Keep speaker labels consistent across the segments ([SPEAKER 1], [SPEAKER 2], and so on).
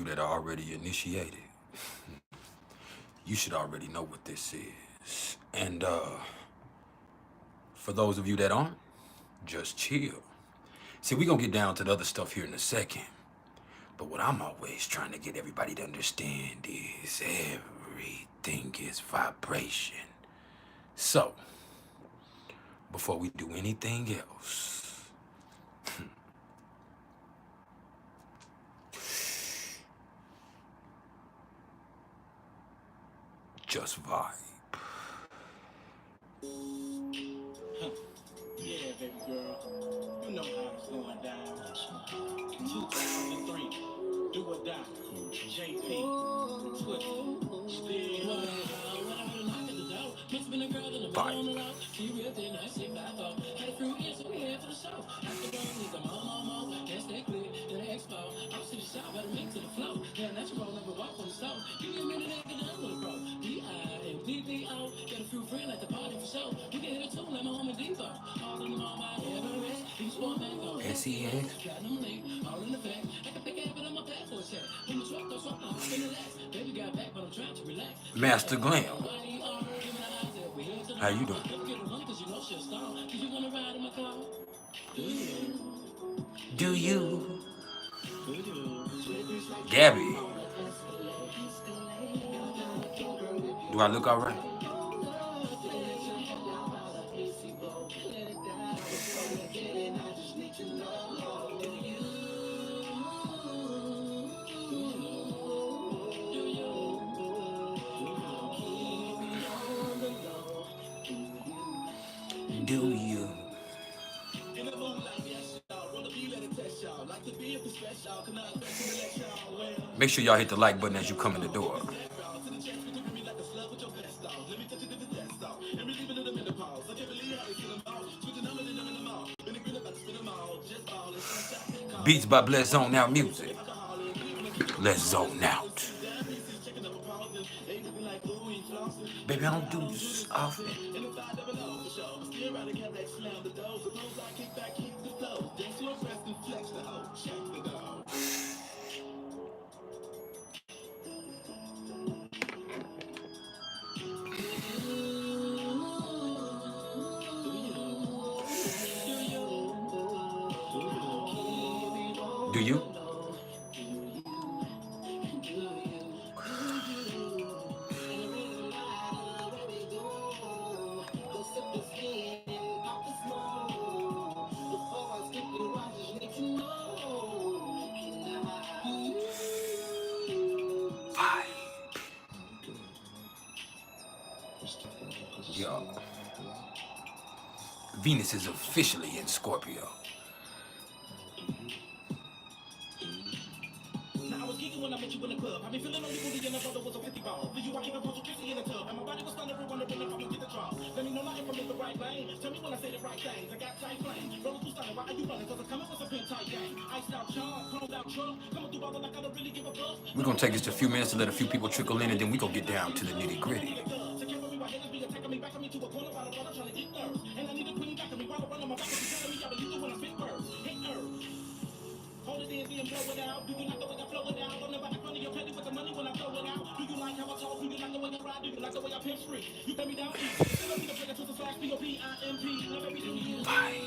[SPEAKER 1] that are already initiated, you should already know what this is. And for those of you that aren't, just chill. See, we're gonna get down to the other stuff here in a second. But what I'm always trying to get everybody to understand is everything is vibration. So, before we do anything else, just vibe.
[SPEAKER 2] Yeah, baby girl. You know how it's going down. 2003. Do or die. JP. Twist.
[SPEAKER 1] SEX. Master Glam. How you doing? Do you? Gabby. Do I look all right? Do you? Make sure y'all hit the like button as you come in the door. Beats by Let's Zone Out Music. Let's zone out. Baby, I don't do this often. Do you? Yo. Venus is officially in Scorpio.
[SPEAKER 2] When I met you in the club, I been feeling only booty and the brother was a 50 ball. Do you walk even push Chrissy in the tub? And my body was thunder, wondering if I can get the draw. Let me know not if I'm in the right lane. Tell me when I say the right things. I got tight flame. Rolling through stunning, why are you running? Cause I'm coming with some pin tight gang. Iced out charm, chromed out truck. Coming through all like I don't really give a fuck.
[SPEAKER 1] We're gonna take just a few minutes to let a few people trickle in, and then we gonna get down to the nitty gritty. Hold it in, and blow it out. Do you like the way I flow it out? Don't nobody funny, you're petty with the money when I throw it out. Do you like how I talk? Do you like the way I ride? Do you like the way I pimp street? You pay me down east. Still up to the breaker to the slash POPIMP. Now baby, do you? Bye.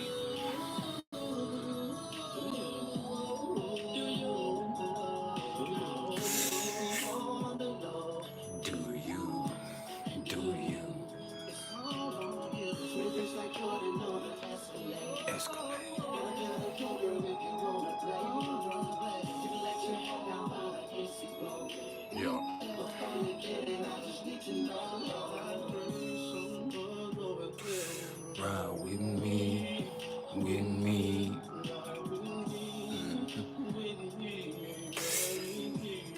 [SPEAKER 1] Ride with me, with me.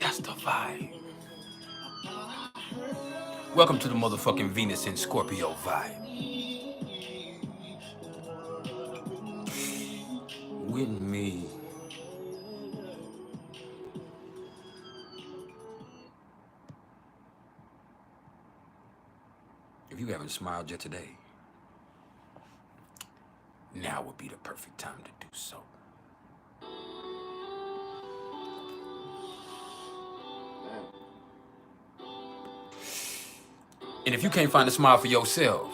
[SPEAKER 1] That's the vibe. Welcome to the motherfucking Venus in Scorpio vibe. With me. If you haven't smiled yet today, now would be the perfect time to do so. And if you can't find a smile for yourself,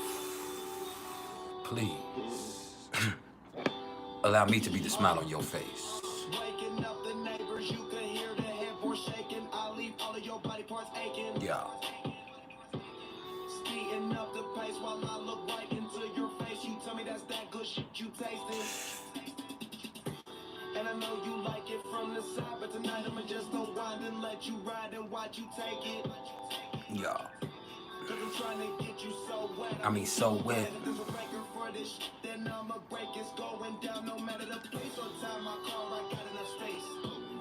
[SPEAKER 1] please allow me to be the smile on your face.
[SPEAKER 2] Waking up the neighbors, you can hear the headboard shaking. I leave all of your body parts aching.
[SPEAKER 1] Yeah.
[SPEAKER 2] Speeding up the pace while I look right into your face. You tell me that's that good shit you tasting. And I know you like it from the side, but tonight I'ma just go wind and let you ride and watch you take it.
[SPEAKER 1] Yeah.
[SPEAKER 2] Cause I'm trying to get you so wet.
[SPEAKER 1] I mean, so wet.
[SPEAKER 2] If there's a breaker for this shit, then I'ma break. It's going down no matter the place or time. My car, I got enough space.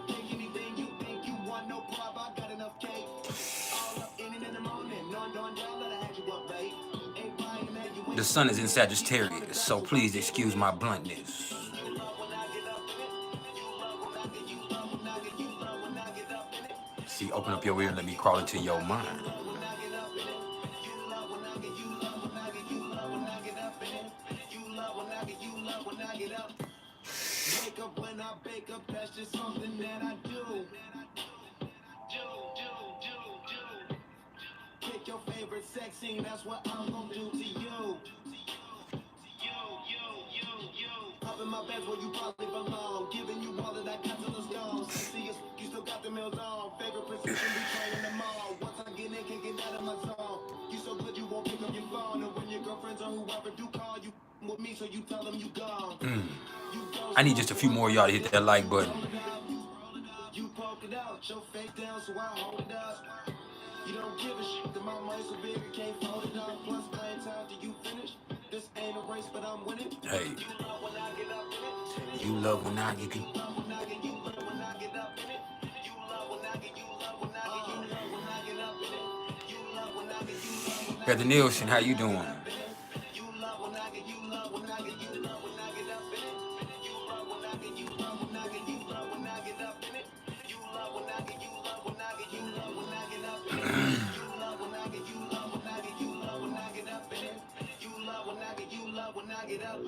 [SPEAKER 2] Take anything you think you want, no problem. I got enough cake. All up in the morning, knowing y'all that I had you up late. Ain't buying that you
[SPEAKER 1] The sun is in Sagittarius, so please excuse my bluntness. See, open up your ear and let me crawl into your mind.
[SPEAKER 2] wake up when I bake up, that's just something that I do. Pick your favorite sex scene, that's what I'm gonna do to you. Up in my bed's where you probably belong. Giving you all that I got till it's gone. See, you still got the meals on. Favorite position, we playing them all. Once I get in, can't get out of my zone. You so good, you won't pick up your phone. And when your girlfriends or whoever do call you with me, so you tell them you gone.
[SPEAKER 1] I need just a few more of y'all to hit that like button.
[SPEAKER 2] You poke it out, your face down, so I hold it up. You don't give a shit that my money's so big, I can't fold it up. Plus, I ain't time till you finish. This ain't a race, but I'm winning.
[SPEAKER 1] Hey,
[SPEAKER 2] You love when I get up in it.
[SPEAKER 1] you love when I get you.
[SPEAKER 2] You love when I get up in it. You love when I get up in it. You love when I get
[SPEAKER 1] Brother Nielsen, how you doing?
[SPEAKER 2] you love when I get up in it. You love when I get up in it. You love when I get up in it. You love when I get up in it. You love when I get up in it. You love when I get up in it. You love when I get up.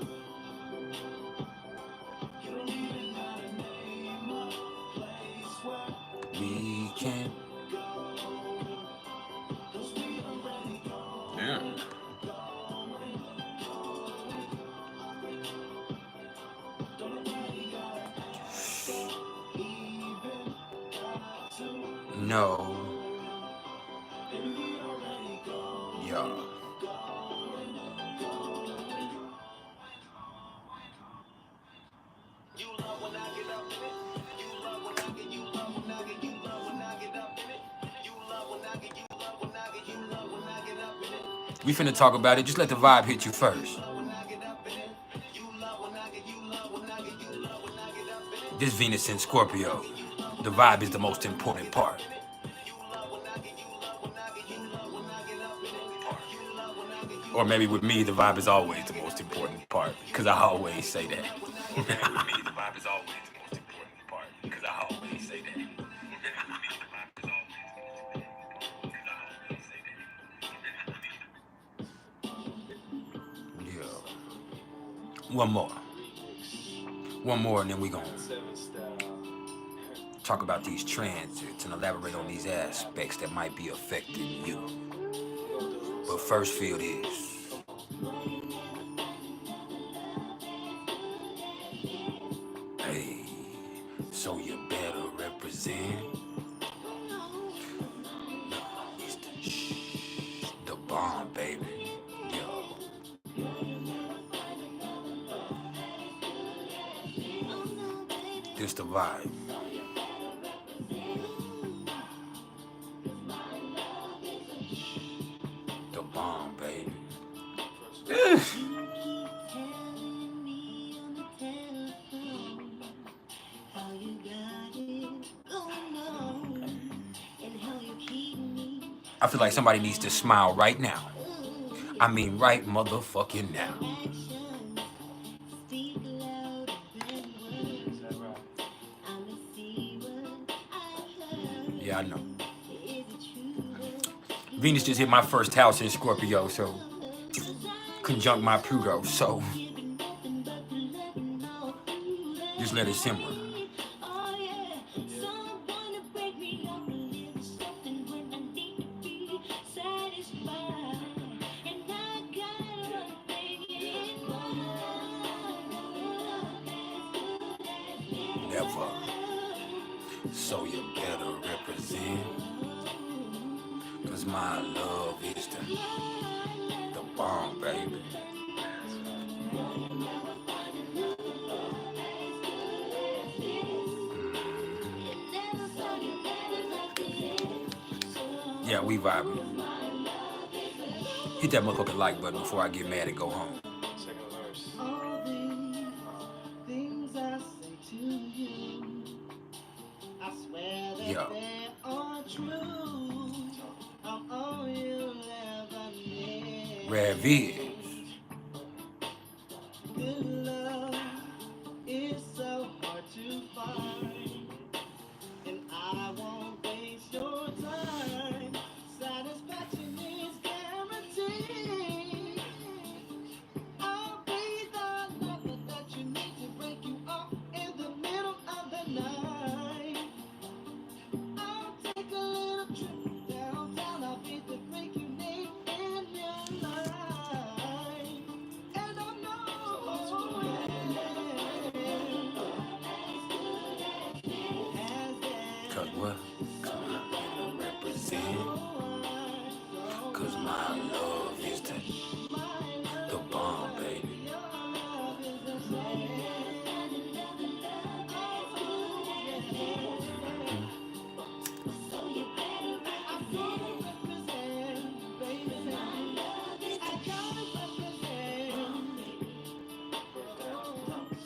[SPEAKER 2] You don't even gotta name a place where
[SPEAKER 1] We can.
[SPEAKER 2] those we already go.
[SPEAKER 1] Yeah.
[SPEAKER 2] Don't nobody gotta even got to.
[SPEAKER 1] No.
[SPEAKER 2] Baby, we already go.
[SPEAKER 1] Yeah.
[SPEAKER 2] You love when I get up in it. You love when I get, you love when I get, you love when I get up in it. You love when I get, you love when I get, you love when I get up in it.
[SPEAKER 1] We finna talk about it. Just let the vibe hit you first.
[SPEAKER 2] When I get up in it. You love when I get, you love when I get, you love when I get up in it.
[SPEAKER 1] This Venus in Scorpio. The vibe is the most important part. Or maybe with me, the vibe is always the most important part. Because I always say that. With me, the vibe is always the most important part. Because I always say that. Yeah. One more, and then we gonna talk about these transits and elaborate on these aspects that might be affecting you. But first, feel this. Hey, so you better represent the bomb, baby. Yo. This the vibe. The bomb, baby. I feel like somebody needs to smile right now. I mean, right motherfucking now. Yeah, I know. Venus just hit my first house in Scorpio, so conjunct my Pluto, so just let it simmer. So you better represent, cause my love is the bomb, baby. Yeah, we vibing. Hit that motherfucking like button before I get mad and go home.
[SPEAKER 2] All these things I say to you, I swear that
[SPEAKER 1] Yeah.
[SPEAKER 2] they are true. I'm all you'll ever need.
[SPEAKER 1] Raviz.
[SPEAKER 2] Good love is so hard to find, and I won't waste your time. Satisfaction is guaranteed. I'll be the lover that you need to break you off in the middle of the night. I'll take a little trip downtown. I'll be the break you need in your life. And I know
[SPEAKER 1] Cause what? Cause I better represent, cause my love is the bomb, baby.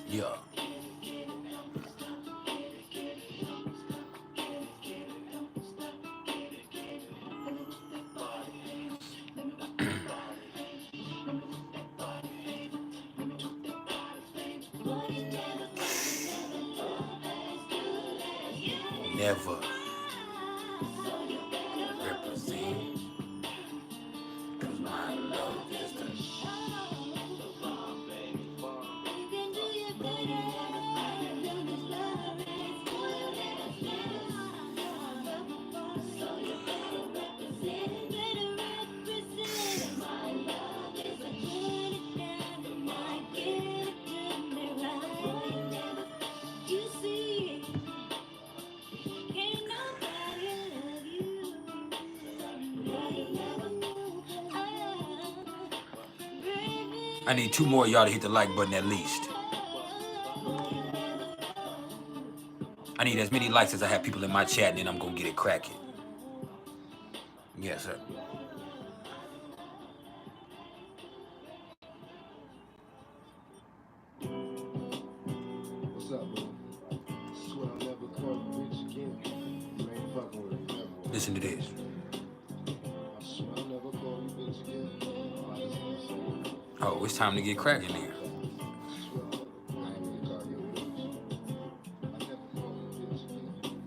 [SPEAKER 1] Yeah. Never represent, cause my love is the bomb, baby. I need 2 more of y'all to hit the like button at least. I need as many likes as I have people in my chat, and then I'm gonna get it cracking. Yes, sir.
[SPEAKER 2] What's up, bro? Swear I'll never call you bitch again. You ain't fucking with me.
[SPEAKER 1] Listen to this.
[SPEAKER 2] I swear I'll never call you bitch again. I just want to say,
[SPEAKER 1] Oh, it's time to get cracking here.
[SPEAKER 2] I swear I ain't gonna call you a bitch. I never call you bitch again.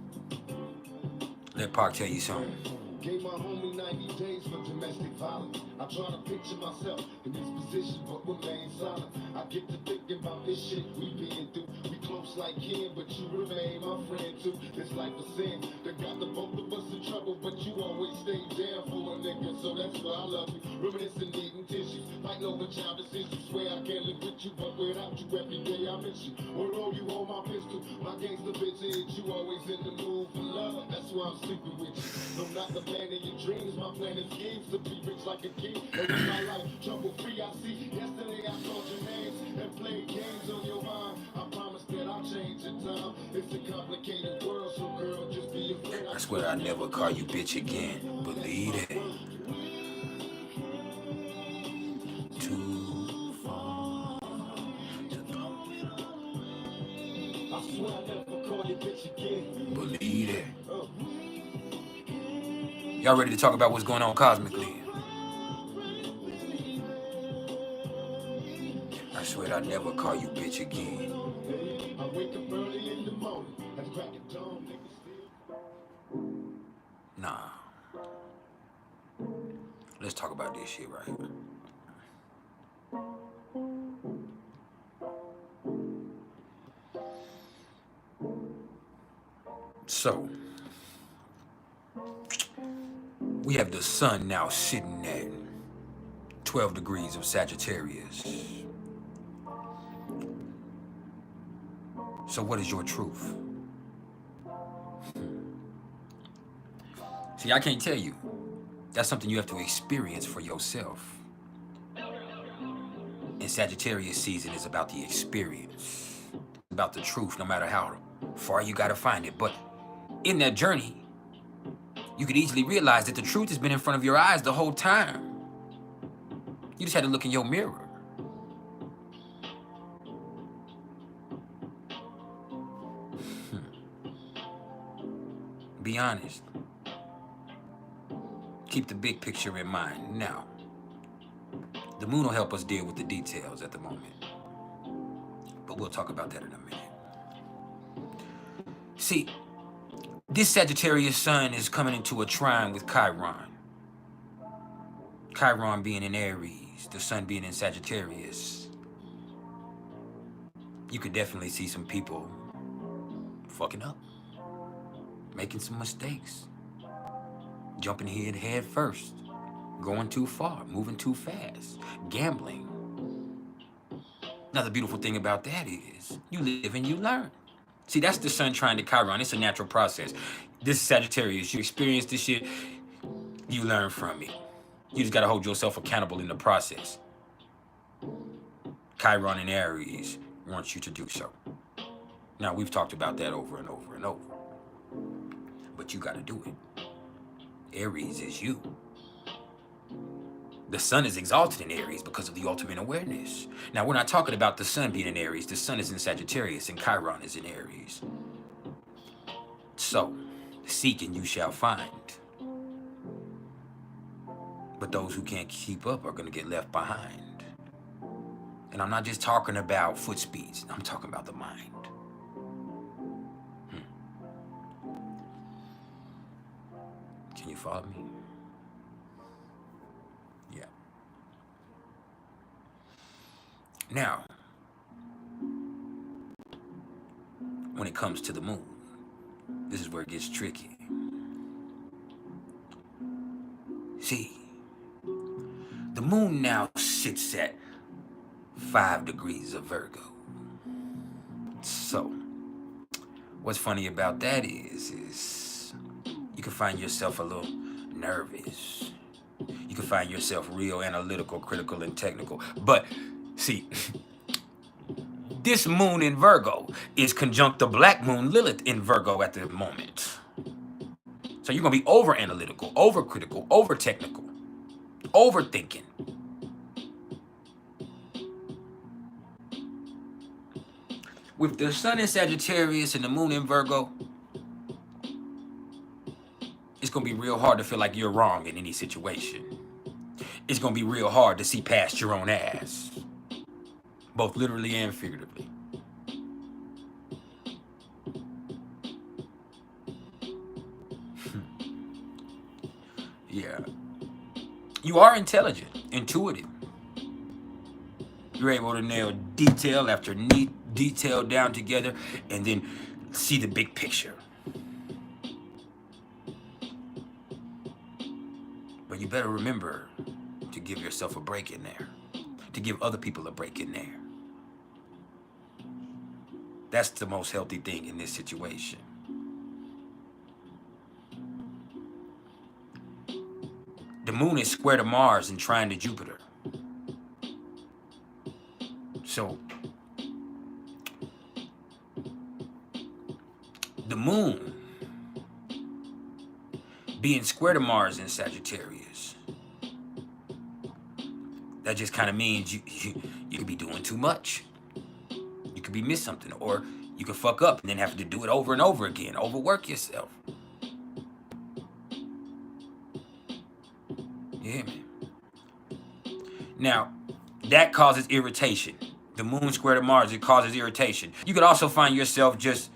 [SPEAKER 1] Let Park tell you something.
[SPEAKER 2] Gave my homie 90 days for domestic violence. I try to picture myself in this position, but remain silent. I get to thinking about this shit we been through. We close like kin, but you remain my friend too. This life of sin that got the both of us in trouble, but you always stay down for a nigga, so that's why I love you. Reminiscing, needing tissues, fighting over childish issues. Swear I can't live with you, but without you every day I miss you. Although you hold my pistol, my gangster bitch is you always in the mood for love. That's why I'm sleeping with you. No, not the man in your dreams. My plan is schemes to be rich like a king. And with my life trouble free, I see. Yesterday I called your names and played games on your mind. I promise that I'll change in time. It's a complicated world, so girl, just be a friend.
[SPEAKER 1] I swear I'll never call you bitch again. Believe it. Too far to go.
[SPEAKER 2] I swear I'll never call you bitch again.
[SPEAKER 1] Believe it. Y'all ready to talk about what's going on cosmically? I swear I'll never call you bitch again.
[SPEAKER 2] I wake up early in the morning and crack a dawn, nigga still.
[SPEAKER 1] Nah. Let's talk about this shit right here. So, we have the sun now sitting at 12 degrees of Sagittarius. So what is your truth? See, I can't tell you. That's something you have to experience for yourself. And Sagittarius season is about the experience, about the truth, no matter how far you got to find it. But in that journey, you could easily realize that the truth has been in front of your eyes the whole time. You just had to look in your mirror. Be honest. Keep the big picture in mind. Now, the moon will help us deal with the details at the moment. But we'll talk about that in a minute. See, this Sagittarius sun is coming into a trine with Chiron. Chiron being in Aries, the sun being in Sagittarius. You could definitely see some people fucking up, making some mistakes, jumping head first, going too far, moving too fast, gambling. Another beautiful thing about that is you live and you learn. See, that's the sun trying to Chiron. It's a natural process. This is Sagittarius. You experience this shit, you learn from it. You just got to hold yourself accountable in the process. Chiron and Aries wants you to do so. Now, we've talked about that over and over and over. But you got to do it. Aries is you. The sun is exalted in Aries because of the ultimate awareness. Now, we're not talking about the sun being in Aries. The sun is in Sagittarius and Chiron is in Aries. So, seek and you shall find. But those who can't keep up are going to get left behind. And I'm not just talking about foot speeds. I'm talking about the mind. Can you follow me? Yeah. Now, when it comes to the moon, this is where it gets tricky. See, the moon now sits at 5 degrees of Virgo. So, what's funny about that is you can find yourself a little nervous. You can find yourself real analytical, critical, and technical. But, see, this moon in Virgo is conjunct the black moon Lilith in Virgo at the moment. So you're going to be over-analytical, over-critical, over-technical, overthinking. With the sun in Sagittarius and the moon in Virgo, it's going to be real hard to feel like you're wrong in any situation. It's going to be real hard to see past your own ass, both literally and figuratively. Yeah. You are intelligent, intuitive. You're able to nail detail after detail down together and then see the big picture. But you better remember to give yourself a break in there, to give other people a break in there. That's the most healthy thing in this situation. The moon is square to Mars and trine to Jupiter. So, the moon being square to Mars in Sagittarius, that just kind of means you could be doing too much. You could be miss something, or you could fuck up and then have to do it over and over again, overwork yourself. Yeah, man. Now, that causes irritation. The moon square to Mars, it causes irritation. You could also find yourself just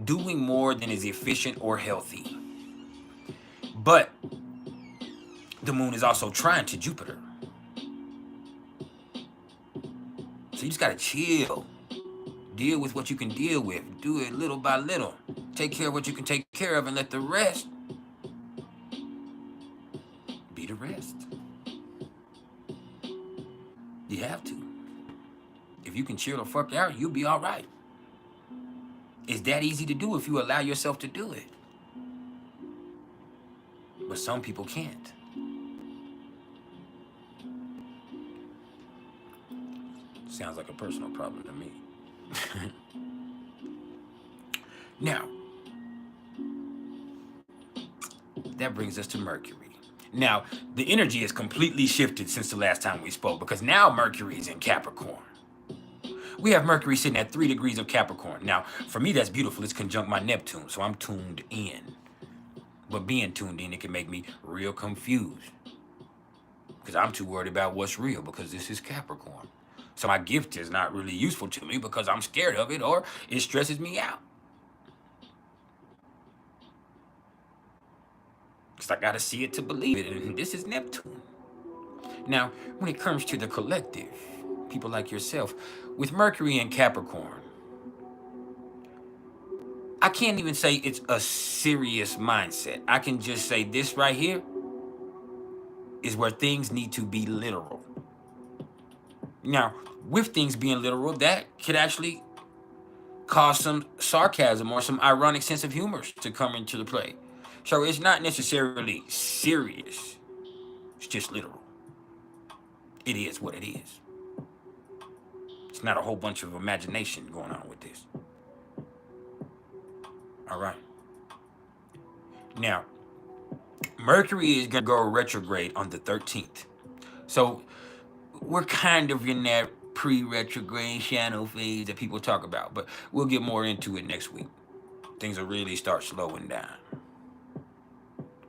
[SPEAKER 1] doing more than is efficient or healthy. But the moon is also trine to Jupiter. So you just gotta chill. Deal with what you can deal with. Do it little by little. Take care of what you can take care of and let the rest be the rest. You have to. If you can chill the fuck out, you'll be all right. It's that easy to do if you allow yourself to do it. But some people can't. Sounds like a personal problem to me. Now, that brings us to Mercury. Now, the energy has completely shifted since the last time we spoke because now Mercury is in Capricorn. We have Mercury sitting at 3 degrees of Capricorn. Now, for me, that's beautiful. It's conjunct my Neptune, so I'm tuned in. But being tuned in, it can make me real confused because I'm too worried about what's real because this is Capricorn. So my gift is not really useful to me because I'm scared of it or it stresses me out. Because I got to see it to believe it, and this is Neptune. Now, when it comes to the collective, people like yourself, with Mercury and Capricorn, I can't even say it's a serious mindset. I can just say this right here is where things need to be literal. Now, with things being literal, that could actually cause some sarcasm or some ironic sense of humor to come into the play. So it's not necessarily serious. It's just literal. It is what it is. It's not a whole bunch of imagination going on with this. All right. Now, Mercury is going to go retrograde on the 13th. So we're kind of in that pre-retrograde shadow phase that people talk about, but we'll get more into it next week. Things will really start slowing down.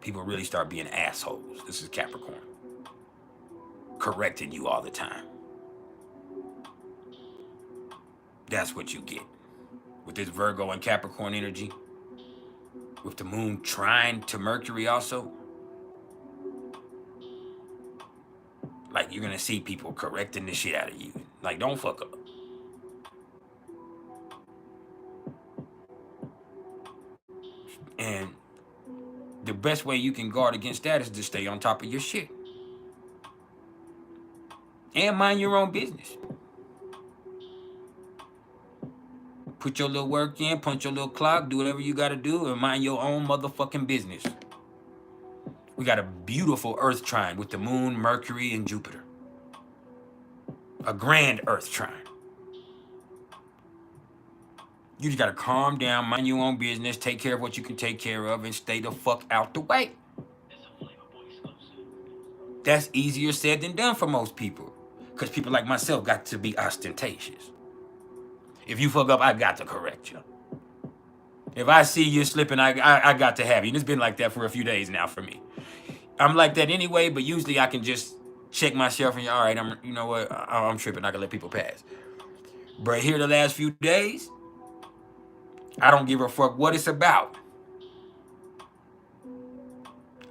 [SPEAKER 1] People really start being assholes. This is Capricorn. Correcting you all the time. That's what you get. With this Virgo and Capricorn energy, with the moon trine to Mercury also, like you're gonna see people correcting the shit out of you. Like, don't fuck up. And the best way you can guard against that is to stay on top of your shit. And mind your own business. Put your little work in, punch your little clock, do whatever you gotta do, and mind your own motherfucking business. We got a beautiful Earth trine with the moon, Mercury, and Jupiter. A grand Earth trine. You just gotta calm down, mind your own business, take care of what you can take care of, and stay the fuck out the way. That's easier said than done for most people. Because people like myself got to be ostentatious. If you fuck up, I got to correct you. If I see you slipping, I got to have you. And it's been like that for a few days now for me. I'm like that anyway, but usually I can just check myself and all right, you know what, I'm tripping. I can let people pass. But here the last few days, I don't give a fuck what it's about.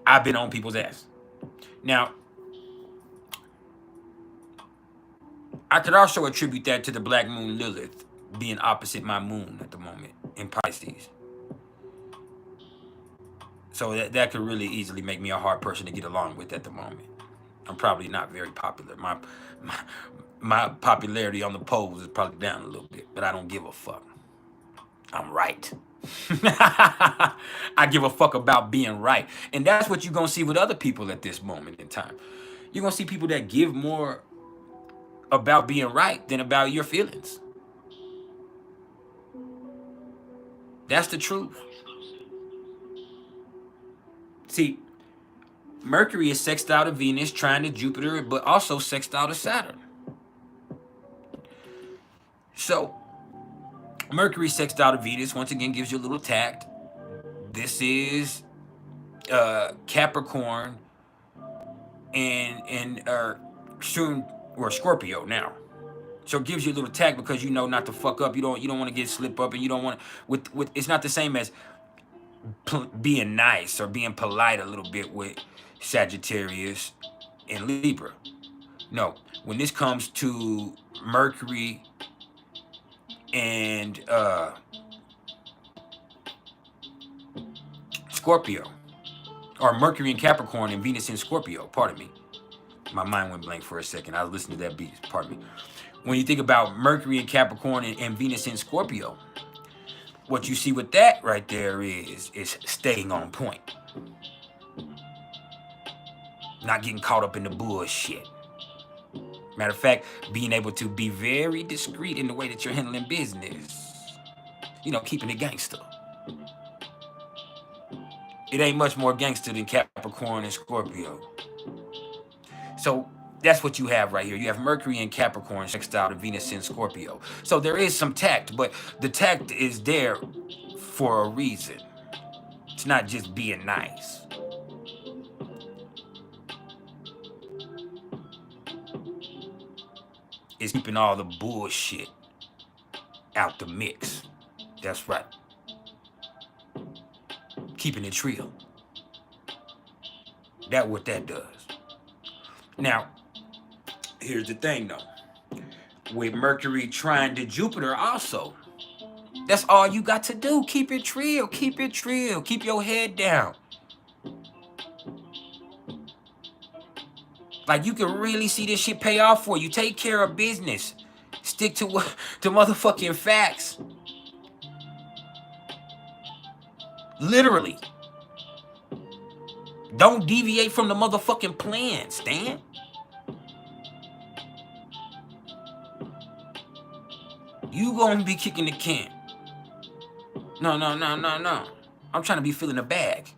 [SPEAKER 1] I've been on people's ass. Now, I could also attribute that to the black moon Lilith being opposite my moon at the moment in Pisces. So that could really easily make me a hard person to get along with at the moment. I'm probably not very popular. My popularity on the polls is probably down a little bit, but I don't give a fuck. I'm right. I give a fuck about being right. And that's what you're going to see with other people at this moment in time. You're going to see people that give more about being right than about your feelings. That's the truth. See, Mercury is sextile to Venus, trine to Jupiter, but also sextile to Saturn. So, Mercury sextile to Venus, once again, gives you a little tact. This is Capricorn and soon, or Scorpio now. So it gives you a little tact because you know not to fuck up. You don't want to get slip up, and you don't want with it's not the same as being nice or being polite a little bit with Sagittarius and Libra. No, when this comes to Mercury and Scorpio, or Mercury and Capricorn and Venus in Scorpio, pardon me. My mind went blank for a second. I was listening to that beat, pardon me. When you think about Mercury and Capricorn and Venus in Scorpio, what you see with that right there is staying on point. Not getting caught up in the bullshit. Matter of fact, being able to be very discreet in the way that you're handling business. You know, keeping it gangster. It ain't much more gangster than Capricorn and Scorpio. So that's what you have right here. You have Mercury and Capricorn sextile to Venus in Scorpio. So there is some tact, but the tact is there for a reason. It's not just being nice. It's keeping all the bullshit out the mix. That's right. Keeping it real. That's what that does. Now, here's the thing though. With Mercury trying to Jupiter also, that's all you got to do. Keep it real. Keep it real. Keep your head down. Like, you can really see this shit pay off for you. Take care of business. Stick to motherfucking facts. Literally. Don't deviate from the motherfucking plan, Stan. You gonna be kicking the can. No. I'm trying to be filling a bag.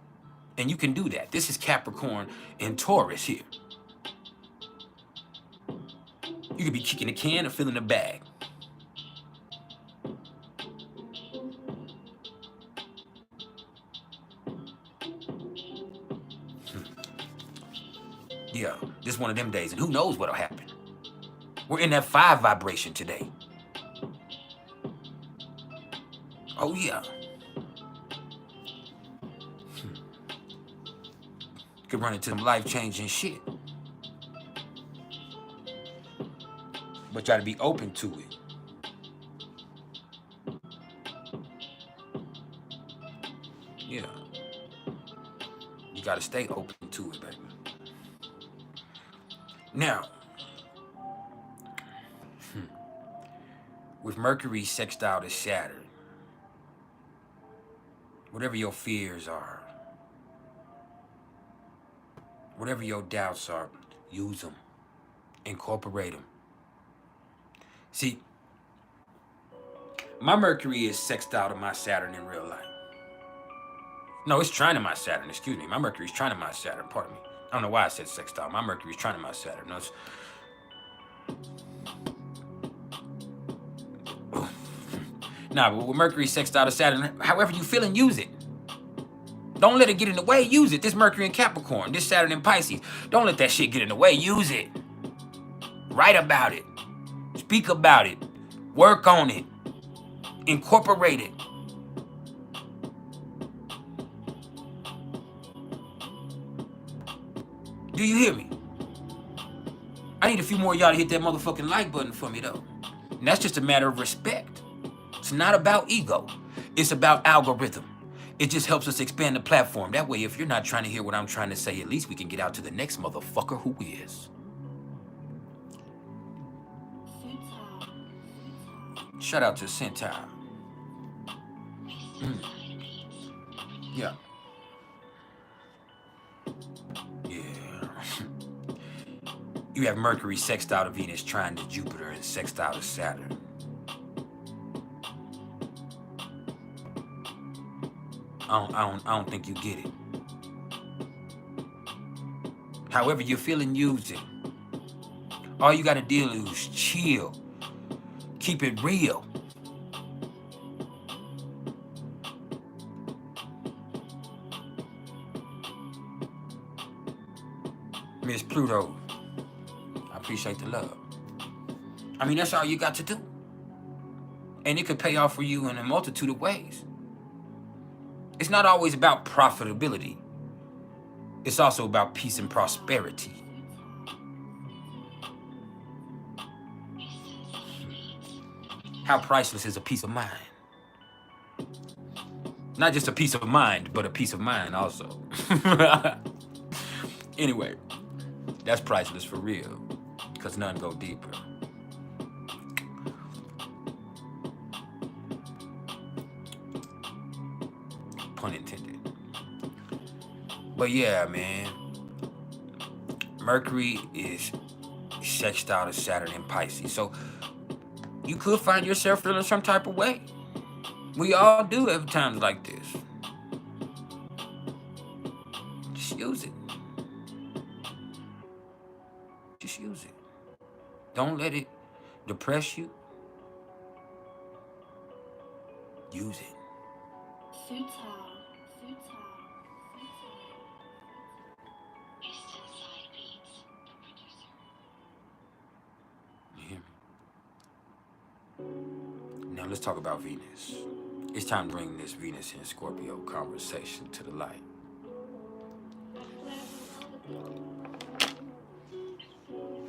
[SPEAKER 1] And you can do that. This is Capricorn and Taurus here. You could be kicking the can or filling the bag. Yeah, this is one of them days, and who knows what'll happen. We're in that 5 vibration today. Oh, yeah. Could run into some life-changing shit. But try to be open to it. Yeah. You gotta stay open to it, baby. Now, with Mercury sextile to Saturn, whatever your fears are, whatever your doubts are, use them. Incorporate them. See, my Mercury is sextile to my Saturn in real life. No, it's trine to my Saturn, excuse me. My Mercury is trine to my Saturn, pardon me. I don't know why I said sextile. My Mercury is trine to my Saturn. No, it's... Nah, but with Mercury sextile to Saturn, however you feeling, use it. Don't let it get in the way, use it. This Mercury in Capricorn, this Saturn in Pisces. Don't let that shit get in the way, use it. Write about it. Speak about it. Work on it. Incorporate it. Do you hear me? I need a few more of y'all to hit that motherfucking like button for me, though. And that's just a matter of respect. It's not about ego. It's about algorithm. It just helps us expand the platform. That way, if you're not trying to hear what I'm trying to say, at least we can get out to the next motherfucker who is. Shout out to Centaur. Yeah. You have Mercury sextile to Venus, trine to Jupiter, and sextile to Saturn. I don't think you get it. However you're feeling, use it. All you gotta do is chill. Keep it real. Miss Pluto, I appreciate the love. I mean, that's all you got to do. And it could pay off for you in a multitude of ways. It's not always about profitability. It's also about peace and prosperity. How priceless is a peace of mind? Not just a peace of mind, but a peace of mind also. Anyway, that's priceless for real, because none go deeper. pun intended. But yeah, man. Mercury is sextile to Saturn in Pisces. So you could find yourself feeling some type of way. We all do have times like this. Just use it. Just use it. Don't let it depress you. Use it.
[SPEAKER 2] Futile.
[SPEAKER 1] You hear me? Now let's talk about Venus. It's time to bring this Venus and Scorpio conversation to the light.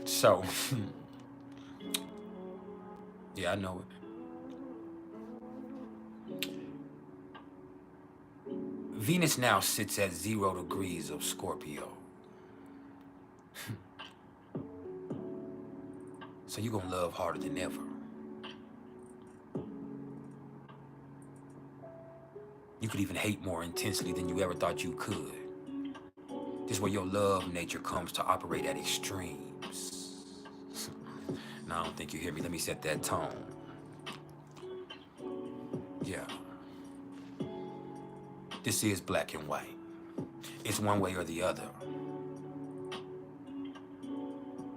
[SPEAKER 1] So, yeah, I know it. Venus now sits at 0 degrees of Scorpio. So you're going to love harder than ever. You could even hate more intensely than you ever thought you could. This is where your love nature comes to operate at extremes. Now, I don't think you hear me. Let me set that tone. Yeah. This is black and white. It's one way or the other.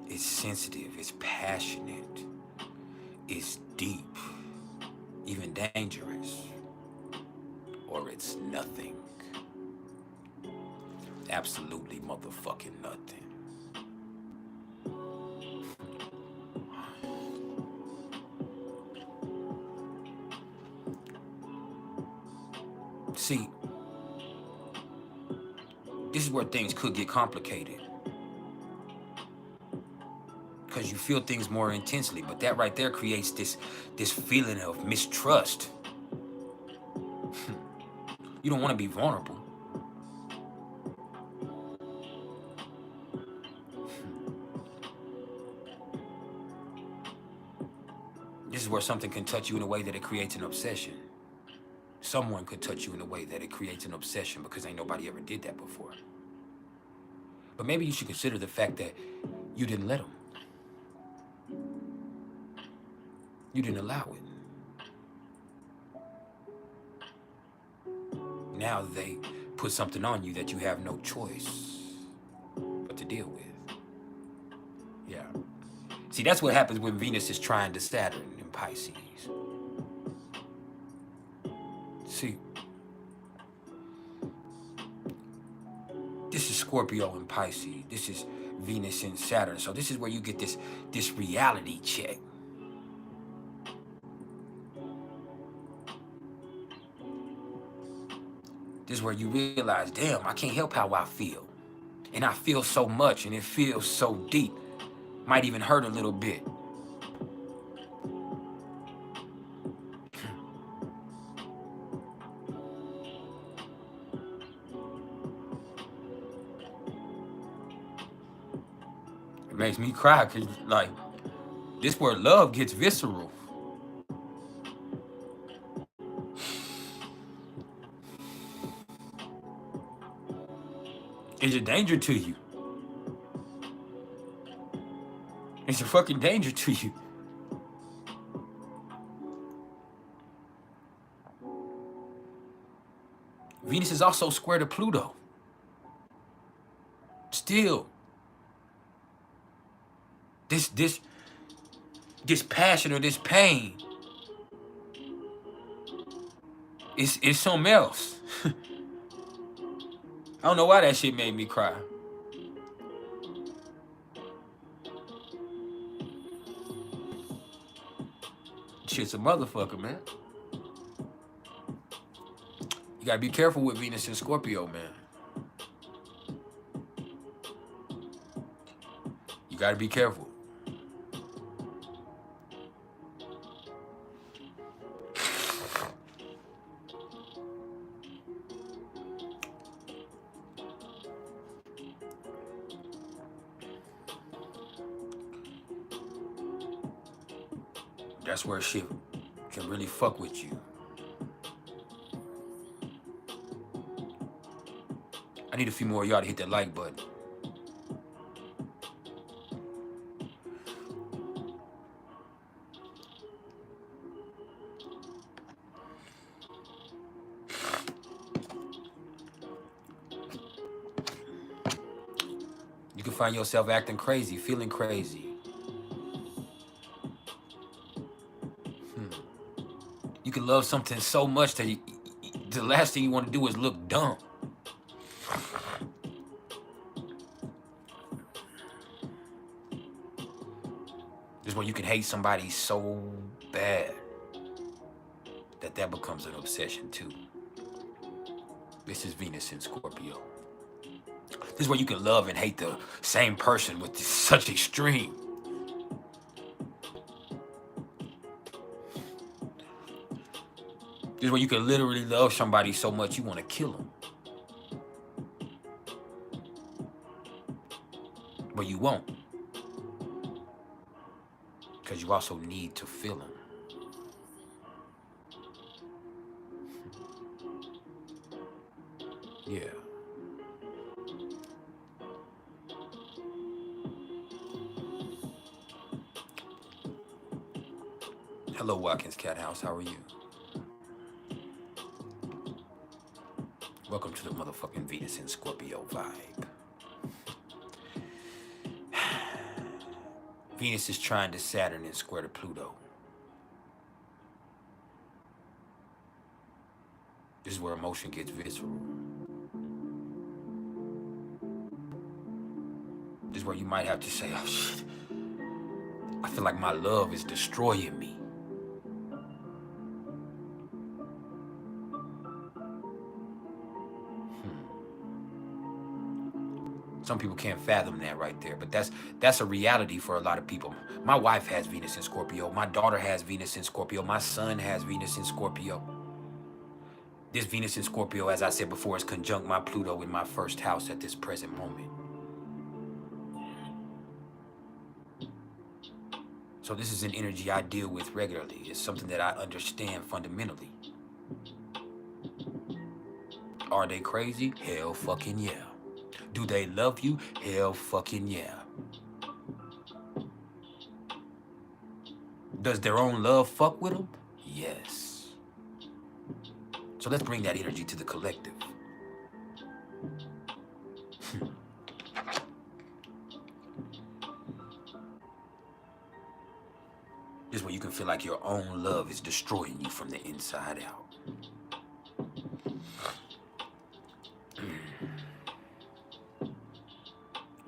[SPEAKER 1] It's sensitive. It's passionate. It's deep. Even dangerous. Or it's nothing. Absolutely motherfucking nothing. See, this is where things could get complicated. Because you feel things more intensely, but that right there creates this feeling of mistrust. You don't want to be vulnerable. This is where something can touch you in a way that it creates an obsession. Someone could touch you in a way that it creates an obsession because ain't nobody ever did that before. But maybe you should consider the fact that you didn't let them. You didn't allow it. Now they put something on you that you have no choice but to deal with. Yeah. See, that's what happens when Venus is trying to Saturn in Pisces. See, this is Scorpio and Pisces. This is Venus and Saturn. So this is where you get this reality check. This is where you realize, damn, I can't help how I feel. And I feel so much, and it feels so deep. Might even hurt a little bit. It makes me cry because, like, this is where love gets visceral. It's a danger to you. It's a fucking danger to you. Venus is also square to Pluto. Still. This passion or this pain is something else. I don't know why that shit made me cry. Shit's a motherfucker, man. You gotta be careful with Venus and Scorpio, man. You gotta be careful. That's where shit can really fuck with you. I need a few more of y'all to hit that like button. You can find yourself acting crazy, feeling crazy. You can love something so much that the last thing you want to do is look dumb. This is where you can hate somebody so bad that becomes an obsession too. This is Venus in Scorpio. This is where you can love and hate the same person with such extreme. This is where you can literally love somebody so much you want to kill them. But you won't. Because you also need to feel them. Yeah. Hello, Watkins Cat House. How are you? Welcome to the motherfucking Venus in Scorpio vibe. Venus is trine to Saturn and square to Pluto. This is where emotion gets visceral. This is where you might have to say, oh shit, I feel like my love is destroying me. Some people can't fathom that right there, but that's a reality for a lot of people. My wife has Venus in Scorpio. My daughter has Venus in Scorpio. My son has Venus in Scorpio. This Venus in Scorpio, as I said before, is conjunct my Pluto in my first house at this present moment. So this is an energy I deal with regularly. It's something that I understand fundamentally. Are they crazy? Hell fucking yeah. Do they love you? Hell fucking yeah. Does their own love fuck with them? Yes. So let's bring that energy to the collective. This is where you can feel like your own love is destroying you from the inside out.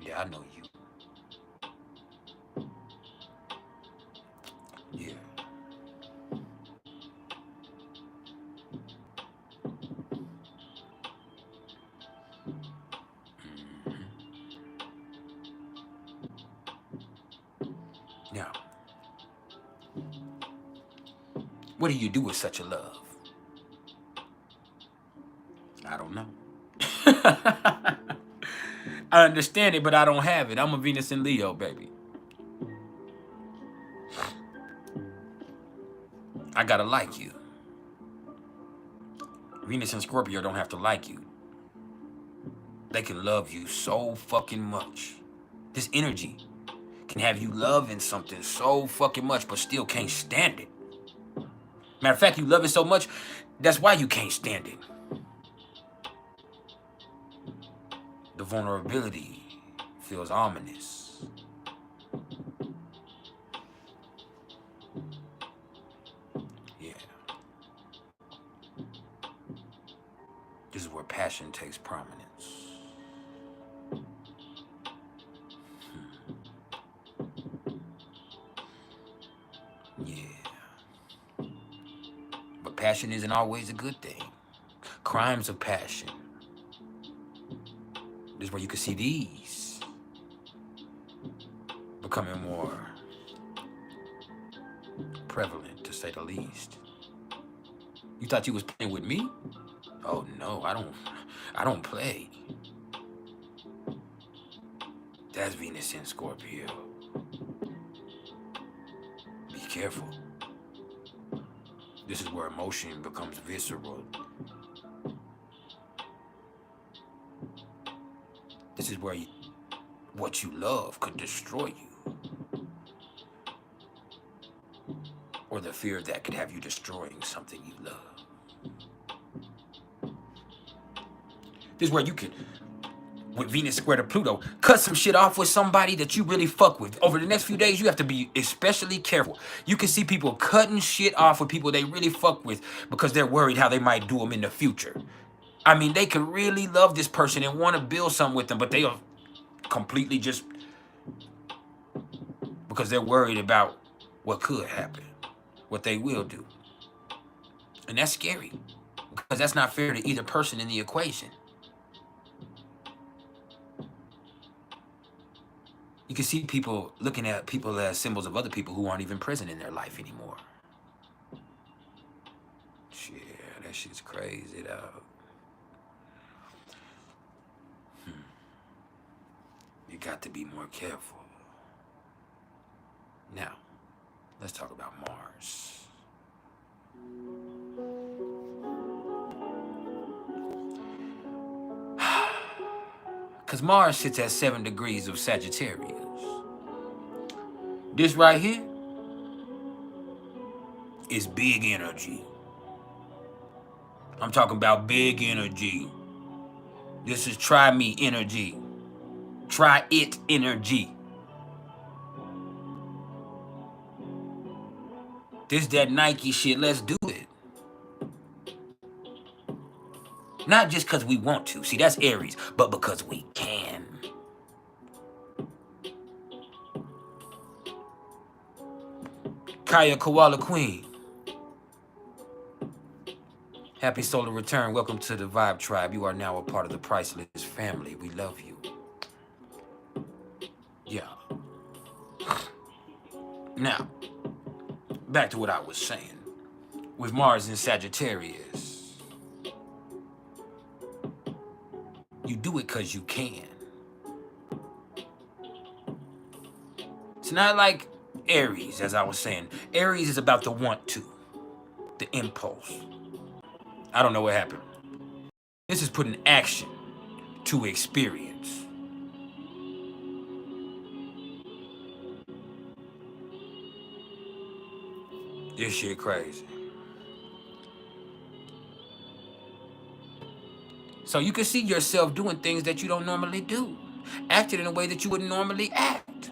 [SPEAKER 1] Yeah, I know you. Yeah. Now, what do you do with such a love? I don't know. I understand it, but I don't have it. I'm a Venus in Leo, baby. I gotta like you. Venus and Scorpio don't have to like you. They can love you so fucking much. This energy can have you loving something so fucking much, but still can't stand it. Matter of fact, you love it so much, that's why you can't stand it. The vulnerability feels ominous. Yeah. This is where passion takes prominence. Yeah. But passion isn't always a good thing. Crimes of passion. This is where you can see these becoming more prevalent, to say the least. You thought you was playing with me? Oh no, I don't play. That's Venus in Scorpio. Be careful. This is where emotion becomes visceral. This is where what you love could destroy you. Or the fear of that could have you destroying something you love. This is where you could, with Venus square to Pluto, cut some shit off with somebody that you really fuck with. Over the next few days, you have to be especially careful. You can see people cutting shit off with people they really fuck with because they're worried how they might do them in the future. I mean, they could really love this person and want to build something with them, but they'll completely just, because they're worried about what could happen, what they will do. And that's scary because that's not fair to either person in the equation. You can see people looking at people as symbols of other people who aren't even present in their life anymore. Shit, that shit's crazy, dog. You got to be more careful. Now, let's talk about Mars. Because Mars sits at 7 degrees of Sagittarius. This right here is big energy. I'm talking about big energy. This is try me energy. Try it energy. This that Nike shit, let's do it. Not just because we want to. See, that's Aries, but because we can. Kaya Koala Queen. Happy solar return. Welcome to the Vibe Tribe. You are now a part of the PrIcElEs family. We love you. Yeah. Now, back to what I was saying. With Mars in Sagittarius, you do it because you can. It's not like Aries, as I was saying. Aries is about the want to, the impulse. I don't know what happened. This is putting action to experience. This shit crazy. So you can see yourself doing things that you don't normally do. Acting in a way that you wouldn't normally act.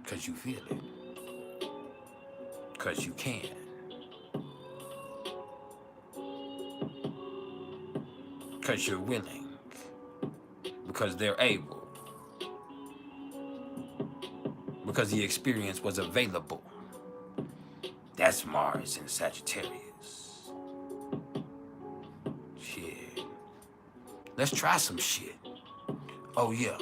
[SPEAKER 1] Because you feel it. Because you can. Because you're willing. Because they're able. Because the experience was available. That's Mars in Sagittarius. Shit. Let's try some shit. Oh yeah.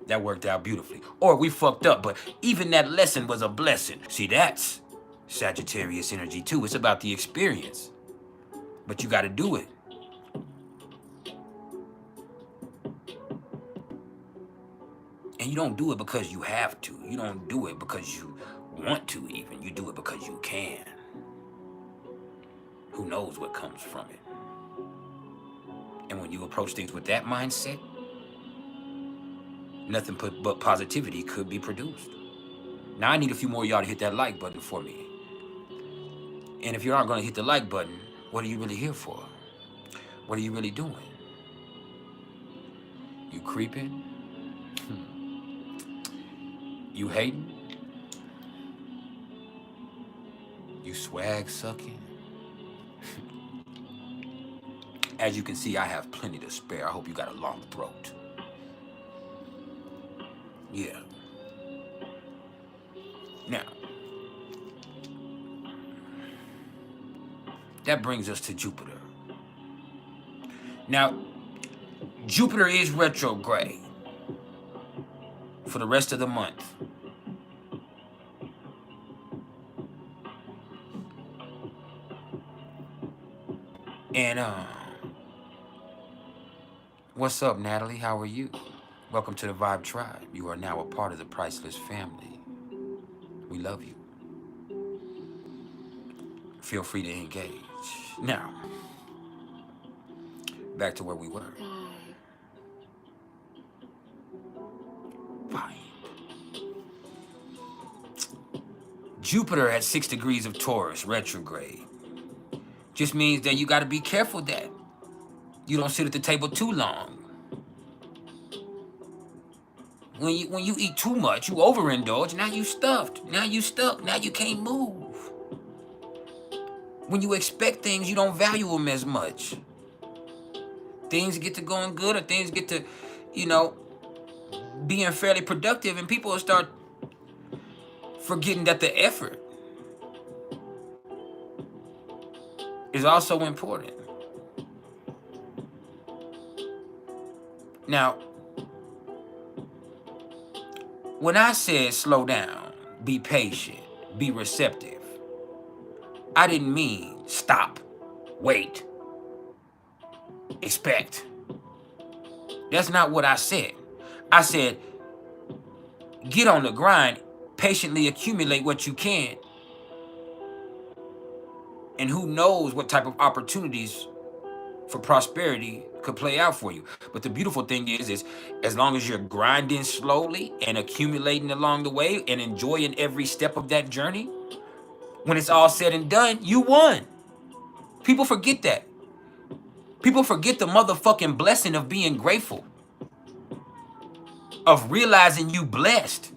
[SPEAKER 1] That worked out beautifully. Or we fucked up, but even that lesson was a blessing. See, that's Sagittarius energy too. It's about the experience. But you gotta do it. And you don't do it because you have to. You don't do it because you want to even. You do it because you can. Who knows what comes from it? And when you approach things with that mindset, nothing but positivity could be produced. Now I need a few more of y'all to hit that like button for me. And if you aren't going to hit the like button, what are you really here for? What are you really doing? You creeping? You hating? You swag sucking? As you can see, I have plenty to spare. I hope you got a long throat. Yeah. Now, that brings us to Jupiter. Now, Jupiter is retrograde for the rest of the month. And, what's up, Natalie? How are you? Welcome to the Vibe Tribe. You are now a part of the PrIcElEs family. We love you. Feel free to engage. Now, back to where we were. Fine. Jupiter at 6 degrees of Taurus, retrograde. Just means that you got to be careful that you don't sit at the table too long. When you eat too much, you overindulge. Now you stuffed. Now you stuck. Now you can't move. When you expect things, you don't value them as much. Things get to going good, or things get to, being fairly productive, and people will start forgetting that the effort is also important. Now, when I said slow down, be patient, be receptive, I didn't mean stop, wait, expect. That's not what I said. I said, get on the grind, patiently accumulate what you can, and who knows what type of opportunities for prosperity could play out for you. But the beautiful thing is as long as you're grinding slowly and accumulating along the way and enjoying every step of that journey, when it's all said and done, you won. People forget that. People forget the motherfucking blessing of being grateful, of realizing you blessed.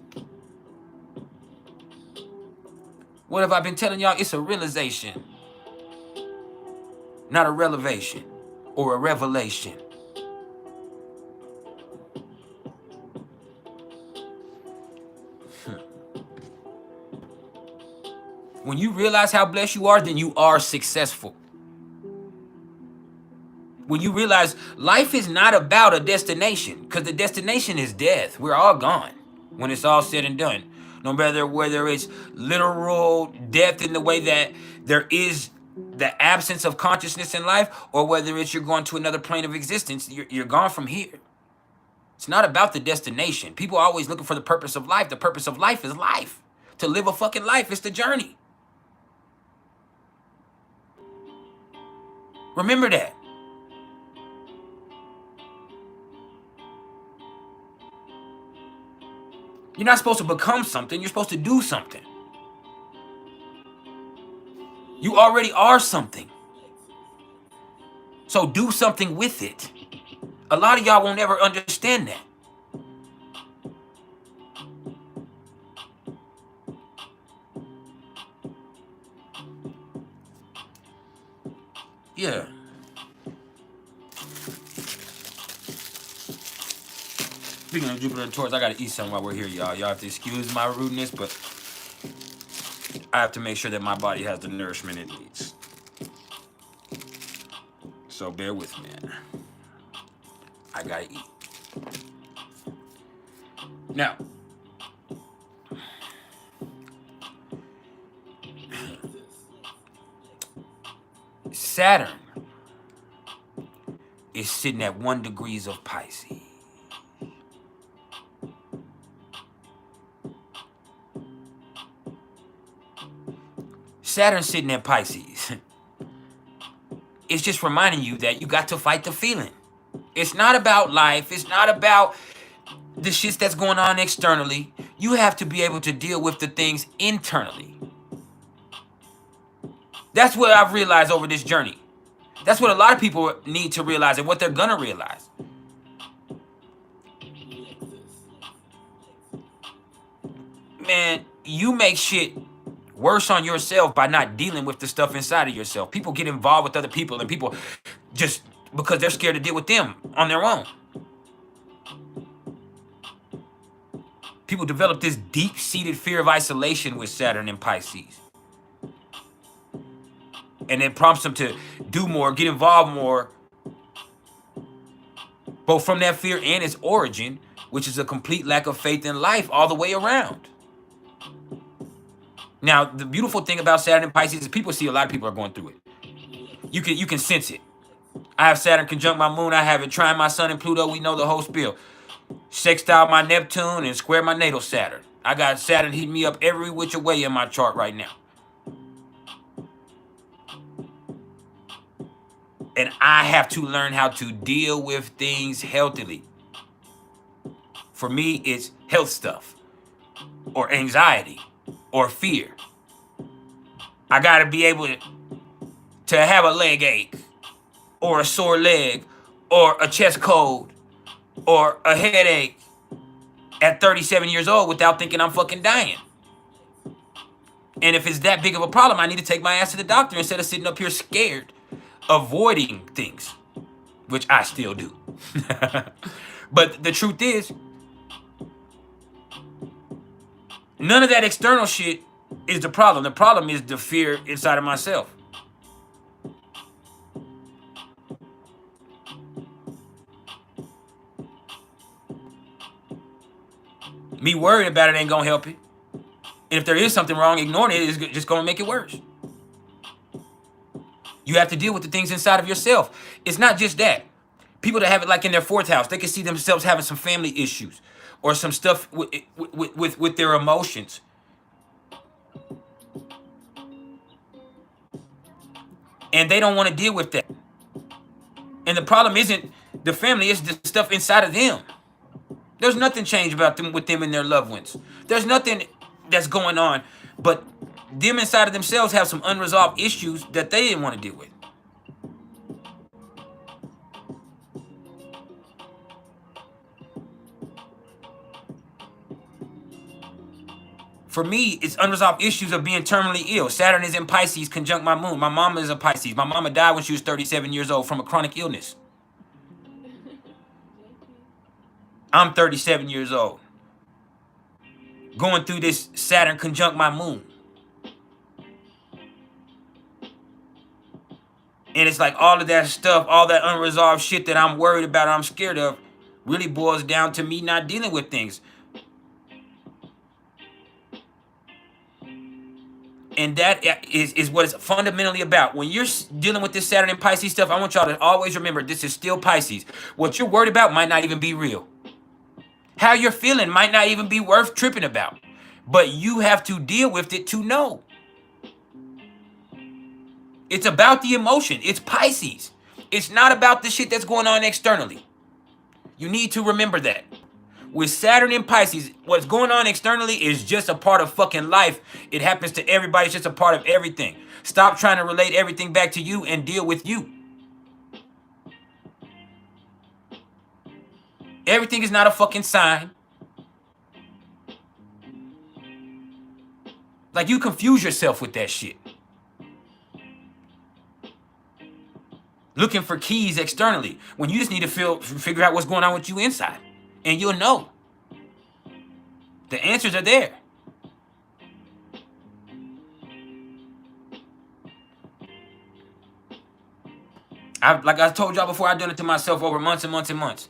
[SPEAKER 1] What have I been telling y'all? It's a realization, not a revelation or a revelation. When you realize how blessed you are, then you are successful. When you realize life is not about a destination, because the destination is death. We're all gone when it's all said and done. No matter whether it's literal death in the way that there is the absence of consciousness in life, or whether it's you're going to another plane of existence, you're gone from here. It's not about the destination. People are always looking for the purpose of life. The purpose of life is life. To live a fucking life. It's the journey. Remember that. You're not supposed to become something. You're supposed to do something. You already are something. So do something with it. A lot of y'all won't ever understand that. Yeah. Speaking of Jupiter and Taurus, I gotta eat something while we're here, y'all. Y'all have to excuse my rudeness, but I have to make sure that my body has the nourishment it needs. So bear with me. I gotta eat. Now, Saturn is sitting at 1 degree of Pisces. Saturn sitting at Pisces. It's just reminding you that you got to fight the feeling. It's not about life. It's not about the shit that's going on externally. You have to be able to deal with the things internally. That's what I've realized over this journey. That's what a lot of people need to realize, and what they're gonna realize. Man, you make shit worse on yourself by not dealing with the stuff inside of yourself. People get involved with other people, and people just because they're scared to deal with them on their own. People develop this deep-seated fear of isolation with Saturn and Pisces. And it prompts them to do more, get involved more, both from that fear and its origin, which is a complete lack of faith in life all the way around. Now, the beautiful thing about Saturn and Pisces is people see a lot of people are going through it. You can sense it. I have Saturn conjunct my moon. I have it trine my sun and Pluto. We know the whole spiel. Sextile my Neptune and square my natal Saturn. I got Saturn hitting me up every which way in my chart right now. And I have to learn how to deal with things healthily. For me, it's health stuff or anxiety or fear. I got to be able to have a leg ache or a sore leg or a chest cold or a headache at 37 years old without thinking I'm fucking dying. And if it's that big of a problem, I need to take my ass to the doctor instead of sitting up here scared, avoiding things, which I still do. But the truth is, none of that external shit is the problem. The problem is the fear inside of myself. Me worrying about it ain't gonna help it. And if there is something wrong, ignoring it is just gonna make it worse. You have to deal with the things inside of yourself. It's not just that. People that have it like in their fourth house, they can see themselves having some family issues or some stuff with their emotions. And they don't want to deal with that. And the problem isn't the family, it's the stuff inside of them. There's nothing changed about them with them and their loved ones. There's nothing that's going on, but them inside of themselves have some unresolved issues that they didn't want to deal with. For me, it's unresolved issues of being terminally ill. Saturn is in Pisces, conjunct my moon. My mama is a Pisces. My mama died when she was 37 years old from a chronic illness. I'm 37 years old, going through this Saturn conjunct my moon. And it's like all of that stuff, all that unresolved shit that I'm worried about or I'm scared of really boils down to me not dealing with things. And that is what it's fundamentally about. When you're dealing with this Saturn and Pisces stuff, I want y'all to always remember this is still Pisces. What you're worried about might not even be real. How you're feeling might not even be worth tripping about. But you have to deal with it to know. It's about the emotion. It's Pisces. It's not about the shit that's going on externally. You need to remember that. With Saturn and Pisces, what's going on externally is just a part of fucking life. It happens to everybody. It's just a part of everything. Stop trying to relate everything back to you and deal with you. Everything is not a fucking sign. Like, you confuse yourself with that shit. Looking for keys externally when you just need to figure out what's going on with you inside. And you'll know. The answers are there. Like I told y'all before, I've done it to myself over months and months and months.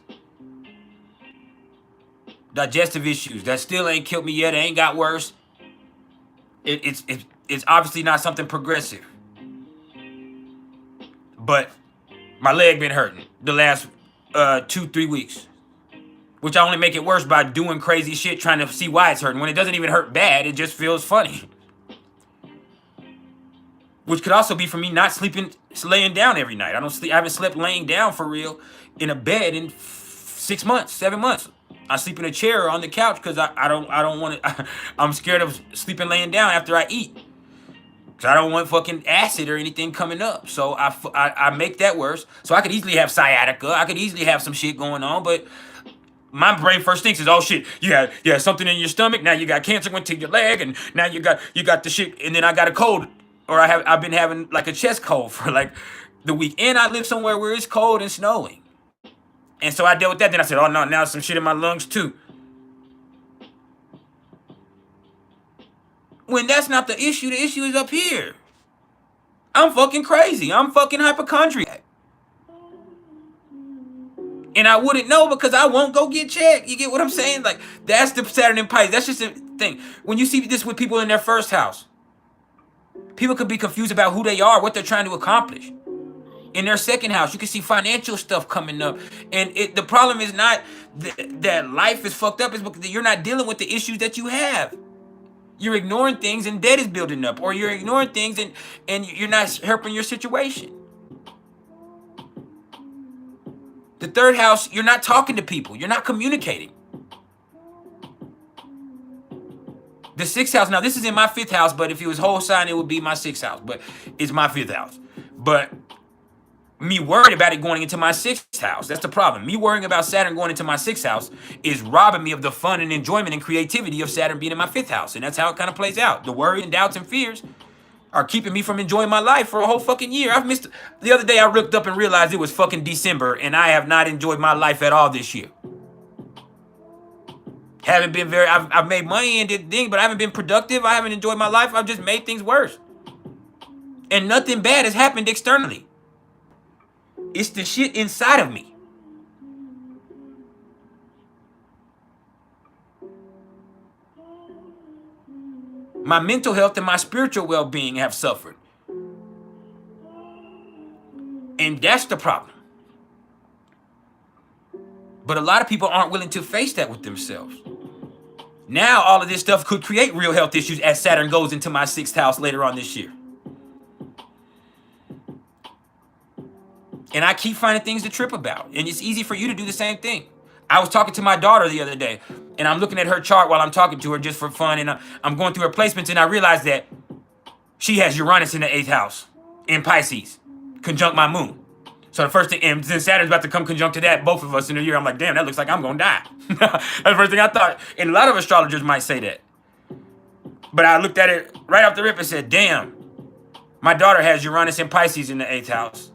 [SPEAKER 1] Digestive issues that still ain't killed me yet. It ain't got worse. It's obviously not something progressive. But my leg been hurting the last 2-3 weeks. Which I only make it worse by doing crazy shit trying to see why it's hurting. When it doesn't even hurt bad, it just feels funny. Which could also be for me not sleeping, laying down every night. I haven't slept laying down for real in a bed in 6 months, 7 months. I sleep in a chair or on the couch because I don't want to. I'm scared of sleeping laying down after I eat. Because I don't want fucking acid or anything coming up. So I make that worse. So I could easily have sciatica. I could easily have some shit going on, but my brain first thinks is, oh shit, you had something in your stomach, now you got cancer went to your leg, and now you got the shit, and then I got a cold, or I've been having like a chest cold for like the week, and I live somewhere where it's cold and snowing, and so I dealt with that. Then I said, oh no, now some shit in my lungs too. When that's not the issue is up here. I'm fucking crazy. I'm fucking hypochondriac. And I wouldn't know because I won't go get checked. You get what I'm saying? Like, that's the Saturn and Pisces. That's just the thing. When you see this with people in their first house, people could be confused about who they are, what they're trying to accomplish. In their second house, you can see financial stuff coming up. And the problem is not that life is fucked up, it's because you're not dealing with the issues that you have. You're ignoring things and debt is building up, or you're ignoring things and you're not helping your situation. The third house, you're not talking to people. You're not communicating. The sixth house, now this is in my fifth house, but if it was whole sign, it would be my sixth house, but it's my fifth house. But me worried about it going into my sixth house, that's the problem. Me worrying about Saturn going into my sixth house is robbing me of the fun and enjoyment and creativity of Saturn being in my fifth house. And that's how it kind of plays out. The worry and doubts and fears are keeping me from enjoying my life for a whole fucking year. I've missed, the other day I looked up and realized it was fucking December and I have not enjoyed my life at all this year. Haven't been very, I've made money and did things, but I haven't been productive. I haven't enjoyed my life. I've just made things worse. And nothing bad has happened externally. It's the shit inside of me. My mental health and my spiritual well-being have suffered. And that's the problem. But a lot of people aren't willing to face that with themselves. Now all of this stuff could create real health issues as Saturn goes into my sixth house later on this year. And I keep finding things to trip about. And it's easy for you to do the same thing. I was talking to my daughter the other day, and I'm looking at her chart while I'm talking to her just for fun, and I'm going through her placements, and I realized that she has Uranus in the 8th house in Pisces, conjunct my moon. So the first thing, and then Saturn's about to come conjunct to that, both of us in a year. I'm like, damn, that looks like I'm going to die. That's the first thing I thought. And a lot of astrologers might say that. But I looked at it right off the rip and said, damn, my daughter has Uranus and Pisces in the 8th house.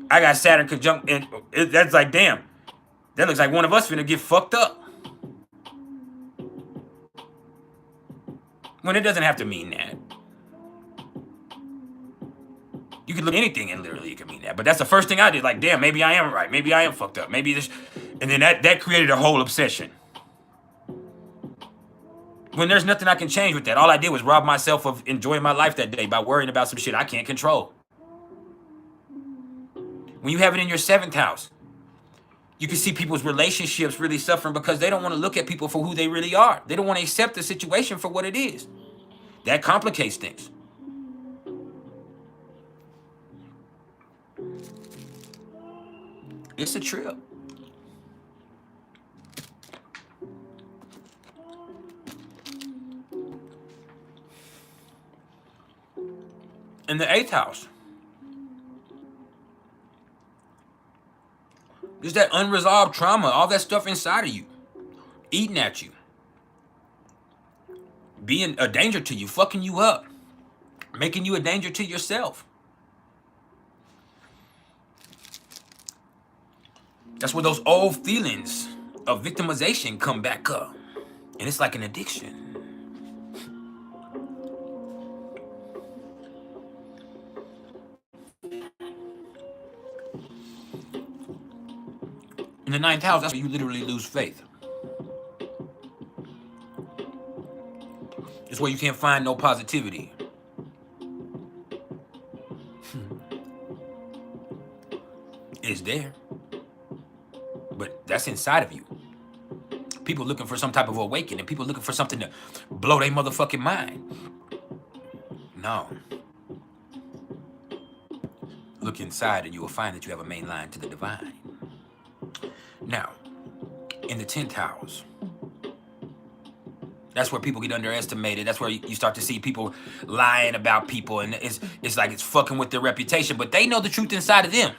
[SPEAKER 1] I got Saturn conjunct, and that's like, damn, that looks like one of us finna get fucked up. When it doesn't have to mean that. You could look at anything and literally it could mean that. But that's the first thing I did. Like, damn, maybe I am right. Maybe I am fucked up. Maybe this. And then that created a whole obsession. When there's nothing I can change with that. All I did was rob myself of enjoying my life that day by worrying about some shit I can't control. When you have it in your 7th house, you can see people's relationships really suffering because they don't want to look at people for who they really are. They don't want to accept the situation for what it is. That complicates things. It's a trip. In the 8th house, there's that unresolved trauma, all that stuff inside of you, eating at you, being a danger to you, fucking you up, making you a danger to yourself. That's where those old feelings of victimization come back up. And it's like an addiction. In the 9th house, that's where you literally lose faith. It's where you can't find no positivity. It's there. But that's inside of you. People looking for some type of awakening. People looking for something to blow their motherfucking mind. No. Look inside and you will find that you have a main line to the divine. Now, in the 10th house, that's where people get underestimated. That's where you start to see people lying about people, and it's like it's fucking with their reputation, but they know the truth inside of them.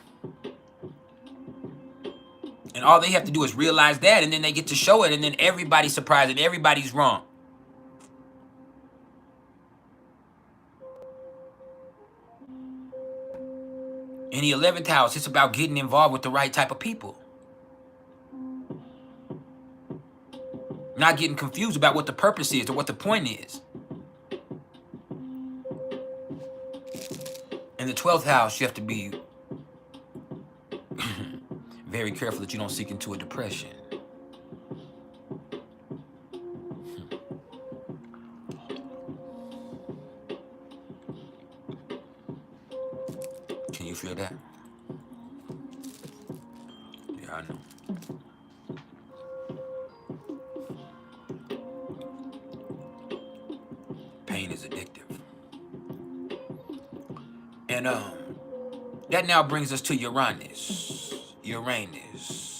[SPEAKER 1] And all they have to do is realize that, and then they get to show it, and then everybody's surprised and everybody's wrong. In the 11th house, it's about getting involved with the right type of people. Not getting confused about what the purpose is or what the point is. In the 12th house, you have to be very careful that you don't sink into a depression. You feel that? Yeah, I know. Pain is addictive. And that now brings us to Uranus. Uranus.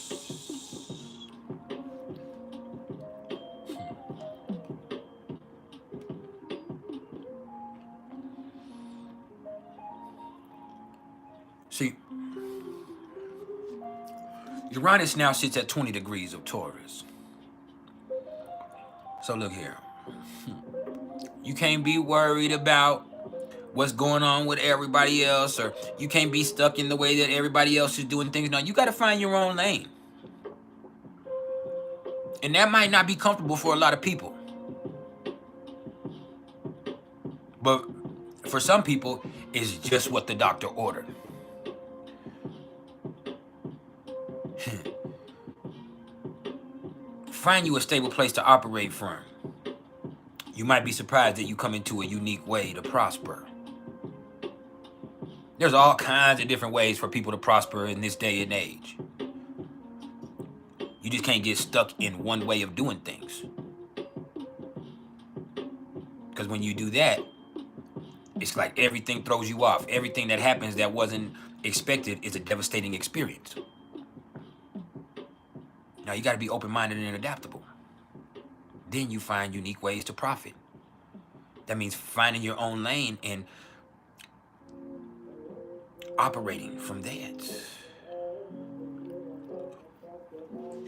[SPEAKER 1] See, Uranus now sits at 20 degrees of Taurus. So look here. You can't be worried about what's going on with everybody else, or you can't be stuck in the way that everybody else is doing things. No, you got to find your own lane. And that might not be comfortable for a lot of people. But for some people, it's just what the doctor ordered. Find you a stable place to operate from. You might be surprised that you come into a unique way to prosper. There's all kinds of different ways for people to prosper in this day and age. You just can't get stuck in one way of doing things. Because when you do that, it's like everything throws you off. Everything that happens that wasn't expected is a devastating experience. Now you got to be open-minded and adaptable. Then you find unique ways to profit. That means finding your own lane and operating from that.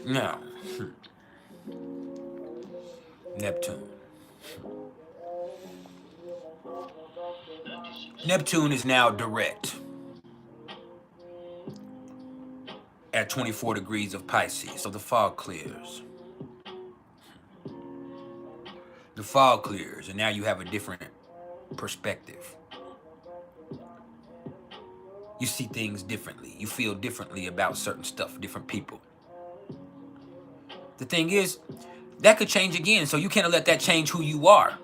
[SPEAKER 1] Now, Neptune. Neptune is now direct at 24 degrees of Pisces, so the fog clears. The fog clears, and now you have a different perspective. You see things differently. You feel differently about certain stuff, different people. The thing is, that could change again, so you can't let that change who you are.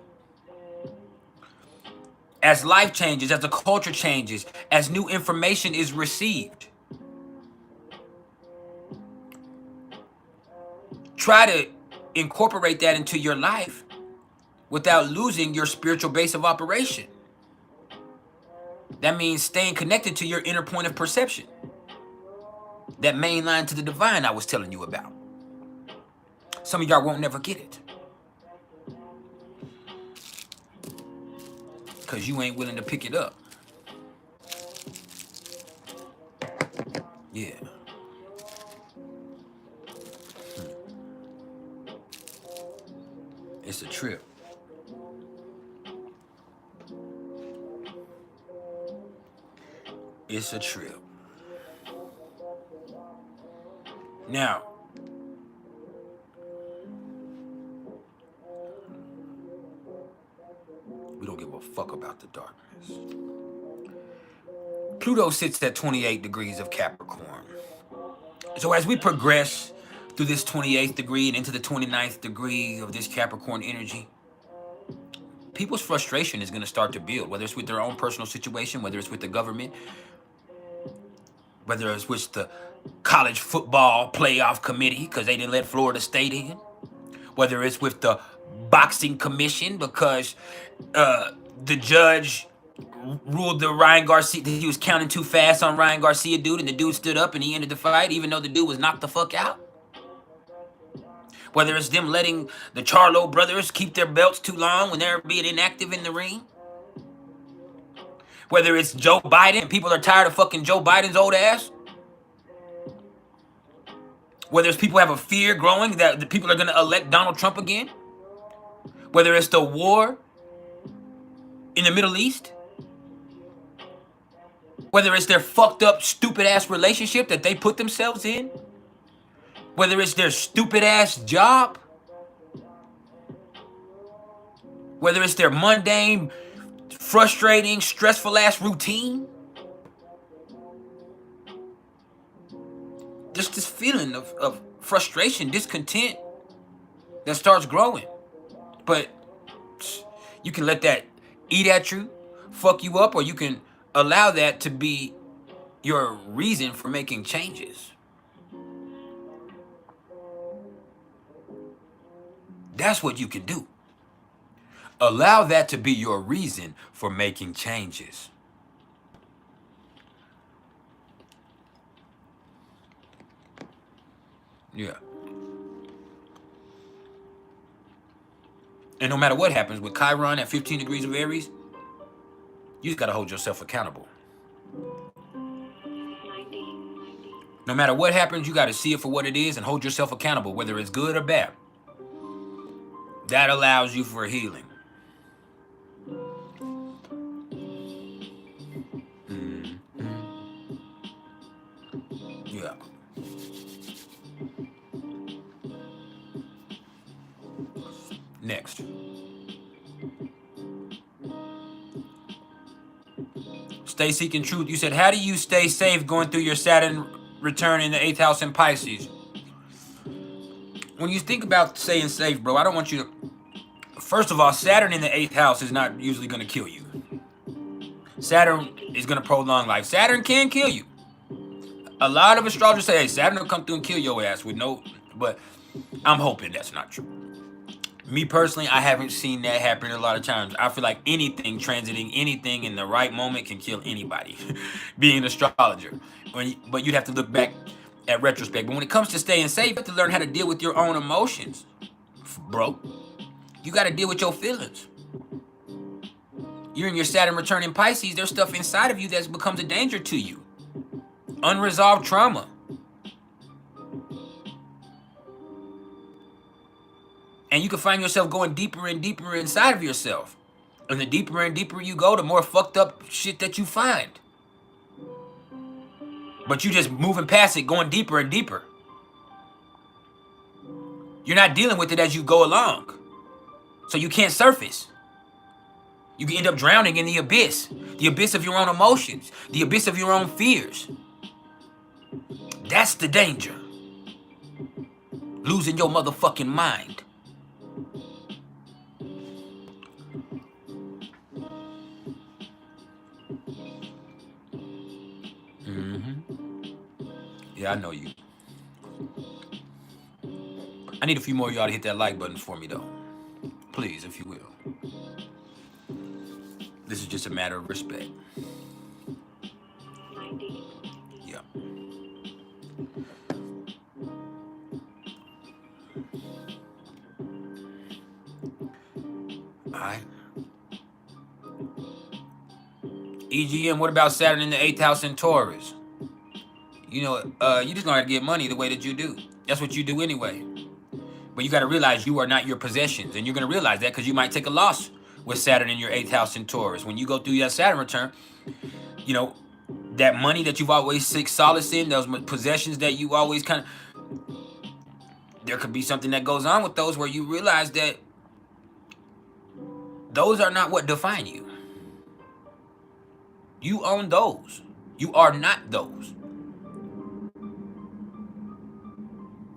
[SPEAKER 1] As life changes, as the culture changes, as new information is received, try to incorporate that into your life without losing your spiritual base of operation. That means staying connected to your inner point of perception. That main line to the divine I was telling you about. Some of y'all won't never get it. Because you ain't willing to pick it up. Yeah. It's a trip. It's a trip. Now, we don't give a fuck about the darkness. Pluto sits at 28 degrees of Capricorn. So as we progress through this 28th degree and into the 29th degree of this Capricorn energy, people's frustration is going to start to build, whether it's with their own personal situation, whether it's with the government, whether it's with the college football playoff committee because they didn't let Florida State in, whether it's with the boxing commission because the judge ruled the Ryan Garcia, that he was counting too fast on Ryan Garcia dude, and the dude stood up and he ended the fight even though the dude was knocked the fuck out. Whether it's them letting the Charlo brothers keep their belts too long when they're being inactive in the ring. Whether it's Joe Biden and people are tired of fucking Joe Biden's old ass. Whether it's people have a fear growing that the people are going to elect Donald Trump again. Whether it's the war in the Middle East. Whether it's their fucked up, stupid ass relationship that they put themselves in. Whether it's their stupid ass job. Whether it's their mundane, frustrating, stressful ass routine. Just this feeling of frustration, discontent that starts growing. But you can let that eat at you, fuck you up, or you can allow that to be your reason for making changes. That's what you can do. Allow that to be your reason for making changes. Yeah. And no matter what happens with Chiron at 15 degrees of Aries, you just got to hold yourself accountable. No matter what happens, you got to see it for what it is and hold yourself accountable, whether it's good or bad. That allows you for healing. Yeah. Next. Stay seeking truth. You said, how do you stay safe going through your Saturn return in the 8th house in Pisces? When you think about staying safe, bro, I don't want you to... First of all, Saturn in the 8th house is not usually going to kill you. Saturn is going to prolong life. Saturn can kill you. A lot of astrologers say, hey, Saturn will come through and kill your ass with no... But I'm hoping that's not true. Me personally, I haven't seen that happen a lot of times. I feel like anything, transiting anything in the right moment can kill anybody, being an astrologer. But you'd have to look back at retrospect. But when it comes to staying safe, you have to learn how to deal with your own emotions, bro. You got to deal with your feelings. You're in your Saturn return in Pisces. There's stuff inside of you that becomes a danger to you. Unresolved trauma. And you can find yourself going deeper and deeper inside of yourself. And the deeper and deeper you go, the more fucked up shit that you find. But you just moving past it, going deeper and deeper. You're not dealing with it as you go along. So you can't surface. You can end up drowning in the abyss of your own emotions, the abyss of your own fears. That's the danger. Losing your motherfucking mind. Yeah, I know you. I need a few more of y'all to hit that like button for me, though. Please, if you will. This is just a matter of respect. Yeah. All right. EGM, what about Saturn in the 8th house in Taurus? You know, you just gonna get money the way that you do. That's what you do anyway. But you got to realize you are not your possessions. And you're going to realize that because you might take a loss with Saturn in your 8th house in Taurus. When you go through that Saturn return, you know, that money that you've always seek solace in, those possessions that you always kind of... There could be something that goes on with those where you realize that those are not what define you. You own those. You are not those.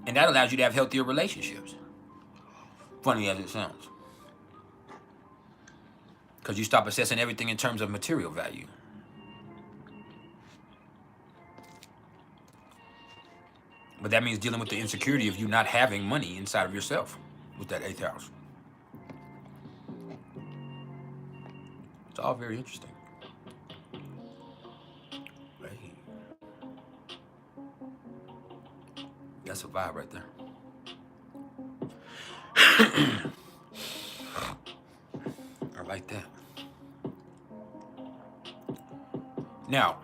[SPEAKER 1] And that allows you to have healthier relationships. Funny as it sounds. Because you stop assessing everything in terms of material value. But that means dealing with the insecurity of you not having money inside of yourself with that 8th house. It's all very interesting. That's a vibe right there. I like that. Now,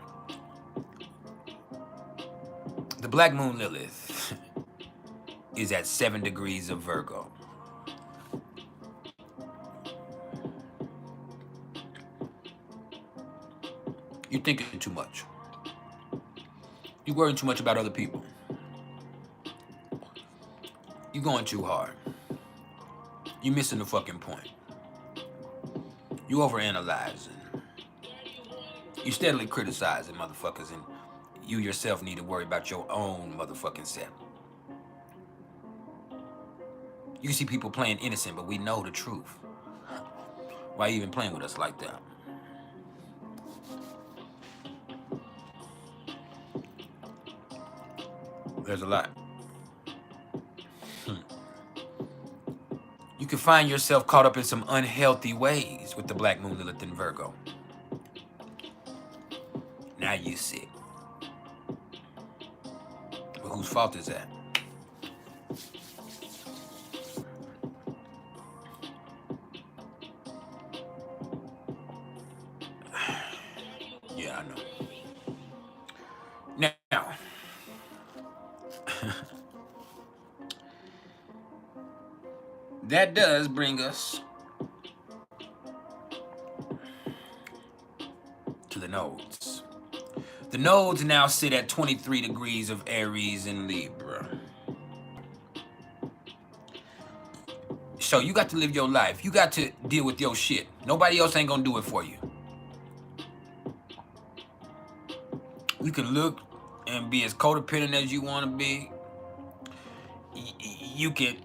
[SPEAKER 1] the Black Moon Lilith is at 7 degrees of Virgo. You're thinking too much. You're worrying too much about other people. You're going too hard. You're missing the fucking point. You overanalyzing. You steadily criticizing motherfuckers, and you yourself need to worry about your own motherfucking self. You can see people playing innocent, but we know the truth. Why you even playing with us like that? There's a lot. You can find yourself caught up in some unhealthy ways with the Black Moon, Lilith, and Virgo. Now you sick. But whose fault is that? Yeah, I know. Now, that does bring us to the nodes. The nodes now sit at 23 degrees of Aries and Libra. So you got to live your life. You got to deal with your shit. Nobody else ain't gonna do it for you. You can look and be as codependent as you want to be. You can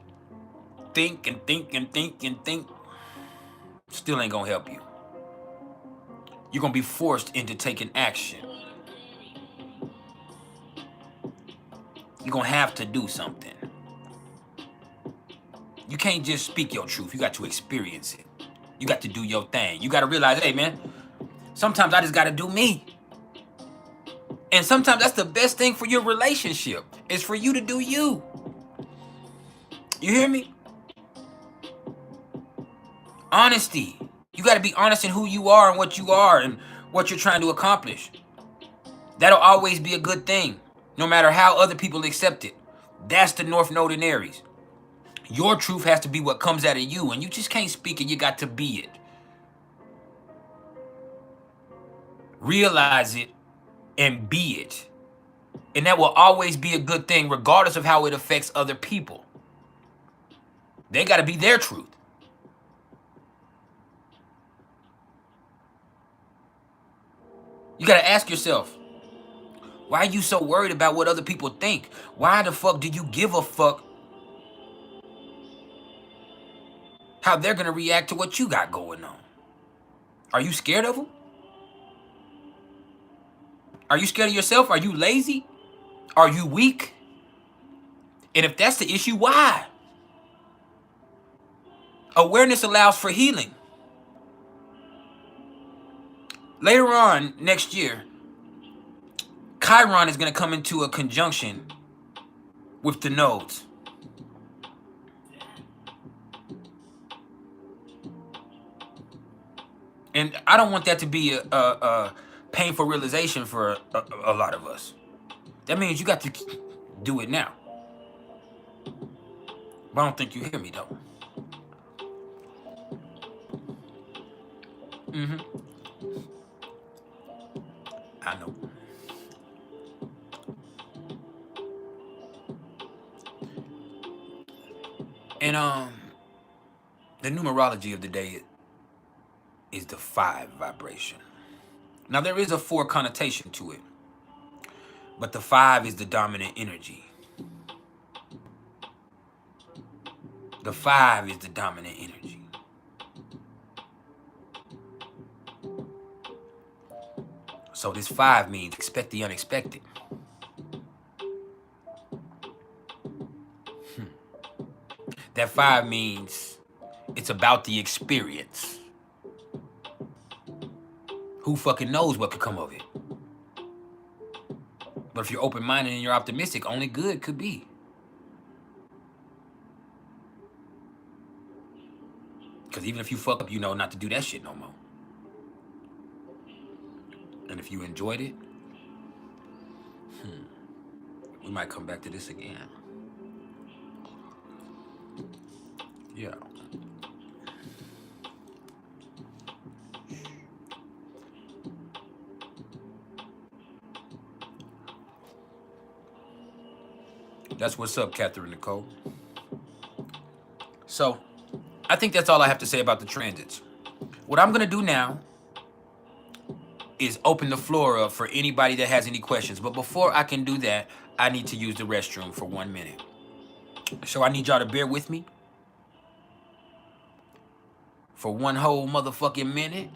[SPEAKER 1] think and think and think and think. Still ain't gonna help you. You're gonna be forced into taking action. You're gonna have to do something. You can't just speak your truth. You got to experience it. You got to do your thing. You got to realize, hey man, sometimes I just got to do me. And sometimes that's the best thing for your relationship, is for you to do you. You hear me? Honesty. You got to be honest in who you are and what you're trying to accomplish. That'll always be a good thing, no matter how other people accept it. That's the North Node in Aries. Your truth has to be what comes out of you, and you just can't speak it, you got to be it. Realize it and be it. And that will always be a good thing, regardless of how it affects other people. They got to be their truth. You got to ask yourself, why are you so worried about what other people think? Why the fuck do you give a fuck how they're going to react to what you got going on? Are you scared of them? Are you scared of yourself? Are you lazy? Are you weak? And if that's the issue, why? Awareness allows for healing. Later on next year, Chiron is going to come into a conjunction with the nodes. And I don't want that to be a painful realization for a lot of us. That means you got to do it now. But I don't think you hear me, though. I know. And the numerology of the day is the 5 vibration. Now there is a 4 connotation to it, but the 5 is the dominant energy. The 5 is the dominant energy. So this 5 means expect the unexpected. That 5 means it's about the experience. Who fucking knows what could come of it? But if you're open-minded and you're optimistic, only good could be. Because even if you fuck up, you know not to do that shit no more. And if you enjoyed it, we might come back to this again. Yeah. That's what's up, Catherine Nicole. So, I think that's all I have to say about the transits. What I'm going to do now is open the floor up for anybody that has any questions. But before I can do that, I need to use the restroom for 1 minute. So I need y'all to bear with me for 1 whole motherfucking minute.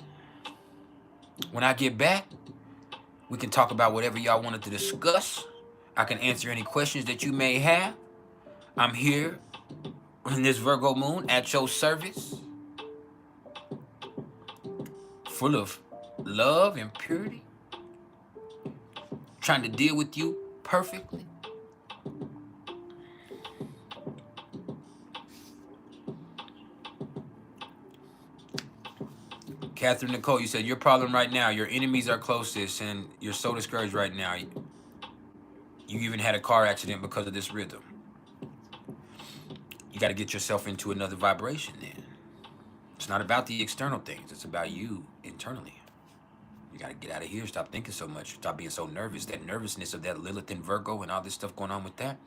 [SPEAKER 1] When I get back, we can talk about whatever y'all wanted to discuss. I can answer any questions that you may have. I'm here in this Virgo moon at your service, full of love and purity, trying to deal with you perfectly. Catherine Nicole, you said your problem right now, your enemies are closest and you're so discouraged right now. You even had a car accident because of this rhythm. You got to get yourself into another vibration then. It's not about the external things. It's about you internally. You got to get out of here. Stop thinking so much. Stop being so nervous. That nervousness of that Lilith and Virgo and all this stuff going on with that,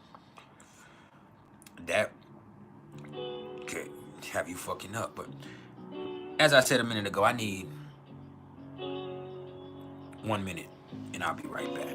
[SPEAKER 1] that could have you fucking up. But as I said a minute ago, I need 1 minute and I'll be right back.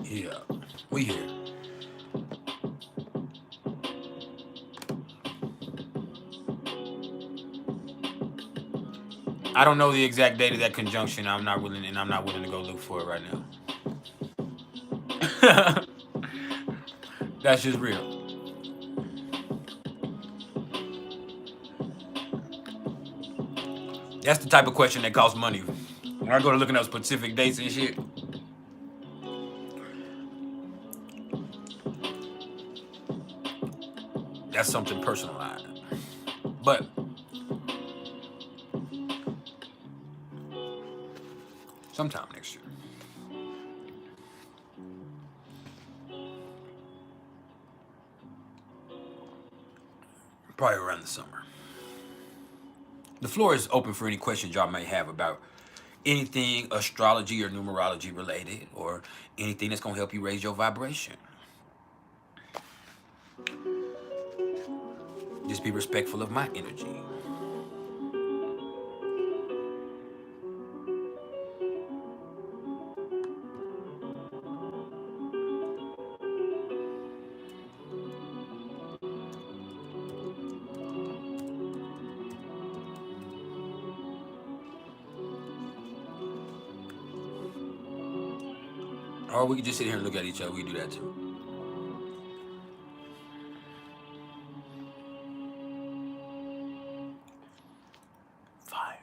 [SPEAKER 1] Yeah, we here. I don't know the exact date of that conjunction. I'm not willing to go look for it right now. That's just real. That's the type of question that costs money. When I go to looking up specific dates and shit, that's something personalized. But sometime next year. Probably around the summer. The floor is open for any questions y'all may have about anything astrology or numerology related, or anything that's gonna help you raise your vibration. Just be respectful of my energy. Or we can just sit here and look at each other. We can do that too. Fire.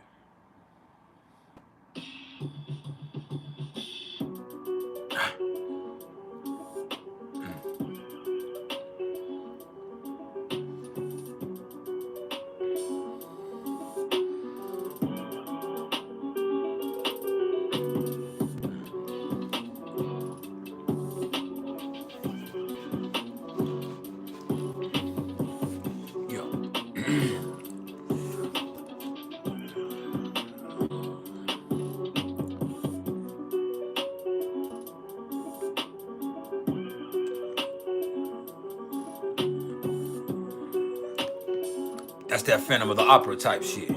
[SPEAKER 1] That's that Phantom of the Opera type shit.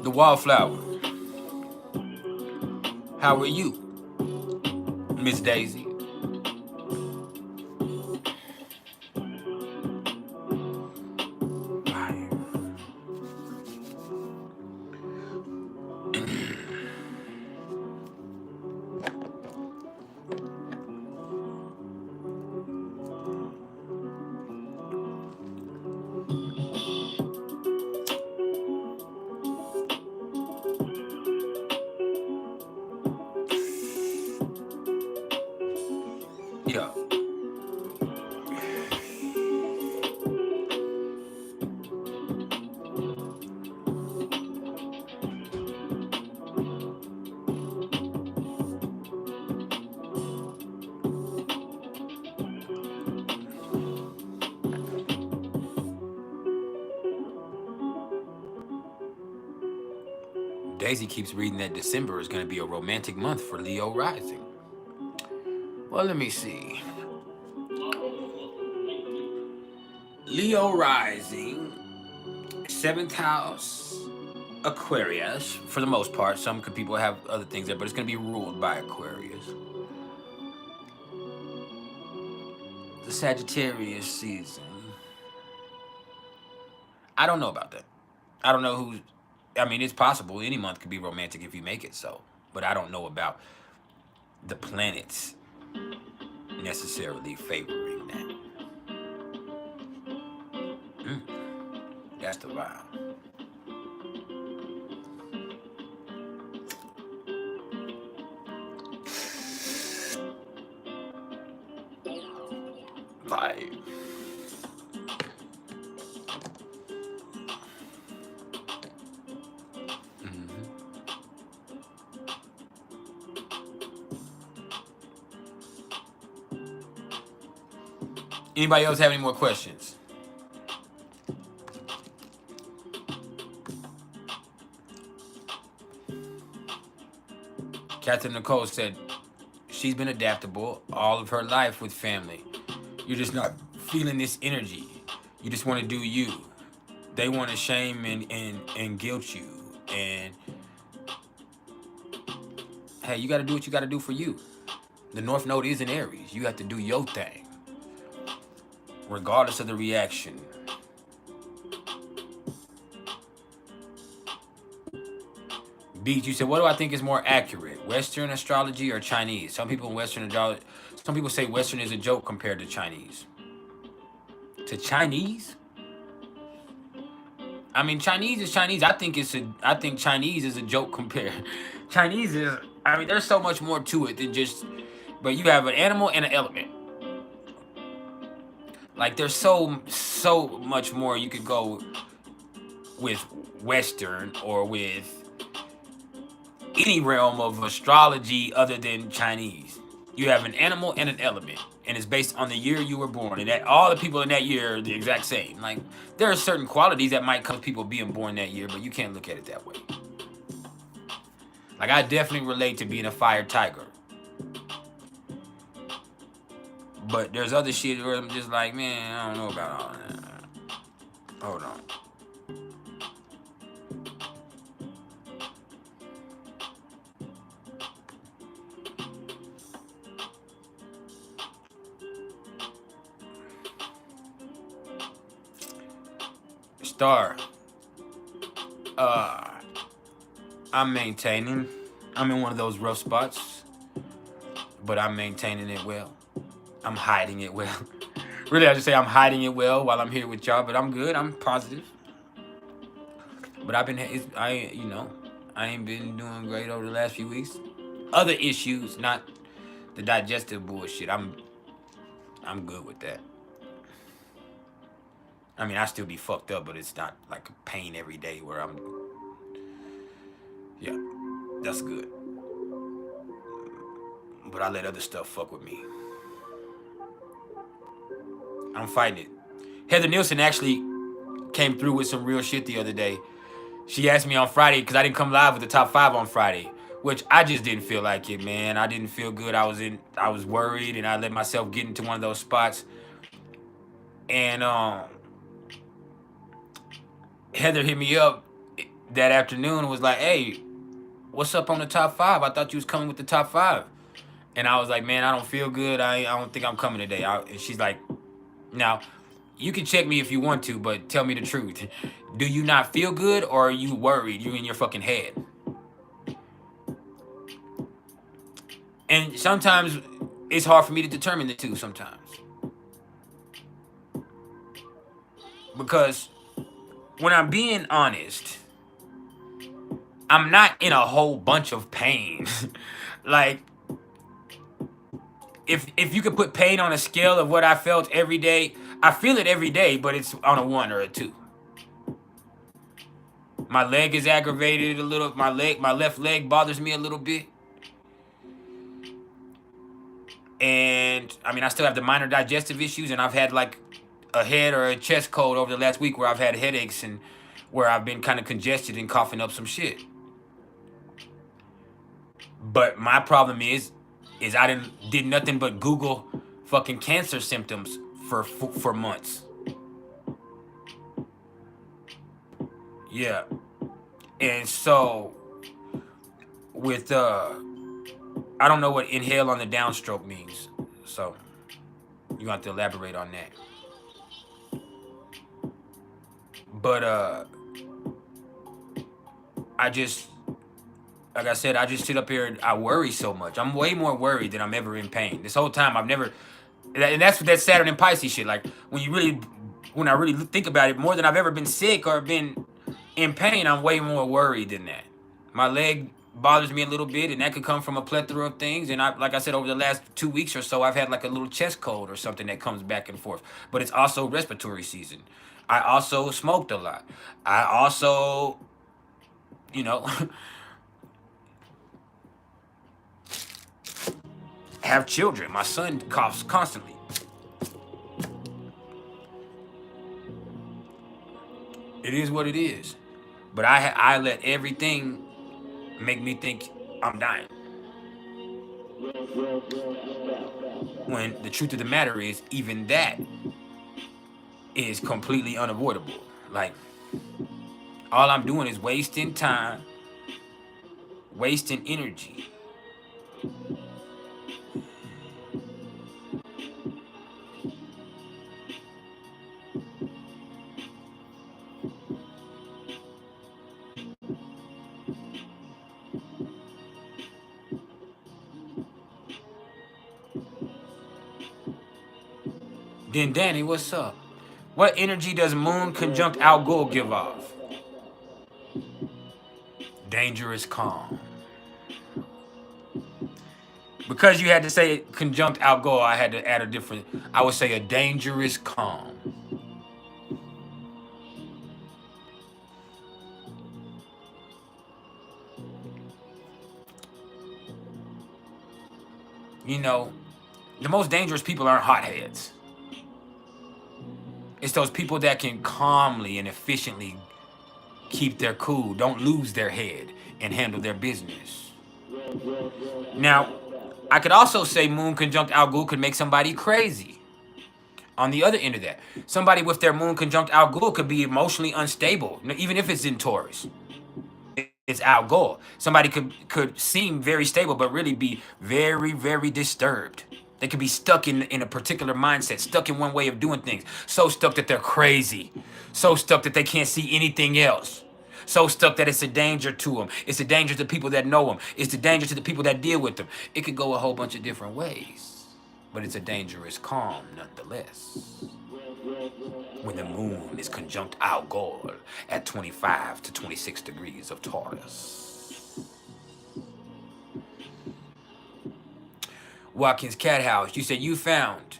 [SPEAKER 1] The Wallflower. How are you, Miss Daisy? Yeah. Daisy keeps reading that December is going to be a romantic month for Leo rising. Well, let me see. Leo rising, 7th house, Aquarius, for the most part. Some people have other things there, but it's going to be ruled by Aquarius. The Sagittarius season. I don't know about that. I don't know who's... I mean, it's possible. Any month could be romantic if you make it so. But I don't know about the planets necessarily favoring that. That's the vibe. Vibe. Anybody else have any more questions? Catherine Nicole said she's been adaptable all of her life with family. You're just not feeling this energy. You just want to do you. They want to shame and guilt you. And hey, you got to do what you got to do for you. The North Node is in Aries. You have to do your thing, regardless of the reaction. Beach, you said, what do I think is more accurate, Western astrology or Chinese? Some people in Western astrology, some people say Western is a joke compared to Chinese. To Chinese? I mean, Chinese is Chinese. I think Chinese is a joke compared. Chinese is, I mean, there's so much more to it than just, but you have an animal and an element. Like, there's so much more you could go with Western or with any realm of astrology other than Chinese. You have an animal and an element, and it's based on the year you were born, and that all the people in that year are the exact same. Like, there are certain qualities that might come to people being born that year, but you can't look at it that way. Like, I definitely relate to being a fire tiger, but there's other shit where I'm just like, man, I don't know about all that. Hold on. Star. I'm maintaining. I'm in one of those rough spots, but I'm maintaining it well. I'm hiding it well. Really, I just say I'm hiding it well while I'm here with y'all, but I'm good. I'm positive. But I ain't been doing great over the last few weeks. Other issues, not the digestive bullshit. I'm good with that. I mean, I still be fucked up, but it's not like a pain every day where I'm... Yeah, that's good. But I let other stuff fuck with me. I'm fighting it. Heather Nielsen actually came through with some real shit the other day. She asked me on Friday, because I didn't come live with the top 5 on Friday. which I just didn't feel like it, man. I didn't feel good. I was worried, and I let myself get into one of those spots. And Heather hit me up that afternoon and was like, "Hey, what's up on the top 5? I thought you was coming with the top 5." And I was like, "Man, I don't feel good. I don't think I'm coming today." And she's like, "Now, you can check me if you want to, but tell me the truth. Do you not feel good, or are you worried? You in your fucking head?" And sometimes it's hard for me to determine the two sometimes. Because when I'm being honest, I'm not in a whole bunch of pain. Like, if you could put pain on a scale of what I felt every day, I feel it every day, but it's on a 1 or a 2. My leg is aggravated a little. My left leg bothers me a little bit. And I mean, I still have the minor digestive issues, and I've had like a head or a chest cold over the last week where I've had headaches and where I've been kind of congested and coughing up some shit. But my problem is I did nothing but Google fucking cancer symptoms for months. Yeah. And so with I don't know what inhale on the downstroke means. So you have to elaborate on that. But I just, like I said, I just sit up here and I worry so much. I'm way more worried than I'm ever in pain. This whole time I've never, and that's that Saturn and Pisces shit. Like when I really think about it, more than I've ever been sick or been in pain, I'm way more worried than that. My leg bothers me a little bit, and that could come from a plethora of things. And like I said, over the last 2 weeks or so, I've had like a little chest cold or something that comes back and forth. But it's also respiratory season. I also smoked a lot. I also, you know, have children. My son coughs constantly. It is what it is. But I let everything make me think I'm dying. When the truth of the matter is, even that is completely unavoidable. Like, all I'm doing is wasting time, wasting energy. Then Danny, what's up? What energy does Moon conjunct Algol give off? Dangerous calm. Because you had to say conjunct Algol, I had to add a different, I would say a dangerous calm. You know, the most dangerous people aren't hotheads. It's those people that can calmly and efficiently keep their cool, don't lose their head, and handle their business. Now, I could also say Moon conjunct Algol could make somebody crazy. On the other end of that, somebody with their Moon conjunct Algol could be emotionally unstable, even if it's in Taurus. It's Algol. Somebody could seem very stable, but really be very, very disturbed. They could be stuck in a particular mindset, stuck in one way of doing things, so stuck that they're crazy, so stuck that they can't see anything else, so stuck that it's a danger to them. It's a danger to people that know them. It's a danger to the people that deal with them. It could go a whole bunch of different ways, but it's a dangerous calm nonetheless. When the Moon is conjunct Algol at 25 to 26 degrees of Taurus. Watkins Cat House, you said you found.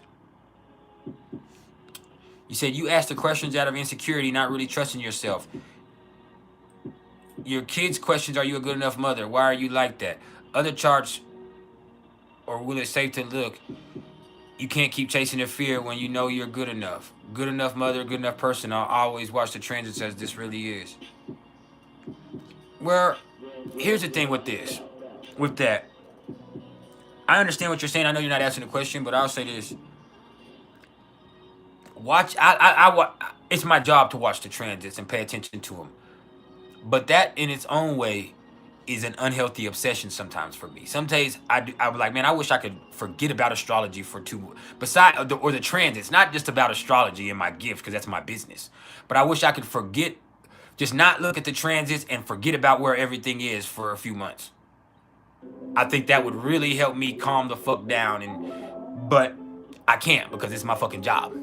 [SPEAKER 1] You said you asked the questions out of insecurity, not really trusting yourself. Your kids' questions, are you a good enough mother? Why are you like that? Other charts, or will it safe to look? You can't keep chasing the fear when you know you're good enough. Good enough mother, good enough person. I'll always watch the transits as this really is. Well, here's the thing with this. with that, I understand what you're saying. I know you're not answering the question, but I'll say this. Watch, it's my job to watch the transits and pay attention to them. But that in its own way is an unhealthy obsession sometimes for me. Some days I was like, man, I wish I could forget about astrology for two, beside or the transits, not just about astrology and my gift, because that's my business. But I wish I could forget, just not look at the transits and forget about where everything is for a few months. I think that would really help me calm the fuck down, but I can't because it's my fucking job.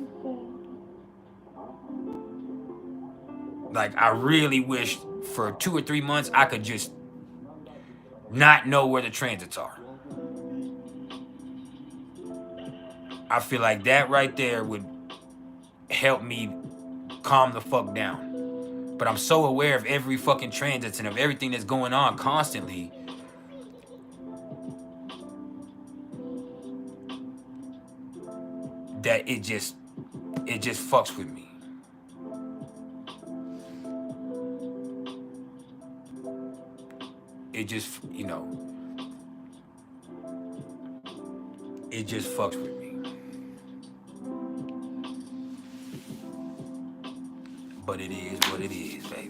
[SPEAKER 1] Like, I really wish for 2 or 3 months I could just not know where the transits are. I feel like that right there would help me calm the fuck down. But I'm so aware of every fucking transits and of everything that's going on constantly that it just fucks with me. It just, it just fucks with me. But it is what it is, baby.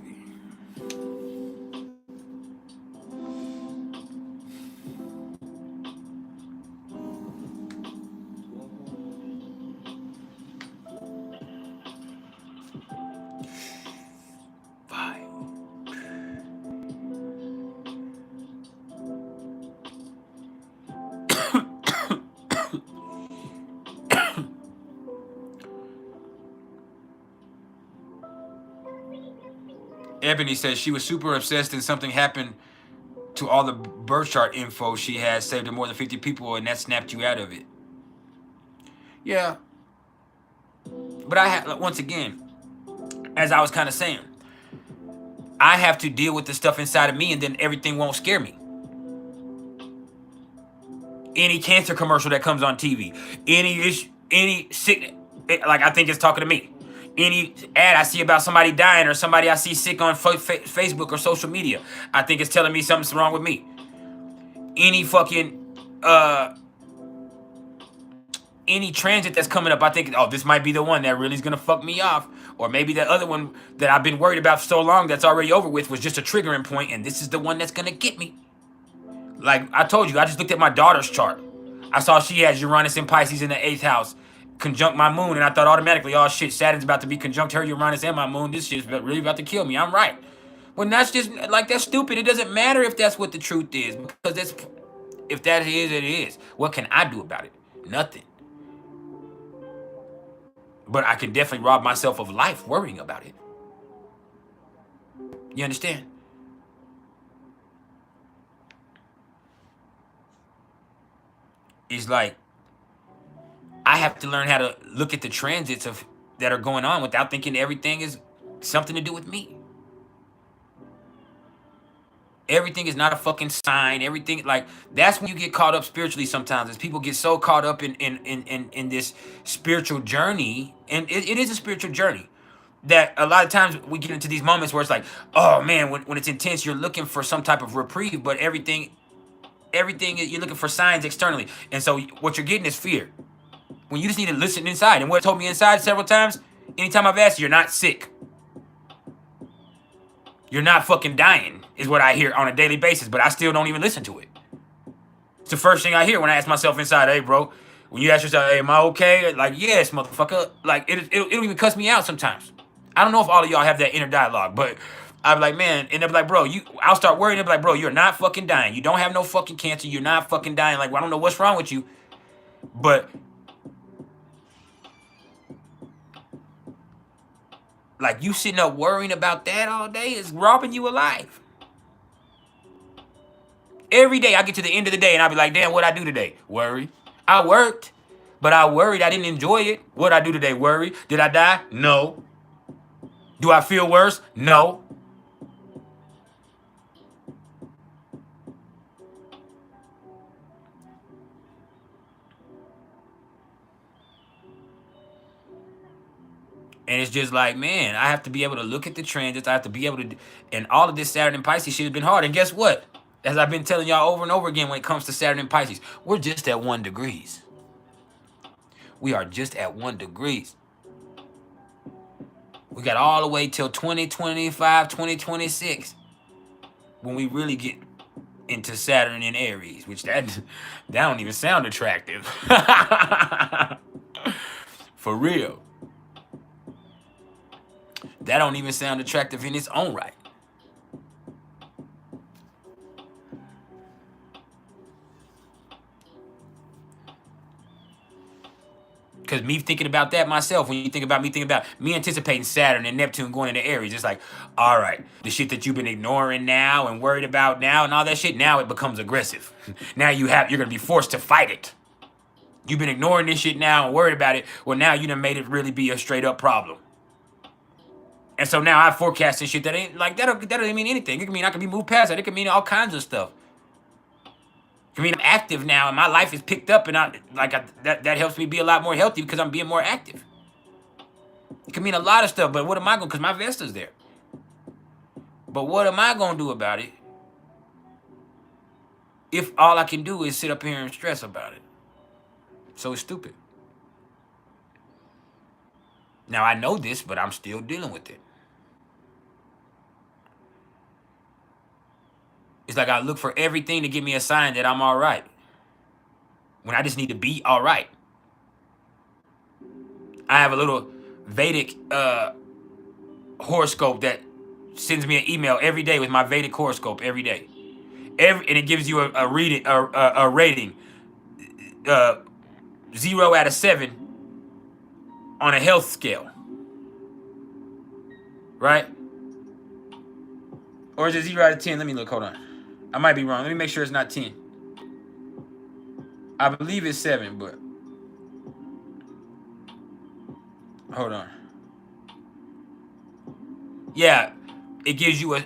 [SPEAKER 1] Ebony says she was super obsessed and something happened to all the birth chart info she has saved to more than 50 people and that snapped you out of it. Yeah. But I have, once again, as I was kind of saying, I have to deal with the stuff inside of me and then everything won't scare me. Any cancer commercial that comes on TV, any sick, like I think it's talking to me. Any ad I see about somebody dying or somebody I see sick on Facebook or social media, I think it's telling me something's wrong with me. Any fucking, any transit that's coming up, I think, oh, this might be the one that really is going to fuck me off. Or maybe the other one that I've been worried about for so long that's already over with was just a triggering point, and this is the one that's going to get me. Like I told you, I just looked at my daughter's chart. I saw she has Uranus and Pisces in the 8th house, conjunct my moon, and I thought automatically, oh shit, Saturn's about to be conjunct her Uranus and my moon. This shit's really about to kill me. I'm right. When that's just, like, that's stupid. It doesn't matter if that's what the truth is, because that's, if that is, it is. What can I do about it? Nothing. But I can definitely rob myself of life worrying about it. You understand? It's like, I have to learn how to look at the transits that are going on without thinking everything is something to do with me. Everything is not a fucking sign. Everything, like, that's when you get caught up spiritually sometimes, as people get so caught up in this spiritual journey, and it is a spiritual journey, that a lot of times we get into these moments where it's like, oh man, when it's intense, you're looking for some type of reprieve, but everything you're looking for signs externally, and so what you're getting is fear. When you just need to listen inside, and what it told me inside several times, anytime I've asked, you're not sick. You're not fucking dying, is what I hear on a daily basis, but I still don't even listen to it. It's the first thing I hear when I ask myself inside, hey, bro, when you ask yourself, hey, am I okay? Like, yes, motherfucker. Like, it'll even cuss me out sometimes. I don't know if all of y'all have that inner dialogue, but I'm like, man, and they'll be like, bro, I'll start worrying. They'll be like, bro, you're not fucking dying. You don't have no fucking cancer. You're not fucking dying. Like, well, I don't know what's wrong with you, but like, you sitting up worrying about that all day is robbing you of life. Every day I get to the end of the day and I'll be like, damn, what'd I do today? Worry. I worked, but I worried. I didn't enjoy it. What'd I do today? Worry. Did I die? No. Do I feel worse? No. And it's just like, man, I have to be able to look at the transits. I have to be able to, and all of this Saturn and Pisces shit has been hard. And guess what? As I've been telling y'all over and over again when it comes to Saturn and Pisces, we're just at 1 degrees. We are just at 1 degrees. We got all the way till 2025, 2026 when we really get into Saturn and Aries, which that don't even sound attractive. For real. That don't even sound attractive in its own right. Because me thinking about that myself, when you think about me thinking about me anticipating Saturn and Neptune going into Aries, it's like, all right, the shit that you've been ignoring now and worried about now and all that shit, now it becomes aggressive. Now you're gonna be forced to fight it. You've been ignoring this shit now and worried about it. Well, now you done made it really be a straight up problem. And so now I forecast this shit that ain't like that doesn't mean anything. It can mean I can be moved past that. It can mean all kinds of stuff. I mean, I'm active now, and my life is picked up, and that helps me be a lot more healthy because I'm being more active. It can mean a lot of stuff, but what am I going to, because my Vesta's there. But what am I going to do about it if all I can do is sit up here and stress about it? So it's stupid. Now, I know this, but I'm still dealing with it. It's like I look for everything to give me a sign that I'm all right, when I just need to be all right. I have a little Vedic horoscope that sends me an email every day with my Vedic horoscope every day. And it gives you a rating, 0 out of 7 on a health scale, right? Or is it 0 out of 10? Let me look. Hold on. I might be wrong. Let me make sure it's not 10. I believe it's 7, but hold on. Yeah, it gives you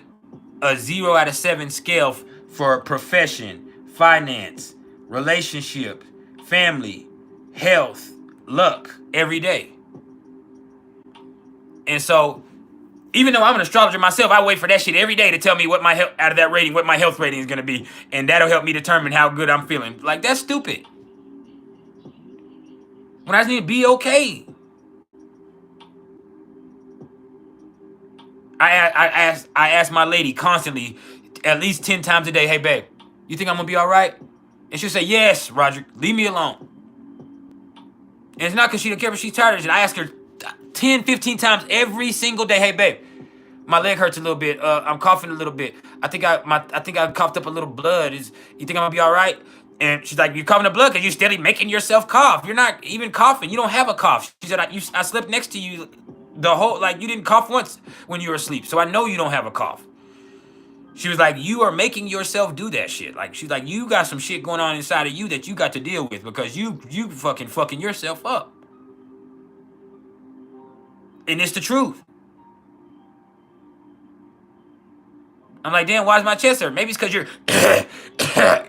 [SPEAKER 1] a 0 out of 7 scale for profession, finance, relationship, family, health, luck every day. And so, even though I'm an astrologer myself, I wait for that shit every day to tell me what my health, out of that rating, what my health rating is going to be. And that'll help me determine how good I'm feeling. Like, that's stupid. When I just need to be okay. I ask my lady constantly, at least 10 times a day, hey, babe, you think I'm going to be all right? And she'll say, yes, Roger, leave me alone. And it's not because she don't care, but she's tired of it. I ask her 10, 15 times every single day, hey, babe, my leg hurts a little bit. I'm coughing a little bit. I think I coughed up a little blood. You think I'm going to be all right? And she's like, you're coughing up blood because you're steadily making yourself cough. You're not even coughing. You don't have a cough. She said, I slept next to you the whole, like, you didn't cough once when you were asleep. So I know you don't have a cough. She was like, you are making yourself do that shit. Like, she's like, you got some shit going on inside of you that you got to deal with because you fucking yourself up. And it's the truth. I'm like, damn, why is my chest hurt? Maybe it's because you're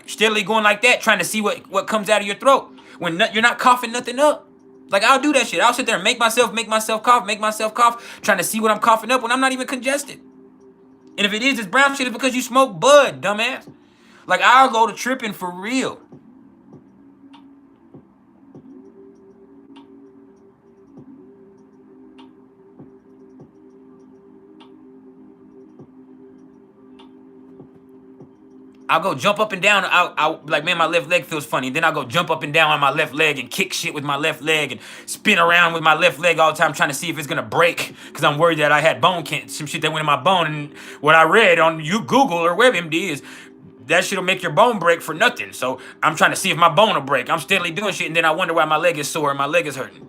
[SPEAKER 1] steadily going like that, trying to see what comes out of your throat when you're not coughing nothing up. Like, I'll do that shit. I'll sit there and make myself cough, trying to see what I'm coughing up when I'm not even congested. And if it is, it's brown shit, it's because you smoke bud, dumbass. Like, I'll go to tripping for real. I'll go jump up and down. I'll like, man, my left leg feels funny. Then I'll go jump up and down on my left leg and kick shit with my left leg and spin around with my left leg all the time trying to see if it's going to break because I'm worried that I had some shit that went in my bone. And what I read on Google or WebMD is that shit will make your bone break for nothing. So I'm trying to see if my bone will break. I'm steadily doing shit, and then I wonder why my leg is sore and my leg is hurting.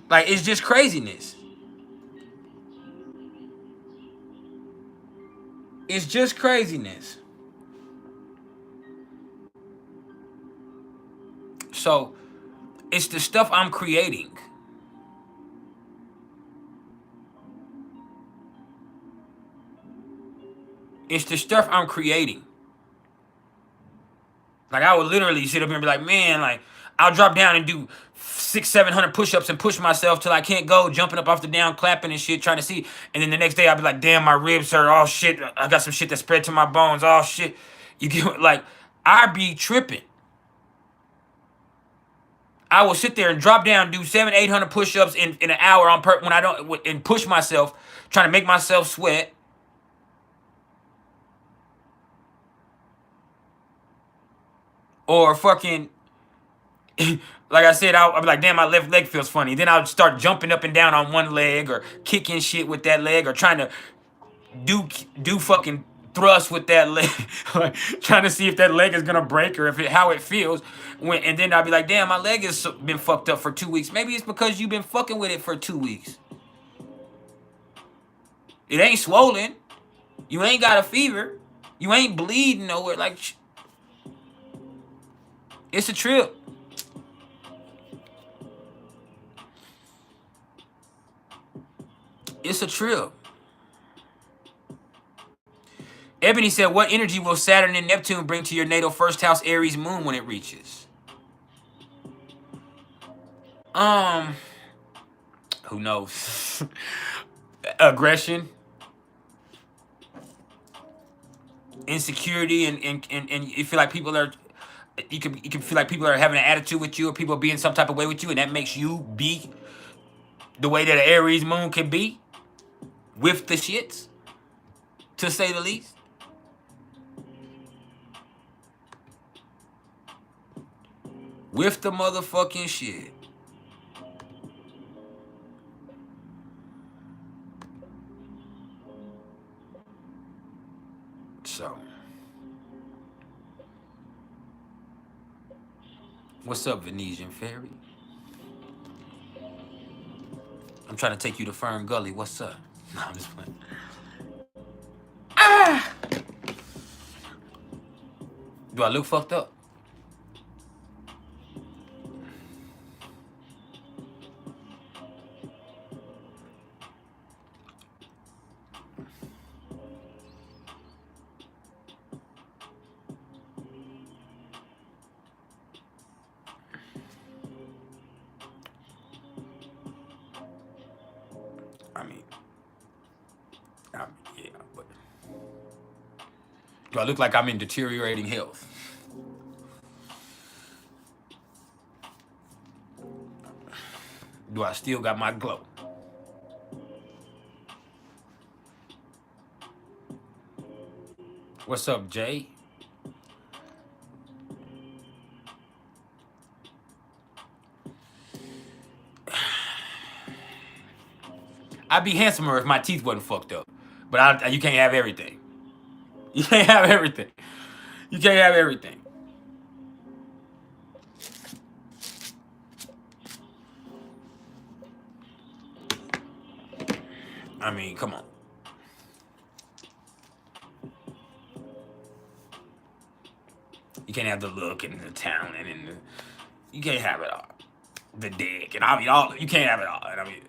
[SPEAKER 1] Like, it's just craziness. It's just craziness. So, it's the stuff I'm creating. It's the stuff I'm creating. Like, I would literally sit up here and be like, man, like, I'll drop down and do 600-700 push-ups and push myself till I can't go, jumping up off the down, clapping and shit, trying to see. And then the next day I'll be like, damn, my ribs hurt. Oh shit, I got some shit that spread to my bones. Oh shit. You get like, I be tripping. I will sit there and drop down, do 700-800 push-ups in an hour on when I don't, and push myself, trying to make myself sweat. Or fucking, like I said, I'll be like, damn, my left leg feels funny. Then I'll start jumping up and down on one leg or kicking shit with that leg or trying to do fucking thrust with that leg. Like, trying to see if that leg is going to break or how it feels. And then I'll be like, damn, my leg has been fucked up for 2 weeks. Maybe it's because you've been fucking with it for 2 weeks. It ain't swollen. You ain't got a fever. You ain't bleeding nowhere. Like, it's a trip. It's a trip. Ebony said, what energy will Saturn and Neptune bring to your natal first house Aries moon when it reaches? Who knows? Aggression, insecurity, and you feel like people are, you can feel like people are having an attitude with you, or people are being some type of way with you, and that makes you be the way that an Aries moon can be, with the shits, to say the least. With the motherfucking shit. So, what's up, Venetian Fairy? I'm trying to take you to Fern Gully. What's up? No, I'm just playing. Ah! Do I look fucked up? Yeah, but do I look like I'm in deteriorating health? Do I still got my glow? What's up, Jay? I'd be handsomer if my teeth wasn't fucked up. But you can't have everything. You can't have everything. You can't have everything. I mean, come on. You can't have the look and the talent and the, you can't have it all. The dick and I mean all, you can't have it all. And I mean,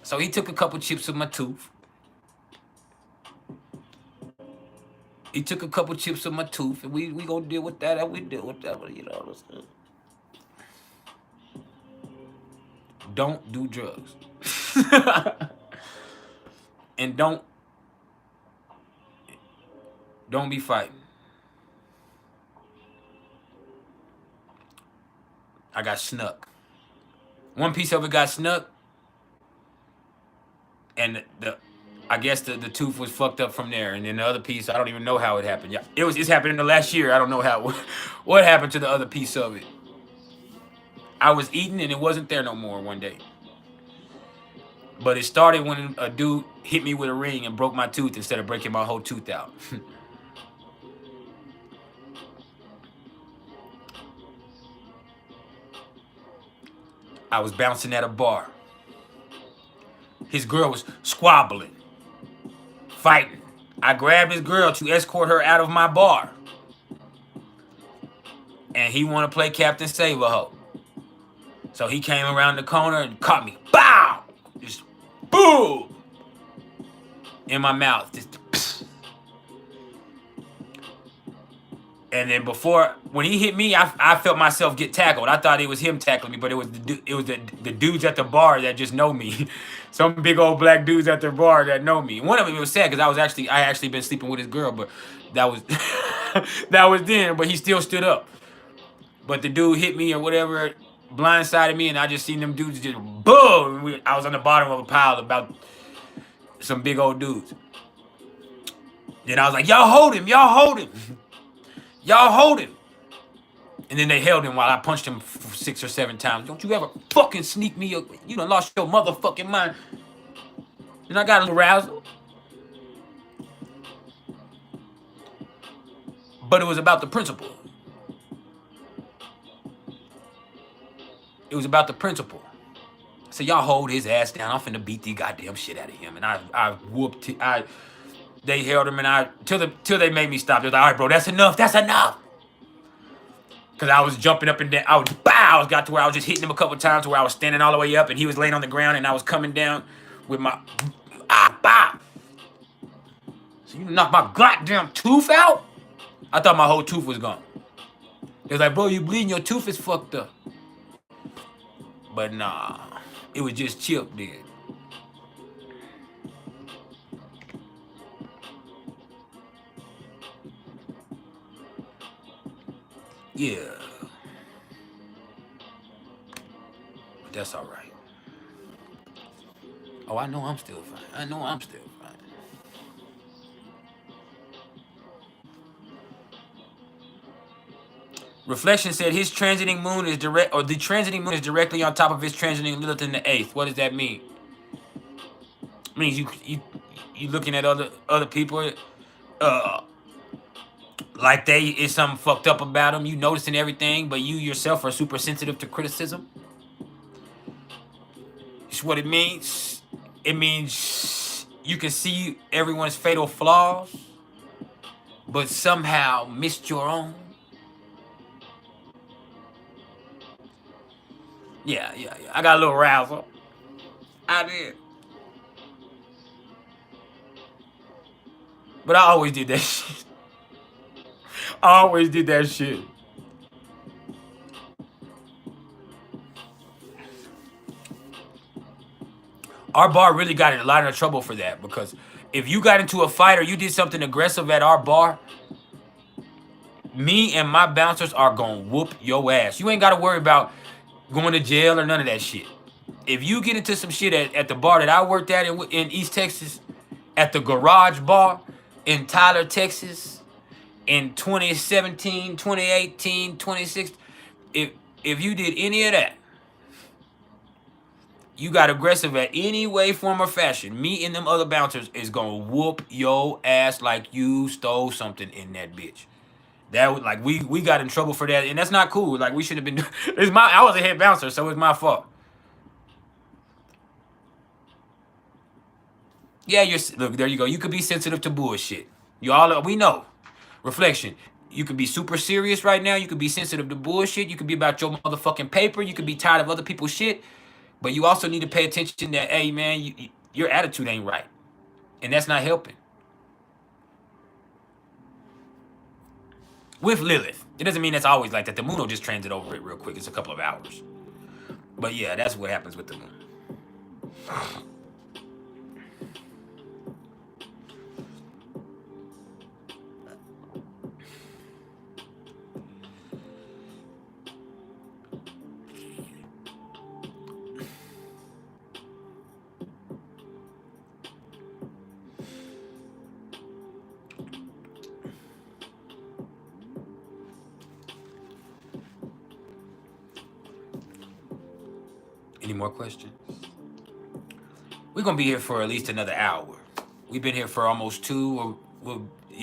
[SPEAKER 1] so he took a couple chips of my tooth. He took a couple chips of my tooth, and we gonna deal with that, and we deal with that, you know what I'm saying? Don't do drugs. And don't be fighting. I got snuck. One piece of it got snuck, and I guess the tooth was fucked up from there, and then the other piece, I don't even know how it happened. Yeah, it's happened in the last year. I don't know how what happened to the other piece of it. I was eating and it wasn't there no more one day. But it started when a dude hit me with a ring and broke my tooth instead of breaking my whole tooth out. I was bouncing at a bar. His girl was squabbling, fighting. I grabbed his girl to escort her out of my bar. And he wanted to play Captain Save-A-Ho. So he came around the corner and caught me. Bow! Just boom! In my mouth. Just, And then when he hit me, I felt myself get tackled. I thought it was him tackling me, but it was the dudes at the bar that just know me. Some big old black dudes at the bar that know me. One of them, it was sad because I actually been sleeping with his girl, but that was that was then. But he still stood up. But the dude hit me or whatever, blindsided me, and I just seen them dudes just boom. I was on the bottom of a pile about some big old dudes. Then I was like, y'all hold him, y'all hold him. Y'all hold him. And then they held him while I punched him 6 or 7 times. Don't you ever fucking sneak me up. You done lost your motherfucking mind. And I got a little razzle. But it was about the principle. It was about the principle. So y'all hold his ass down. I'm finna beat the goddamn shit out of him. And I whooped it. They held him and till they made me stop. They was like, all right, bro, that's enough. That's enough. Cause I was jumping up and down. I got to where I was just hitting him a couple times where I was standing all the way up and he was laying on the ground and I was coming down with my So you knocked my goddamn tooth out? I thought my whole tooth was gone. They was like, bro, you bleeding, your tooth is fucked up. But nah, it was just chipped then. Yeah. But that's all right. Oh, I know I'm still fine. I know I'm still fine. Reflection said his transiting moon is the transiting moon is directly on top of his transiting Lilith in the 8th. What does that mean? It means you looking at other people, like they is something fucked up about them. You noticing everything, but you yourself are super sensitive to criticism. It's what it means. It means you can see everyone's fatal flaws, but somehow missed your own. Yeah. I got a little razzle. I did. But I always did that shit. I always did that shit. Our bar really got in a lot of trouble for that because if you got into a fight or you did something aggressive at our bar, me and my bouncers are gonna whoop your ass. You ain't gotta worry about going to jail or none of that shit. If you get into some shit at the bar that I worked at in East Texas, at the Garage Bar in Tyler, Texas, in 2017, 2018, 2016, if you did any of that, you got aggressive at any way, form, or fashion, me and them other bouncers is gonna whoop your ass like you stole something in that bitch. That was like we got in trouble for that, and that's not cool. Like we should have been. I was a head bouncer, so it's my fault. Yeah, look, there you go. You could be sensitive to bullshit. We know. Reflection. You could be super serious right now. You could be sensitive to bullshit. You could be about your motherfucking paper. You could be tired of other people's shit. But you also need to pay attention that, hey, man, your attitude ain't right. And that's not helping. With Lilith. It doesn't mean that's always like that. The moon will just transit over it real quick. It's a couple of hours. But yeah, that's what happens with the moon. Any more questions? We're going to be here for at least another hour. We've been here for almost 2, we're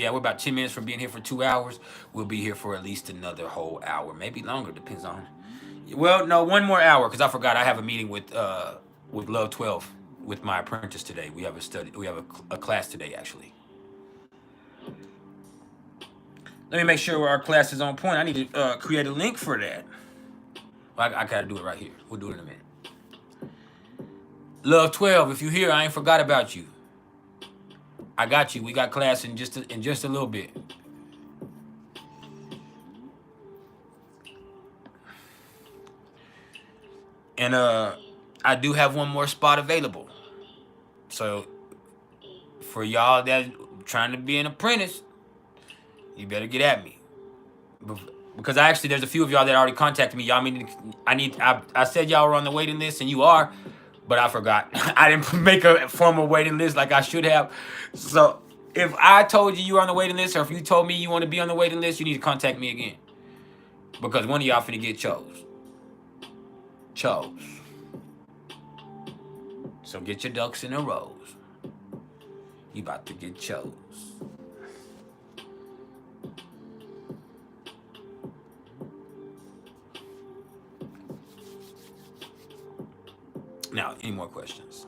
[SPEAKER 1] about 10 minutes from being here for 2 hours. We'll be here for at least another whole hour, maybe longer, depends on. Well, no, 1 more hour, because I forgot I have a meeting with Love 12 with my apprentice today. We have a class today, actually. Let me make sure our class is on point. I need to create a link for that. Well, I got to do it right here. We'll do it in a minute. Love 12, if you're here, I ain't forgot about you. I got you. We got class in just a little bit. And I do have one more spot available. So for y'all that trying to be an apprentice, you better get at me. Because actually there's a few of y'all that already contacted me. Y'all I said y'all were on the waiting list, and you are, but I forgot. I didn't make a formal waiting list like I should have. So if I told you you were on the waiting list, or if you told me you want to be on the waiting list, you need to contact me again. Because one of y'all finna get chose. So get your ducks in a row. You about to get chose. Now, any more questions?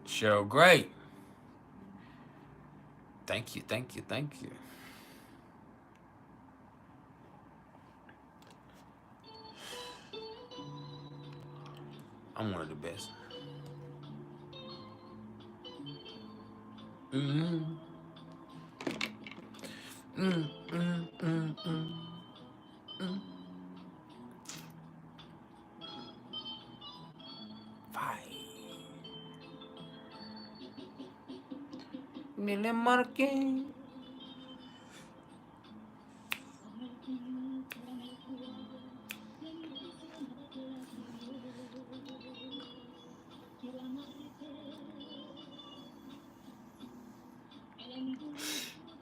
[SPEAKER 1] Cheryl, great. Thank you. I'm one of the best. Nile marque.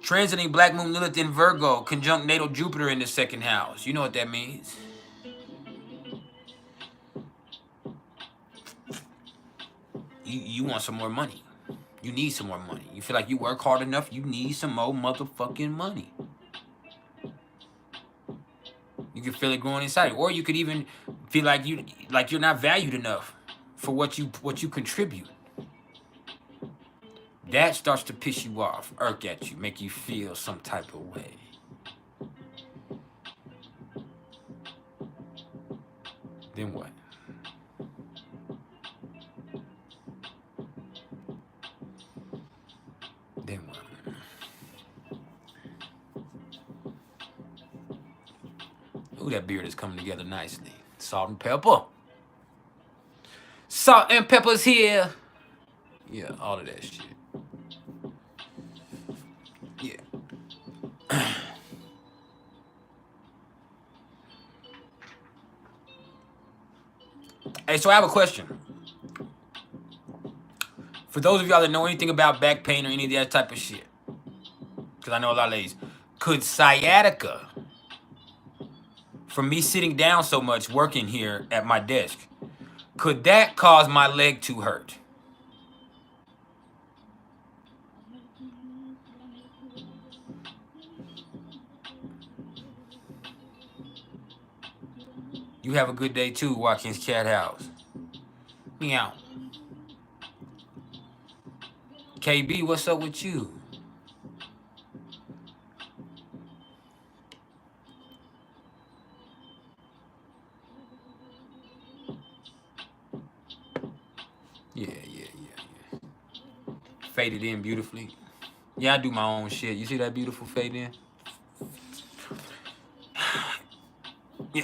[SPEAKER 1] Transiting Black Moon Lilith in Virgo, conjunct natal Jupiter in the second house. You know what that means. You want some more money. You need some more money. You feel like you work hard enough, you need some more motherfucking money. You can feel it growing inside. Or you could even feel like you're not valued enough for what you contribute. That starts to piss you off, irk at you, make you feel some type of way. Then what? Ooh, that beard is coming together nicely. Salt and pepper. Salt and pepper's here. Yeah, all of that shit. Yeah. Hey, so I have a question. For those of y'all that know anything about back pain or any of that type of shit, because I know a lot of ladies, could sciatica, from me sitting down so much working here at my desk, could that cause my leg to hurt? You have a good day too, Watkins Cat House. Meow. KB, what's up with you? Yeah. Faded in beautifully. Yeah, I do my own shit. You see that beautiful fade in? Yeah.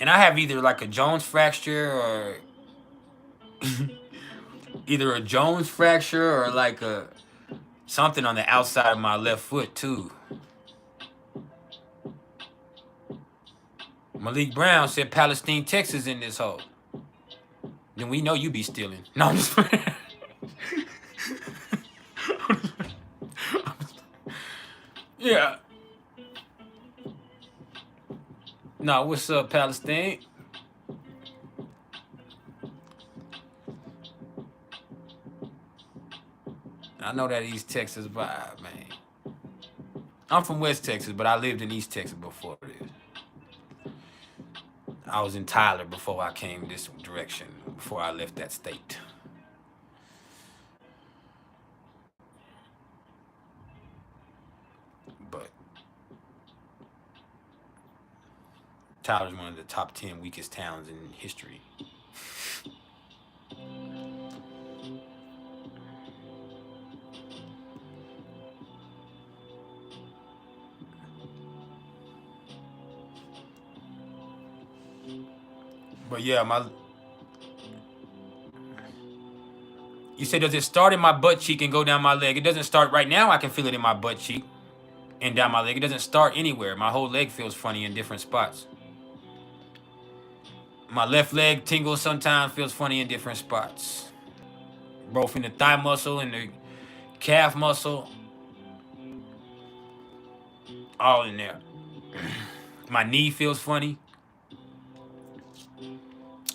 [SPEAKER 1] And I have either like a Jones fracture or either a Jones fracture or like a something on the outside of my left foot too. Malik Brown said Palestine, Texas in this hole. Then we know you be stealing. No, I'm just playing. Yeah. No, what's up, Palestine? I know that East Texas vibe, man. I'm from West Texas, but I lived in East Texas before this. I was in Tyler before I came this direction, before I left that state. But Tyler's one of the top 10 weakest towns in history. But yeah, you said, does it start in my butt cheek and go down my leg? It doesn't start right now. I can feel it in my butt cheek and down my leg. It doesn't start anywhere. My whole leg feels funny in different spots. My left leg tingles sometimes, feels funny in different spots. Both in the thigh muscle and the calf muscle. All in there. My knee feels funny.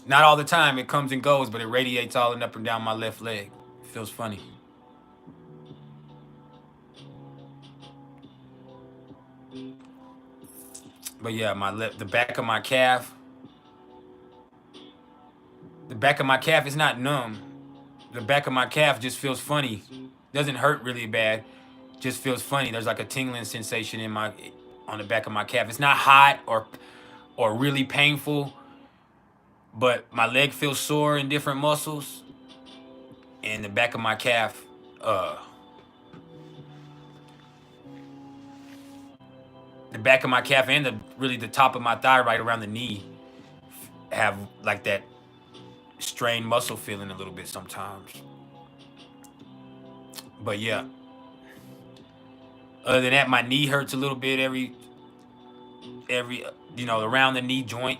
[SPEAKER 1] Not all the time, it comes and goes, but it radiates all and up and down my left leg. It feels funny. But yeah, the back of my calf. The back of my calf is not numb. The back of my calf just feels funny. Doesn't hurt really bad. Just feels funny. There's like a tingling sensation on the back of my calf. It's not hot or really painful. But my leg feels sore in different muscles. And the back of my calf, the back of my calf and really the top of my thigh right around the knee have like that strained muscle feeling a little bit sometimes. But yeah. Other than that, my knee hurts a little bit every around the knee joint.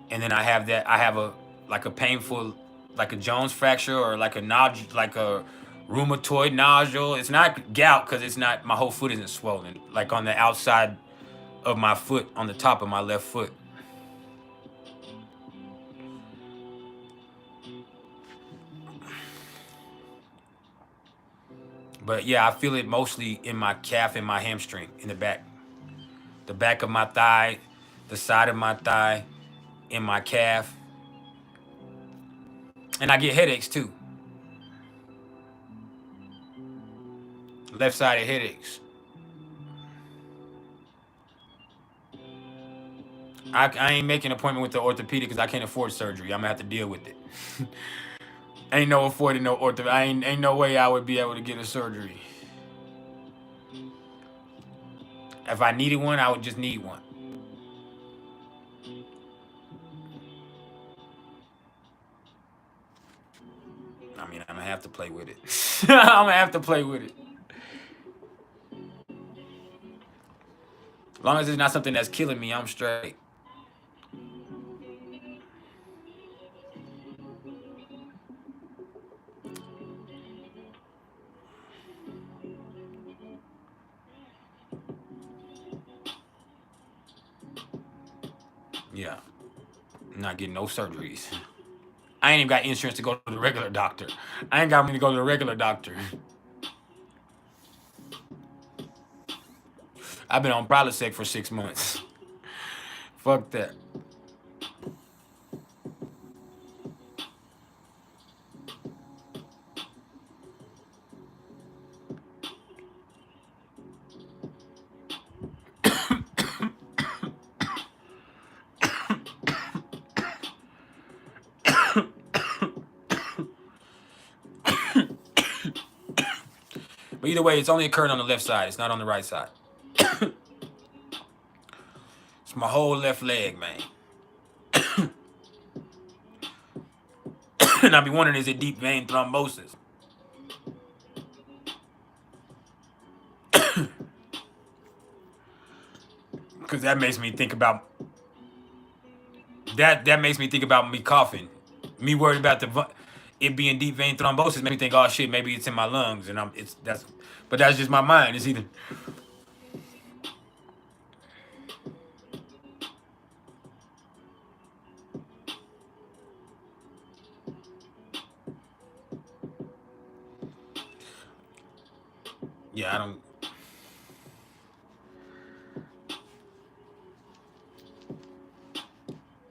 [SPEAKER 1] And then I have a painful, like a Jones fracture or like a rheumatoid nodule. It's not gout because it's not, my whole foot isn't swollen. Like on the outside of my foot, on the top of my left foot. But yeah, I feel it mostly in my calf and my hamstring in the back. The back of my thigh, the side of my thigh, in my calf. And I get headaches too. Left-sided headaches. I ain't making an appointment with the orthopedic because I can't afford surgery. I'm gonna have to deal with it. Ain't no affording no ortho. Ain't no way I would be able to get a surgery. If I needed one, I would just need one. I mean, I'm gonna have to play with it. I'm gonna have to play with it. As long as it's not something that's killing me, I'm straight. Yeah. I'm not getting no surgeries. I ain't even got insurance to go to the regular doctor. I ain't got money to go to the regular doctor. I've been on PrIcElEs for 6 months. Fuck that. But either way, it's only occurring on the left side. It's not on the right side. It's my whole left leg, man. And I be wondering, is it deep vein thrombosis? Because that makes me think about that makes me think about me coughing. Me worried about it being deep vein thrombosis made me think, oh shit, maybe it's in my lungs, and but that's just my mind. It's either. Yeah,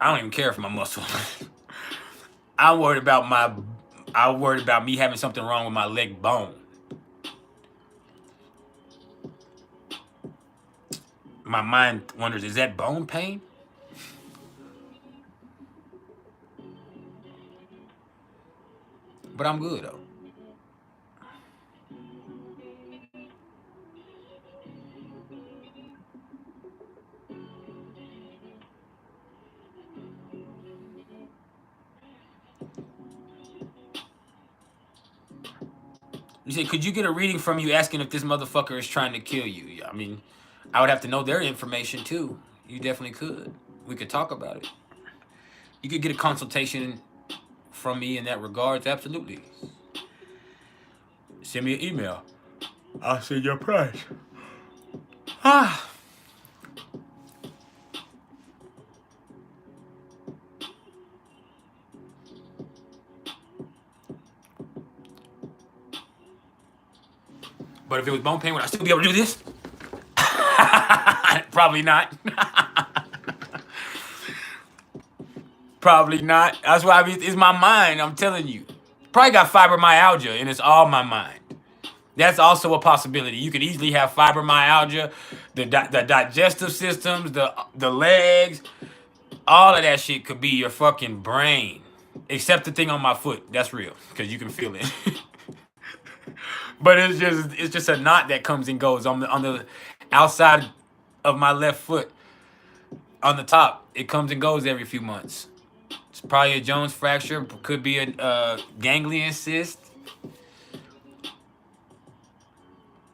[SPEAKER 1] I don't even care for my muscle. I'm worried about me having something wrong with my leg bone. My mind wonders, is that bone pain? But I'm good though. You said, could you get a reading from you asking if this motherfucker is trying to kill you? I mean, I would have to know their information too. You definitely could. We could talk about it. You could get a consultation from me in that regards. Absolutely. Send me an email. I'll send you a price. Ah. But if it was bone pain, would I still be able to do this? Probably not. Probably not. That's why it's my mind, I'm telling you. Probably got fibromyalgia, and it's all my mind. That's also a possibility. You could easily have fibromyalgia, the digestive systems, the legs, all of that shit could be your fucking brain. Except the thing on my foot. That's real, because you can feel it. But it's just a knot that comes and goes on the outside of my left foot. On the top, it comes and goes every few months. It's probably a Jones fracture. Could be a ganglion cyst.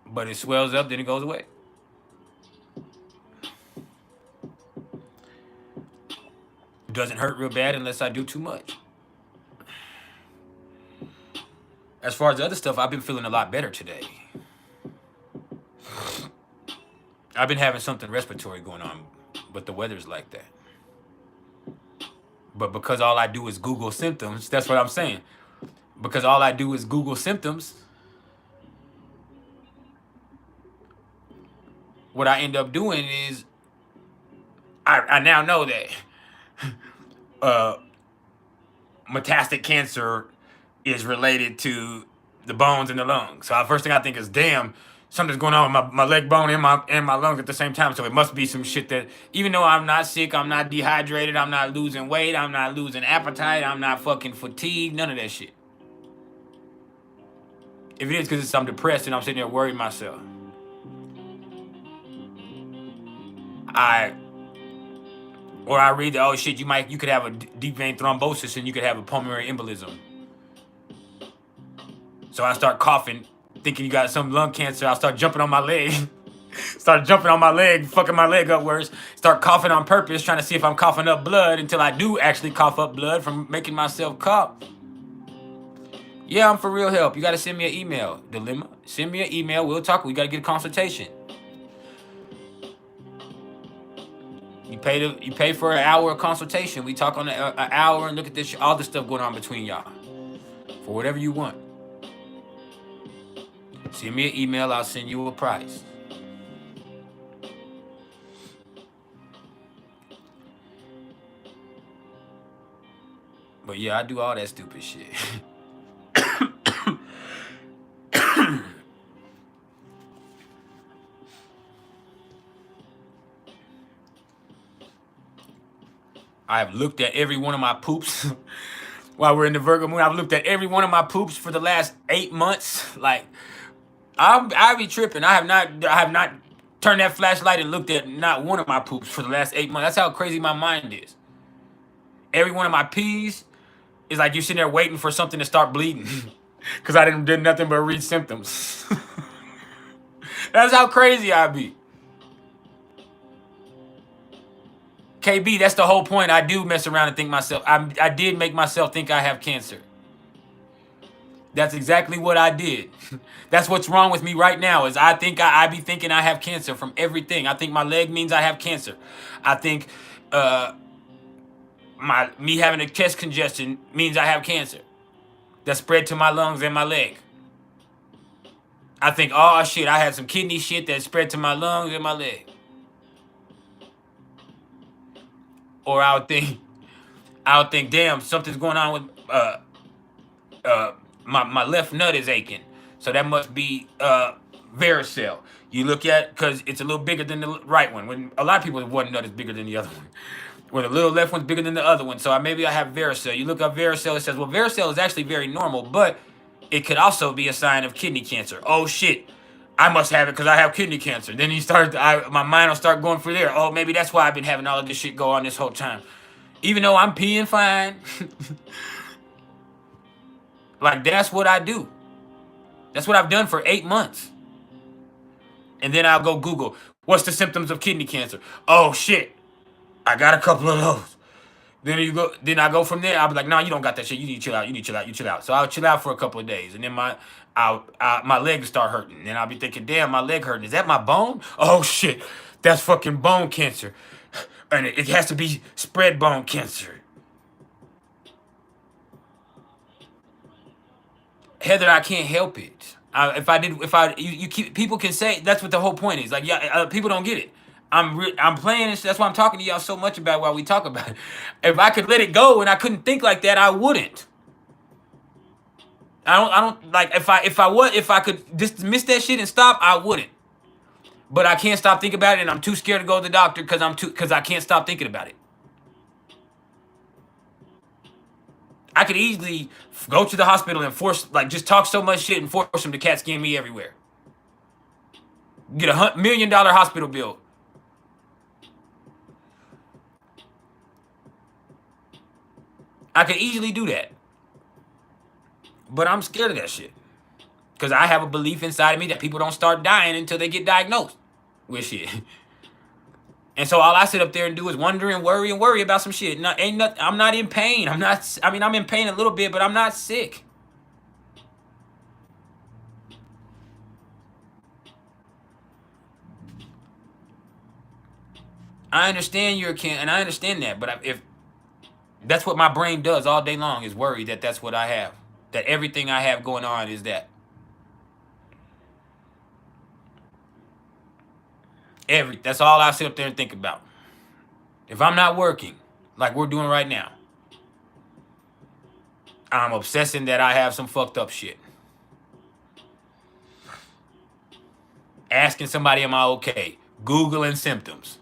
[SPEAKER 1] But it swells up, then it goes away. It doesn't hurt real bad unless I do too much. As far as the other stuff, I've been feeling a lot better today. I've been having something respiratory going on, but the weather's like that. But because all I do is Google symptoms, that's what I'm saying. Because all I do is Google symptoms, what I end up doing is I now know that metastatic cancer is related to the bones in the lungs. So the first thing I think is, damn, something's going on with my leg bone and my lungs at the same time. So it must be some shit that, even though I'm not sick, I'm not dehydrated, I'm not losing weight, I'm not losing appetite, I'm not fucking fatigued, none of that shit. If it is because I'm depressed and I'm sitting there worrying myself, I read that, oh shit, you could have a deep vein thrombosis and you could have a pulmonary embolism. So I start coughing, thinking you got some lung cancer. I start jumping on my leg. Fucking my leg up worse. Start coughing on purpose, trying to see if I'm coughing up blood until I do actually cough up blood from making myself cough. Yeah, I'm for real help. You got to send me an email. Dilemma. Send me an email. We'll talk. We got to get a consultation. You pay for an hour of consultation. We talk on an hour and look at this, all the stuff going on between y'all. For whatever you want. Send me an email. I'll send you a price. But yeah, I do all that stupid shit. I've looked at every one of my poops while we're in the Virgo moon. I've looked at every one of my poops for the last 8 months. Like, I be tripping. I have not turned that flashlight and looked at not one of my poops for the last 8 months. That's how crazy my mind is. Every one of my pees is like you're sitting there waiting for something to start bleeding. Because I did nothing but read symptoms. That's how crazy I be. KB, that's the whole point. I do mess around and think myself. I did make myself think I have cancer. That's exactly what I did. That's what's wrong with me right now is I think I be thinking I have cancer from everything. I think my leg means I have cancer. I think me having a chest congestion means I have cancer that spread to my lungs and my leg. I think, oh shit, I had some kidney shit that spread to my lungs and my leg. Or I would think, damn, something's going on with my left nut is aching, so that must be varicella. You look at because it's a little bigger than the right one. When a lot of people, one nut is bigger than the other one. Where the little left one's bigger than the other one. So maybe I have varicella. You look up varicella, it says, well, varicella is actually very normal, but it could also be a sign of kidney cancer. Oh shit, I must have it because I have kidney cancer. Then my mind will start going through there. Oh, maybe that's why I've been having all of this shit go on this whole time. Even though I'm peeing fine. Like, that's what I do. That's what I've done for 8 months. And then I'll go Google, what's the symptoms of kidney cancer? Oh shit, I got a couple of those. Then I go from there. I'll be like, no, you don't got that shit. You need to chill out. You need to chill out. You chill out. So I'll chill out for a couple of days, and then my legs start hurting. And then I'll be thinking, damn, my leg hurting. Is that my bone? Oh shit, that's fucking bone cancer, and it has to be spread bone cancer. Heather, I can't help it. People can say that's what the whole point is. Like, yeah, people don't get it. I'm playing this. That's why I'm talking to y'all so much about while we talk about it. If I could let it go and I couldn't think like that, I wouldn't. I don't like if I could dismiss that shit and stop, I wouldn't. But I can't stop thinking about it, and I'm too scared to go to the doctor because I can't stop thinking about it. I could easily go to the hospital and just talk so much shit and force them to CAT scan me everywhere. Get $1 million hospital bill. I could easily do that. But I'm scared of that shit. Because I have a belief inside of me that people don't start dying until they get diagnosed with shit. And so all I sit up there and do is wonder and worry about some shit. I'm not in pain. I'm in pain a little bit, but I'm not sick. I understand and I understand that, but if that's what my brain does all day long is worry that that's what I have. That everything I have going on is that. That's all I sit up there and think about. If I'm not working, like we're doing right now, I'm obsessing that I have some fucked up shit. Asking somebody, am I okay? Googling symptoms.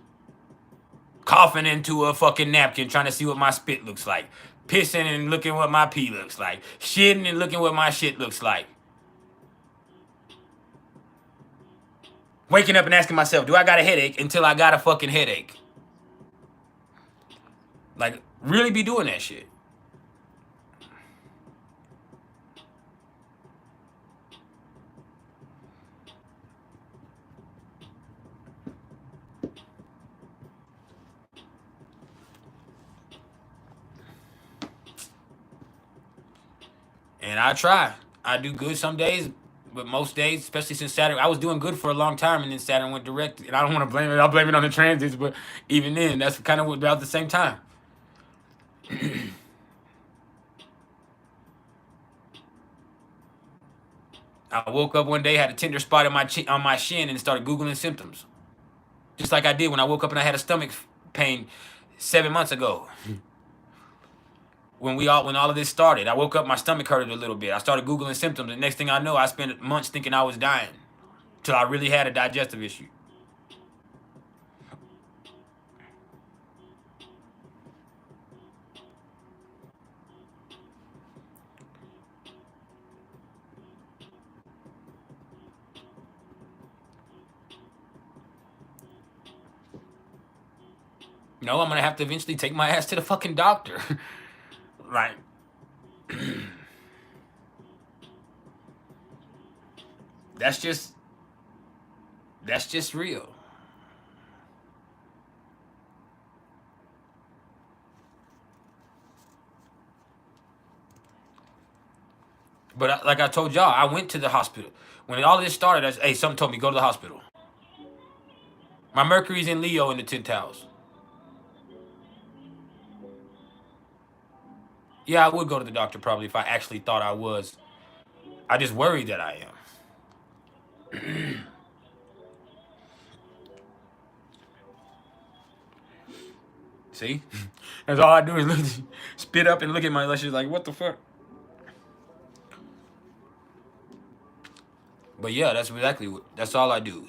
[SPEAKER 1] Coughing into a fucking napkin trying to see what my spit looks like. Pissing and looking what my pee looks like. Shitting and looking what my shit looks like. Waking up and asking myself, do I got a headache until I got a fucking headache? Like, really be doing that shit. And I try. I do good some days, but most days, especially since Saturn, I was doing good for a long time, and then Saturn went direct. And I don't want to blame it. I'll blame it on the transits, but even then, that's kind of about the same time. I woke up one day, had a tender spot on my shin, and started Googling symptoms. Just like I did when I woke up and I had a stomach pain 7 months ago. When all of this started, I woke up, my stomach hurted a little bit. I started Googling symptoms, and next thing I know, I spent months thinking I was dying till I really had a digestive issue. No, I'm gonna have to eventually take my ass to the fucking doctor. Like, that's just real. But like I told y'all, I went to the hospital. When all of this started, hey, something told me, go to the hospital. My Mercury's in Leo in the 10th house. Yeah, I would go to the doctor probably if I actually thought I was. I just worry that I am. See? That's all I do is look, spit up and look at my lashes like, what the fuck? But yeah, that's exactly what, that's all I do.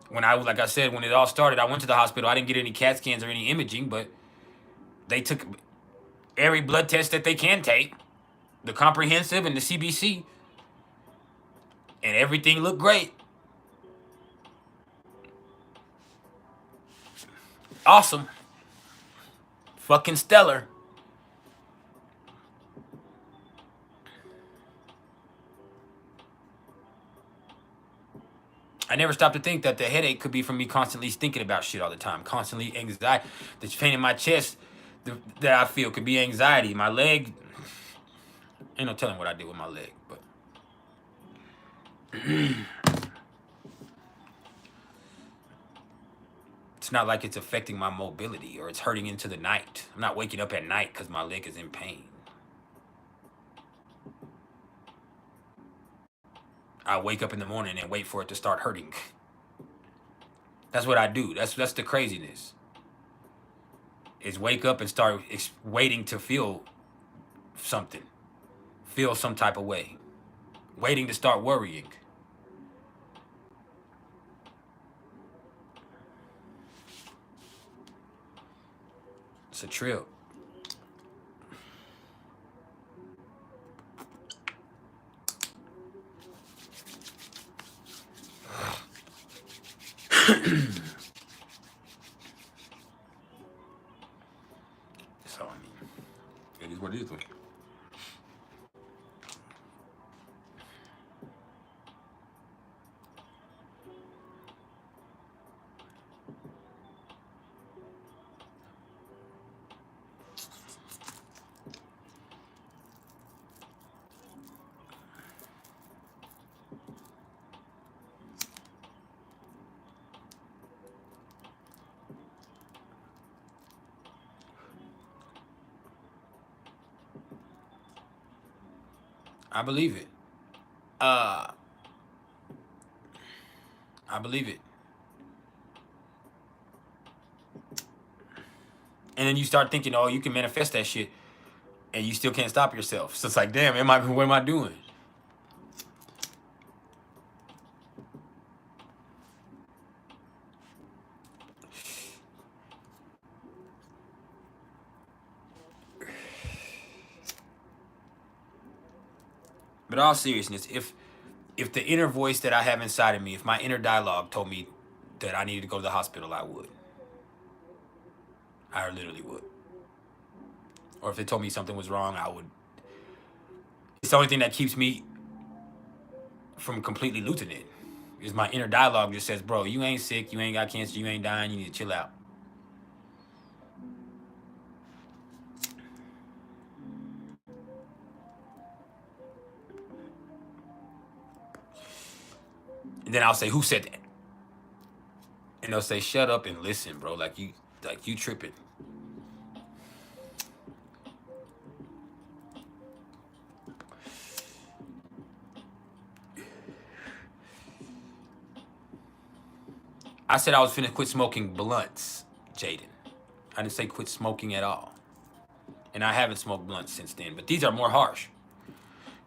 [SPEAKER 1] When like I said, when it all started, I went to the hospital. I didn't get any CAT scans or any imaging, but they took every blood test that they can take, the comprehensive and the CBC, and everything looked great. Awesome. Fucking stellar. I never stopped to think that the headache could be from me constantly thinking about shit all the time. Constantly anxiety. The pain in my chest that I feel could be anxiety. My leg, ain't no telling what I did with my leg, but it's not like it's affecting my mobility or it's hurting into the night. I'm not waking up at night because my leg is in pain. I wake up in the morning and wait for it to start hurting. That's what I do. That's the craziness. Is wake up and start waiting to feel something. Feel some type of way. Waiting to start worrying. It's a trip. So I mean, it is what it is. I believe it. I believe it. And then you start thinking, oh, you can manifest that shit, and you still can't stop yourself. So it's like, damn, what am I doing? But in all seriousness, if the inner voice that I have inside of me, if my inner dialogue told me that I needed to go to the hospital, I would. I literally would. Or if it told me something was wrong, I would. It's the only thing that keeps me from completely losing it. Is my inner dialogue just says, bro, you ain't sick, you ain't got cancer, you ain't dying, you need to chill out. And then I'll say, who said that? And they'll say, shut up and listen, bro. Like you tripping. I said I was finna quit smoking blunts, Jaden. I didn't say quit smoking at all. And I haven't smoked blunts since then. But these are more harsh.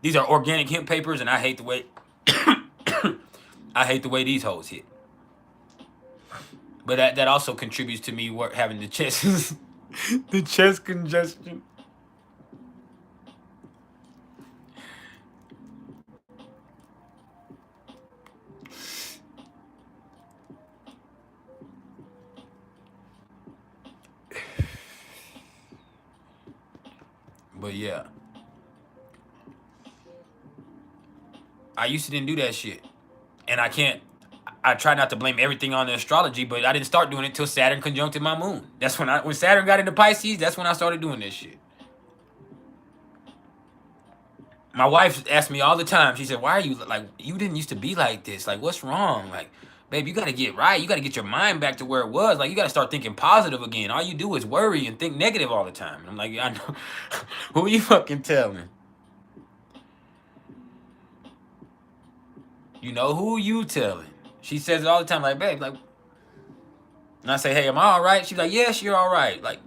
[SPEAKER 1] These are organic hemp papers, and I hate the way I hate the way these hoes hit. But that also contributes to me having the chest the chest congestion. But yeah. I used to didn't do that shit. And I try not to blame everything on the astrology, but I didn't start doing it till Saturn conjuncted my moon. That's when Saturn got into Pisces, that's when I started doing this shit. My wife asked me all the time. She said, "Why are you like? You didn't used to be like this. Like, what's wrong? Like, babe, you got to get right. You got to get your mind back to where it was. Like, you got to start thinking positive again. All you do is worry and think negative all the time." And I'm like, "Yeah, I know." Who you fucking telling? You know who you telling? She says it all the time. Like, babe, like, and I say, "Hey, am I all right?" She's like, "Yes, you're all right." Like,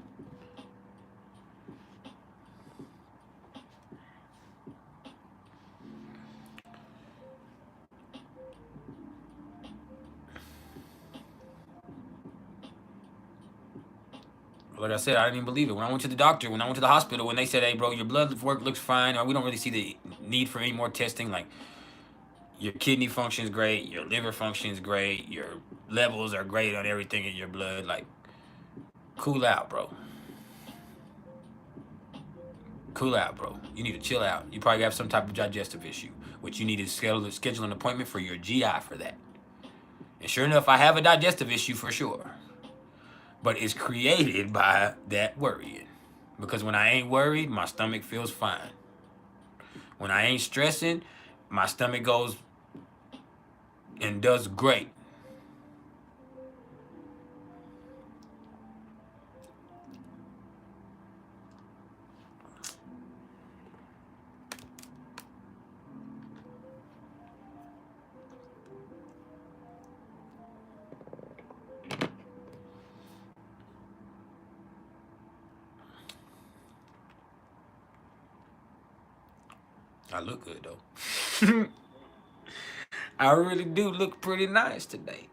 [SPEAKER 1] like I said, I didn't even believe it. When I went to the doctor, when I went to the hospital, when they said, "Hey, bro, your blood work looks fine, or we don't really see the need for any more testing," like, your kidney functions great, your liver functions great, your levels are great on everything in your blood. Like, cool out, bro. Cool out, bro. You need to chill out. You probably have some type of digestive issue, which you need to schedule an appointment for your GI for that. And sure enough, I have a digestive issue for sure. But it's created by that worrying. Because when I ain't worried, my stomach feels fine. When I ain't stressing, my stomach goes and does great. I look good though. I really do look pretty nice today.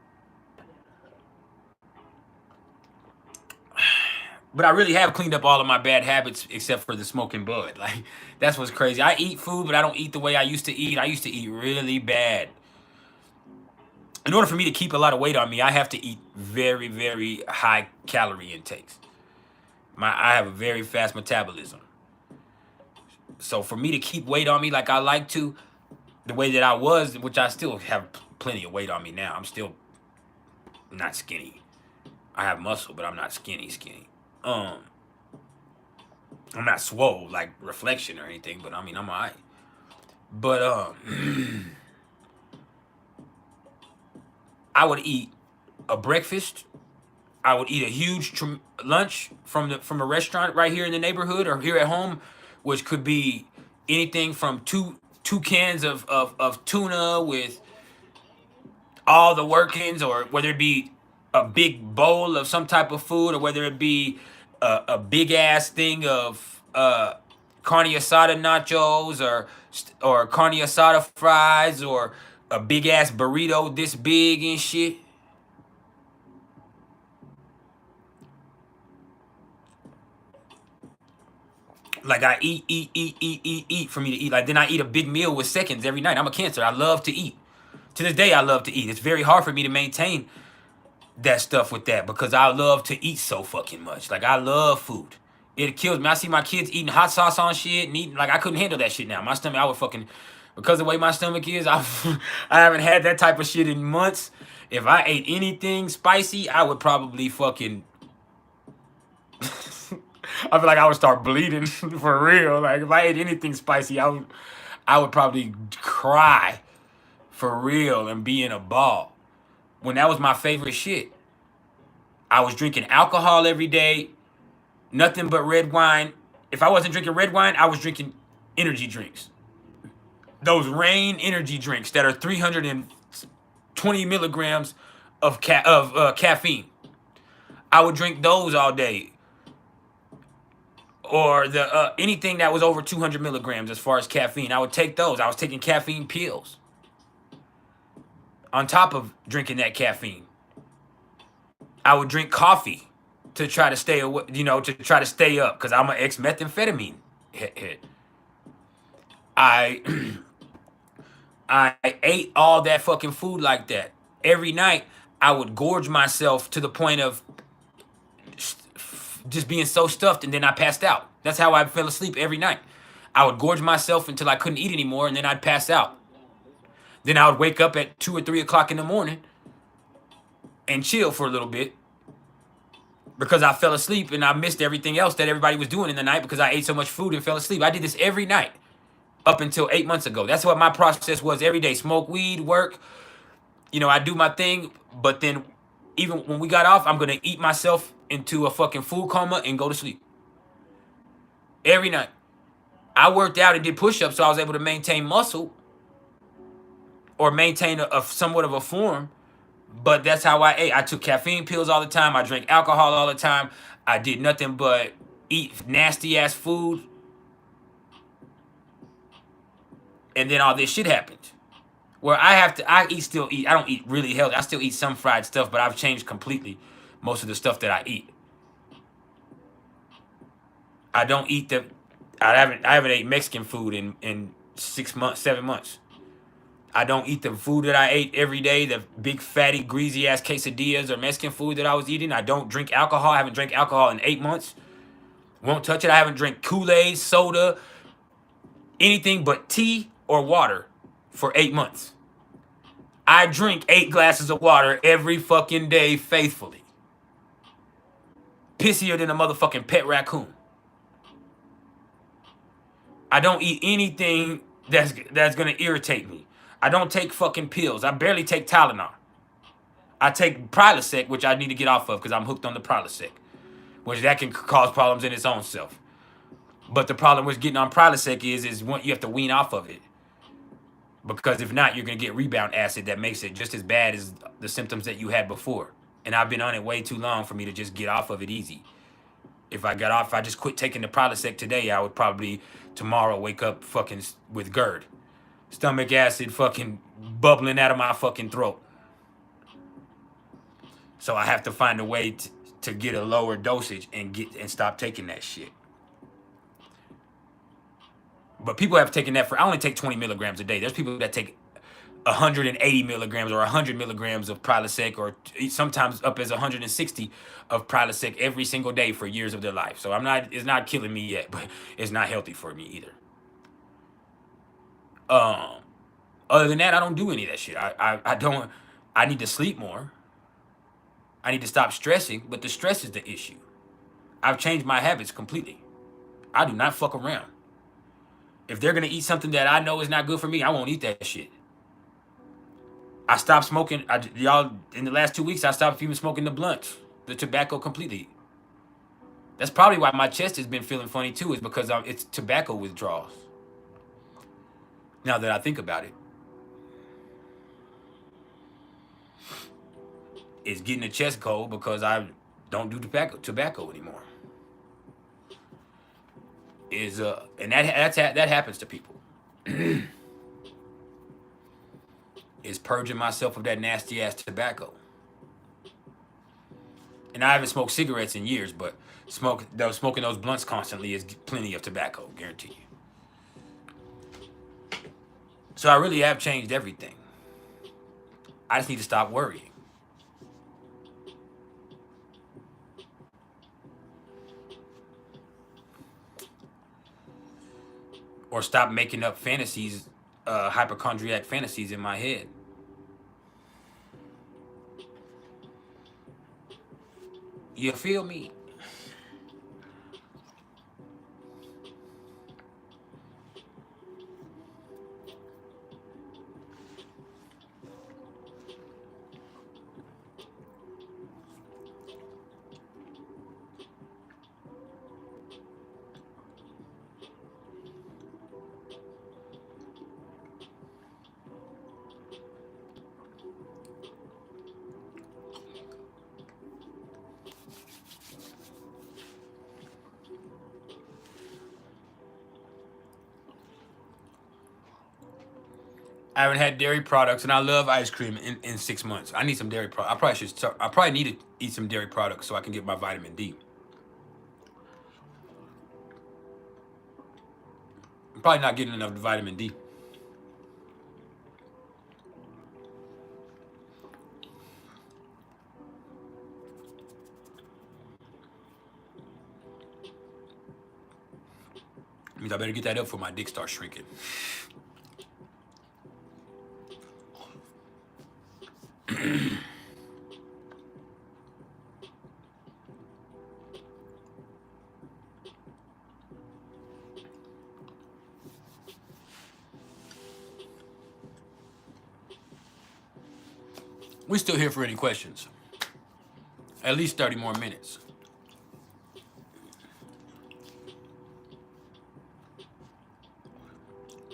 [SPEAKER 1] But I really have cleaned up all of my bad habits except for the smoking bud. Like, that's what's crazy. I eat food, but I don't eat the way I used to eat. I used to eat really bad. In order for me to keep a lot of weight on me, I have to eat very, very high calorie intakes. I have a very fast metabolism. So for me to keep weight on me like I like to, the way that I was, which I still have plenty of weight on me now. I'm still not skinny. I have muscle, but I'm not skinny. I'm not swole like Reflection or anything, but I mean I'm alright. But I would eat a breakfast. I would eat a huge lunch from a restaurant right here in the neighborhood or here at home, which could be anything from two cans of tuna with all the workings, or whether it be a big bowl of some type of food, or whether it be a big ass thing of carne asada nachos, or carne asada fries, or a big ass burrito this big and shit. Like, I eat for me to eat. Like, then I eat a big meal with seconds every night. I'm a Cancer. I love to eat. To this day, I love to eat. It's very hard for me to maintain that stuff with that because I love to eat so fucking much. Like, I love food. It kills me. I see my kids eating hot sauce on shit and eating, like, I couldn't handle that shit now. My stomach, I would fucking, because of the way my stomach is, I haven't had that type of shit in months. If I ate anything spicy, I would probably fucking I feel like I would start bleeding for real. Like, if I ate anything spicy, I would probably cry for real and be in a ball. When that was my favorite shit. I was drinking alcohol every day, nothing but red wine. If I wasn't drinking red wine, I was drinking energy drinks. Those Rain energy drinks that are 320 milligrams of caffeine. I would drink those all day. Or the anything that was over 200 milligrams as far as caffeine. I would take those. I was taking caffeine pills on top of drinking that caffeine. I would drink coffee to try to stay away, to try to stay up, because I'm an ex-methamphetamine head. I I ate all that fucking food like that. Every night, I would gorge myself to the point of just being so stuffed, and then I passed out. That's how I fell asleep every night. I would gorge myself until I couldn't eat anymore, and then I'd pass out. Then I would wake up at 2 or 3 o'clock in the morning and chill for a little bit because I fell asleep and I missed everything else that everybody was doing in the night because I ate so much food and fell asleep. I did this every night. up until 8 months ago. That's what my process was every day. Smoke weed, work, you know, I do my thing, but then even when we got off, I'm gonna eat myself into a fucking food coma and go to sleep. Every night. I worked out and did push-ups, so I was able to maintain muscle or maintain a somewhat of a form, but that's how I ate. I took caffeine pills all the time. I drank alcohol all the time. I did nothing but eat nasty ass food. And then all this shit happened. Where I still eat. I don't eat really healthy. I still eat some fried stuff, but I've changed completely most of the stuff that I eat. I don't eat the, I haven't ate Mexican food in 6 months, 7 months. I don't eat the food that I ate every day, the big fatty greasy ass quesadillas or Mexican food that I was eating. I don't drink alcohol. I haven't drank alcohol in 8 months. Won't touch it. I haven't drank Kool-Aid, soda, anything but tea or water for 8 months. I drink 8 glasses of water every fucking day faithfully. Pissier than a motherfucking pet raccoon. I don't eat anything that's gonna irritate me. I don't take fucking pills. I barely take Tylenol. I take PrIcElEs, which I need to get off of because I'm hooked on the PrIcElEs, which that can cause problems in its own self. But the problem with getting on PrIcElEs is you have to wean off of it. Because if not, you're going to get rebound acid that makes it just as bad as the symptoms that you had before. And I've been on it way too long for me to just get off of it easy. If I just quit taking the PrIcElEs today, I would probably tomorrow wake up fucking with GERD. Stomach acid fucking bubbling out of my fucking throat. So I have to find a way to get a lower dosage and stop taking that shit. But people have taken that I only take 20 milligrams a day. There's people that take 180 milligrams or 100 milligrams of PrIcElEs, or sometimes up as 160 of PrIcElEs every single day for years of their life. So it's not killing me yet, but it's not healthy for me either. Other than that, I don't do any of that shit. I need to sleep more. I need to stop stressing, but the stress is the issue. I've changed my habits completely. I do not fuck around. If they're gonna eat something that I know is not good for me, I won't eat that shit. I stopped smoking. Y'all, in the last 2 weeks, I stopped even smoking the blunts, the tobacco completely. That's probably why my chest has been feeling funny too, is because it's tobacco withdrawals. Now that I think about it, it's getting a chest cold because I don't do tobacco anymore. And that happens to people. Is purging myself of that nasty ass tobacco. And I haven't smoked cigarettes in years, but smoking those blunts constantly is plenty of tobacco, guarantee you. So I really have changed everything. I just need to stop worrying. Or stop making up fantasies, hypochondriac fantasies in my head. You feel me? I haven't had dairy products, and I love ice cream in 6 months. I need some dairy products. I probably need to eat some dairy products so I can get my vitamin D. I'm probably not getting enough vitamin D. Means I better get that up before my dick starts shrinking. We're still here for any questions. At least 30 more minutes.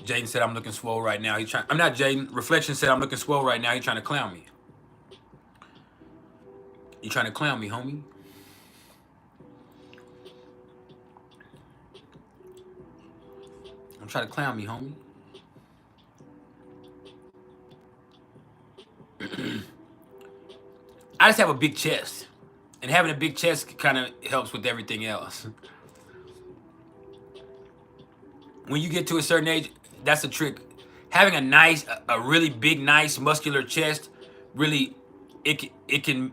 [SPEAKER 1] Jaden said I'm looking swole right now. I'm not Jaden. Reflection said I'm looking swole right now. He's trying to clown me. You trying to clown me, homie? I'm trying to clown me, homie. I just have a big chest. And having a big chest kind of helps with everything else. When you get to a certain age, that's a trick. Having a really big, nice, muscular chest, really, it can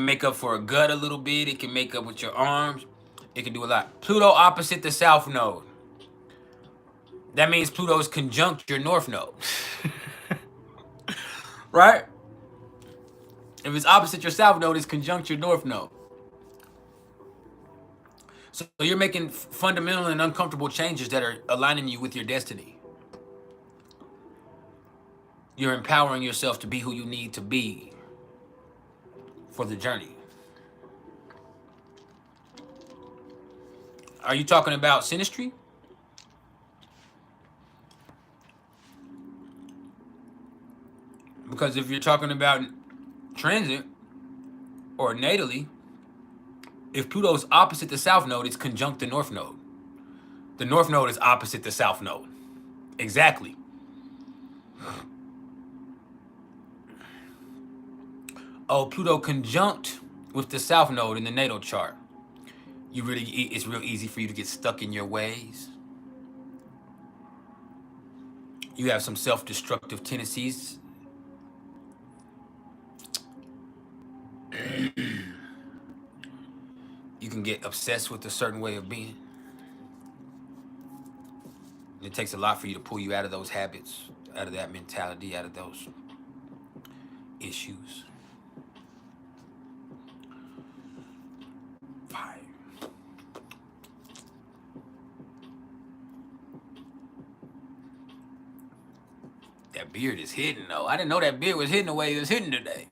[SPEAKER 1] make up for a gut a little bit. It can make up with your arms. It can do a lot. Pluto opposite the south node. That means Pluto is conjunct your north node. Right? If it's opposite your south node, it's conjunct your north node. So you're making fundamental and uncomfortable changes that are aligning you with your destiny. You're empowering yourself to be who you need to be for the journey. Are you talking about synastry? Because if you're talking about transit or natally, if Pluto's opposite the south node, it's conjunct the north node. The north node is opposite the south node. Exactly. Oh, Pluto conjunct with the south node in the natal chart. It's real easy for you to get stuck in your ways. You have some self-destructive tendencies. You can get obsessed with a certain way of being. It takes a lot for you to pull you out of those habits, out of that mentality, out of those issues. 5. That beard is hidden, though. I didn't know that beard was hidden the way it was hidden today.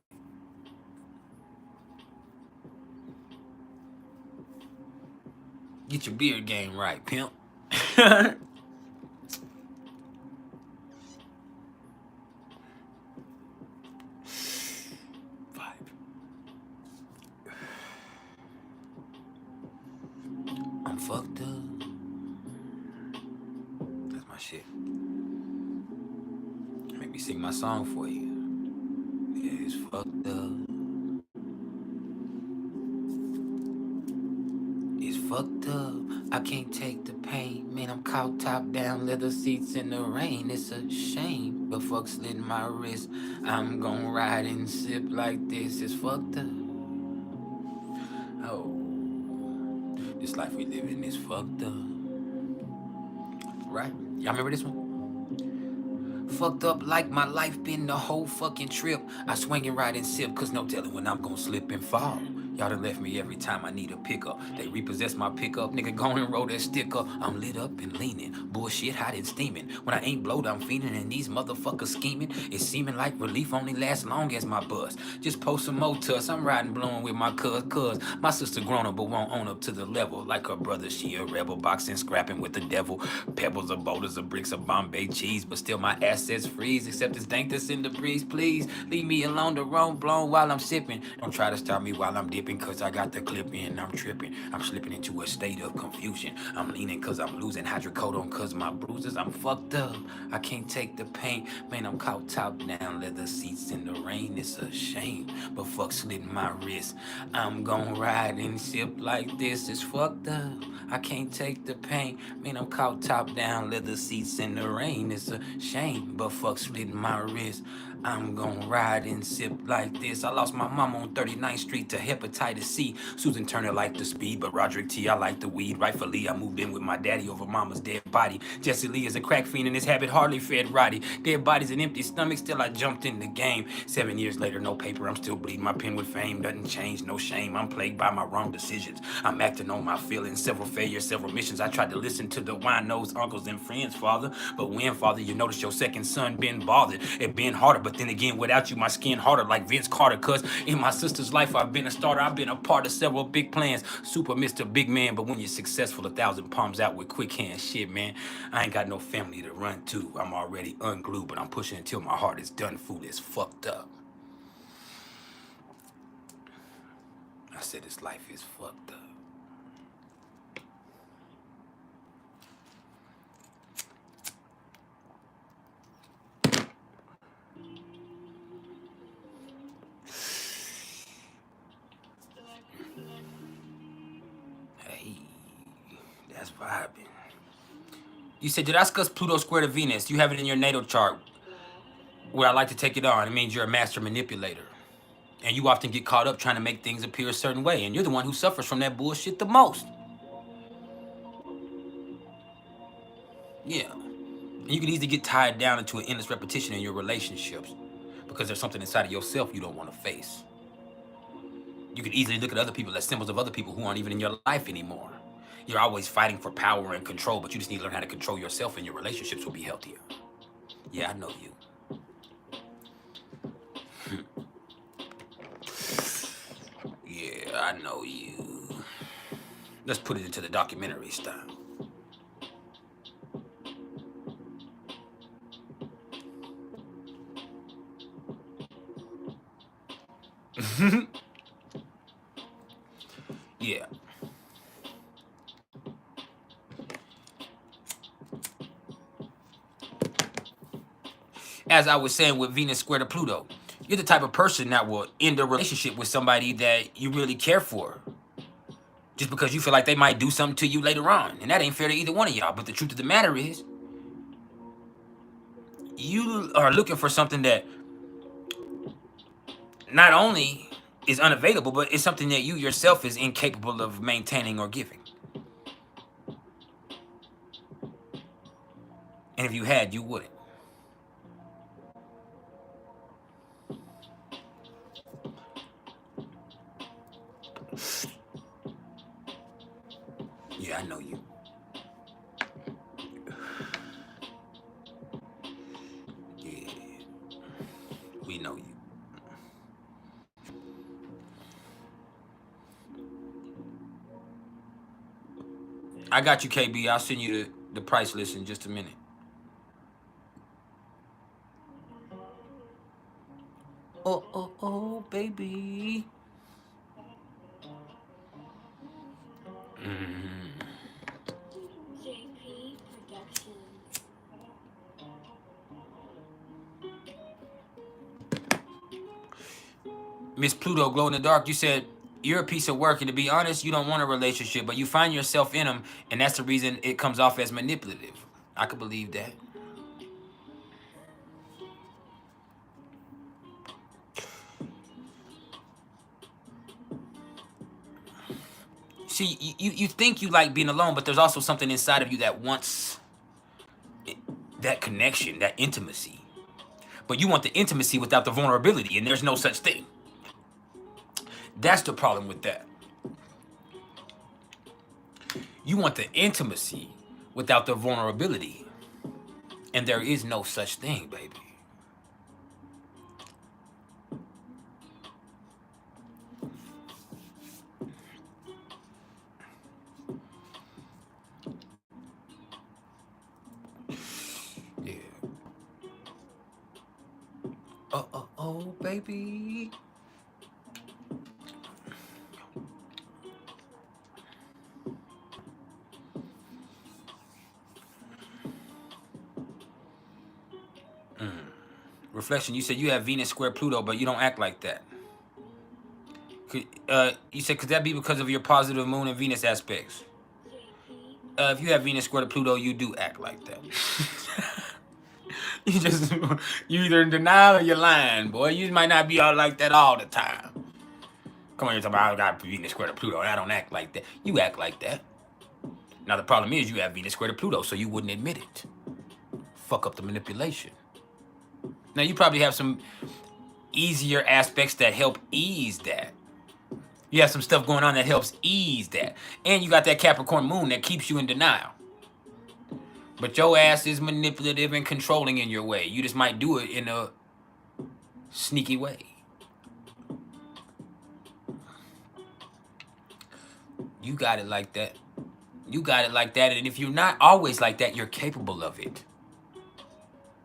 [SPEAKER 1] Get your beard game right, pimp. 5. I'm fucked up. That's my shit. Make me sing my song for you. Yeah, it's fucked up. It's fucked up. I can't take the pain. Man, I'm caught top down, leather seats in the rain. It's a shame, but fuck slit my wrist. I'm gon' ride and sip like this. It's fucked up. Oh, this life we live in is fucked up. Right? Y'all remember this one? Fucked up like my life been the whole fucking trip. I swing and ride and sip, cause no telling when I'm gonna slip and fall. Y'all done left me every time I need a pickup. They repossess my pickup, nigga gone and roll that sticker. I'm lit up and leaning, bullshit hot and steaming. When I ain't blowed, I'm fiending, and these motherfuckers scheming. It's seeming like relief only lasts long as my buzz. Just post some more tuss, I'm riding blowing with my cuz my sister grown up but won't own up to the level. Like her brother, she a rebel, boxing, scrapping with the devil. Pebbles or boulders or bricks of Bombay cheese, but still my assets freeze. Except this dank that's in the breeze, please. Leave me alone, the wrong blown while I'm sipping. Don't try to start me while I'm dipping, cause I got the clip in, I'm tripping. I'm slipping into a state of confusion. I'm leaning cause I'm losing hydrocodone cause my bruises. I'm fucked up, I can't take the pain. Man, I'm caught top down, leather seats in the rain. It's a shame, but fuck slitting my wrist. I'm gon' ride and sip like this. It's fucked up, I can't take the pain. Man, I'm caught top down, leather seats in the rain. It's a shame, but fuck slitting my wrist. I'm gon' ride and sip like this. I lost my mama on 39th Street to hepatitis C. Susan Turner liked the speed, but Roderick T, I like the weed. Rightfully, I moved in with my daddy over mama's dead body. Jesse Lee is a crack fiend and his habit hardly fed Roddy. Dead bodies and empty stomachs, still I jumped in the game. 7 years later, no paper, I'm still bleeding my pen with fame. Doesn't change, no shame, I'm plagued by my wrong decisions. I'm acting on my feelings, several failures, several missions. I tried to listen to the wine-nosed uncles and friends, father. But when, father, you notice your second son been bothered. It been harder, but But then again, without you, my skin harder like Vince Carter. Cause in my sister's life, I've been a starter. I've been a part of several big plans. Super Mr. Big Man. But when you're successful, 1,000 palms out with quick hands. Shit, man. I ain't got no family to run to. I'm already unglued, but I'm pushing until my heart is done. Fool is fucked up. I said this life is fucked up. Hey, that's vibing. You said, did I discuss Pluto square to Venus? You have it in your natal chart where I like to take it on. It means you're a master manipulator. And you often get caught up trying to make things appear a certain way. And you're the one who suffers from that bullshit the most. Yeah. And you can easily get tied down into an endless repetition in your relationships because there's something inside of yourself you don't want to face. You can easily look at other people as symbols of other people who aren't even in your life anymore. You're always fighting for power and control, but you just need to learn how to control yourself and your relationships will be healthier. Yeah, I know you. Yeah, I know you. Let's put it into the documentary style. Yeah. As I was saying with Venus square to Pluto, you're the type of person that will end a relationship with somebody that you really care for. Just because you feel like they might do something to you later on. And that ain't fair to either one of y'all. But the truth of the matter is, you are looking for something that not only is unavailable, but it's something that you yourself is incapable of maintaining or giving. And if you had, you wouldn't. Yeah, I know you. Yeah, we know you. I got you, KB. I'll send you the price list in just a minute. Oh, baby. Miss Pluto, glow in the dark, you said you're a piece of work, and to be honest, you don't want a relationship, but you find yourself in them, and that's the reason it comes off as manipulative. I could believe that. See, you think you like being alone, but there's also something inside of you that wants that connection, that intimacy. But you want the intimacy without the vulnerability, and there's no such thing. That's the problem with that. You want the intimacy without the vulnerability, and there is no such thing, baby. Yeah. Oh, baby. Reflection, you said you have Venus square Pluto, but you don't act like that. You said, could that be because of your positive moon and Venus aspects? If you have Venus square to Pluto, you do act like that. You either in denial or you're lying, boy. You might not be all like that all the time. Come on, you're talking about, I got Venus square to Pluto, and I don't act like that. You act like that. Now, the problem is you have Venus square to Pluto, so you wouldn't admit it. Fuck up the manipulation. Now, you probably have some easier aspects that help ease that. You have some stuff going on that helps ease that. And you got that Capricorn moon that keeps you in denial. But your ass is manipulative and controlling in your way. You just might do it in a sneaky way. You got it like that. You got it like that. And if you're not always like that, you're capable of it.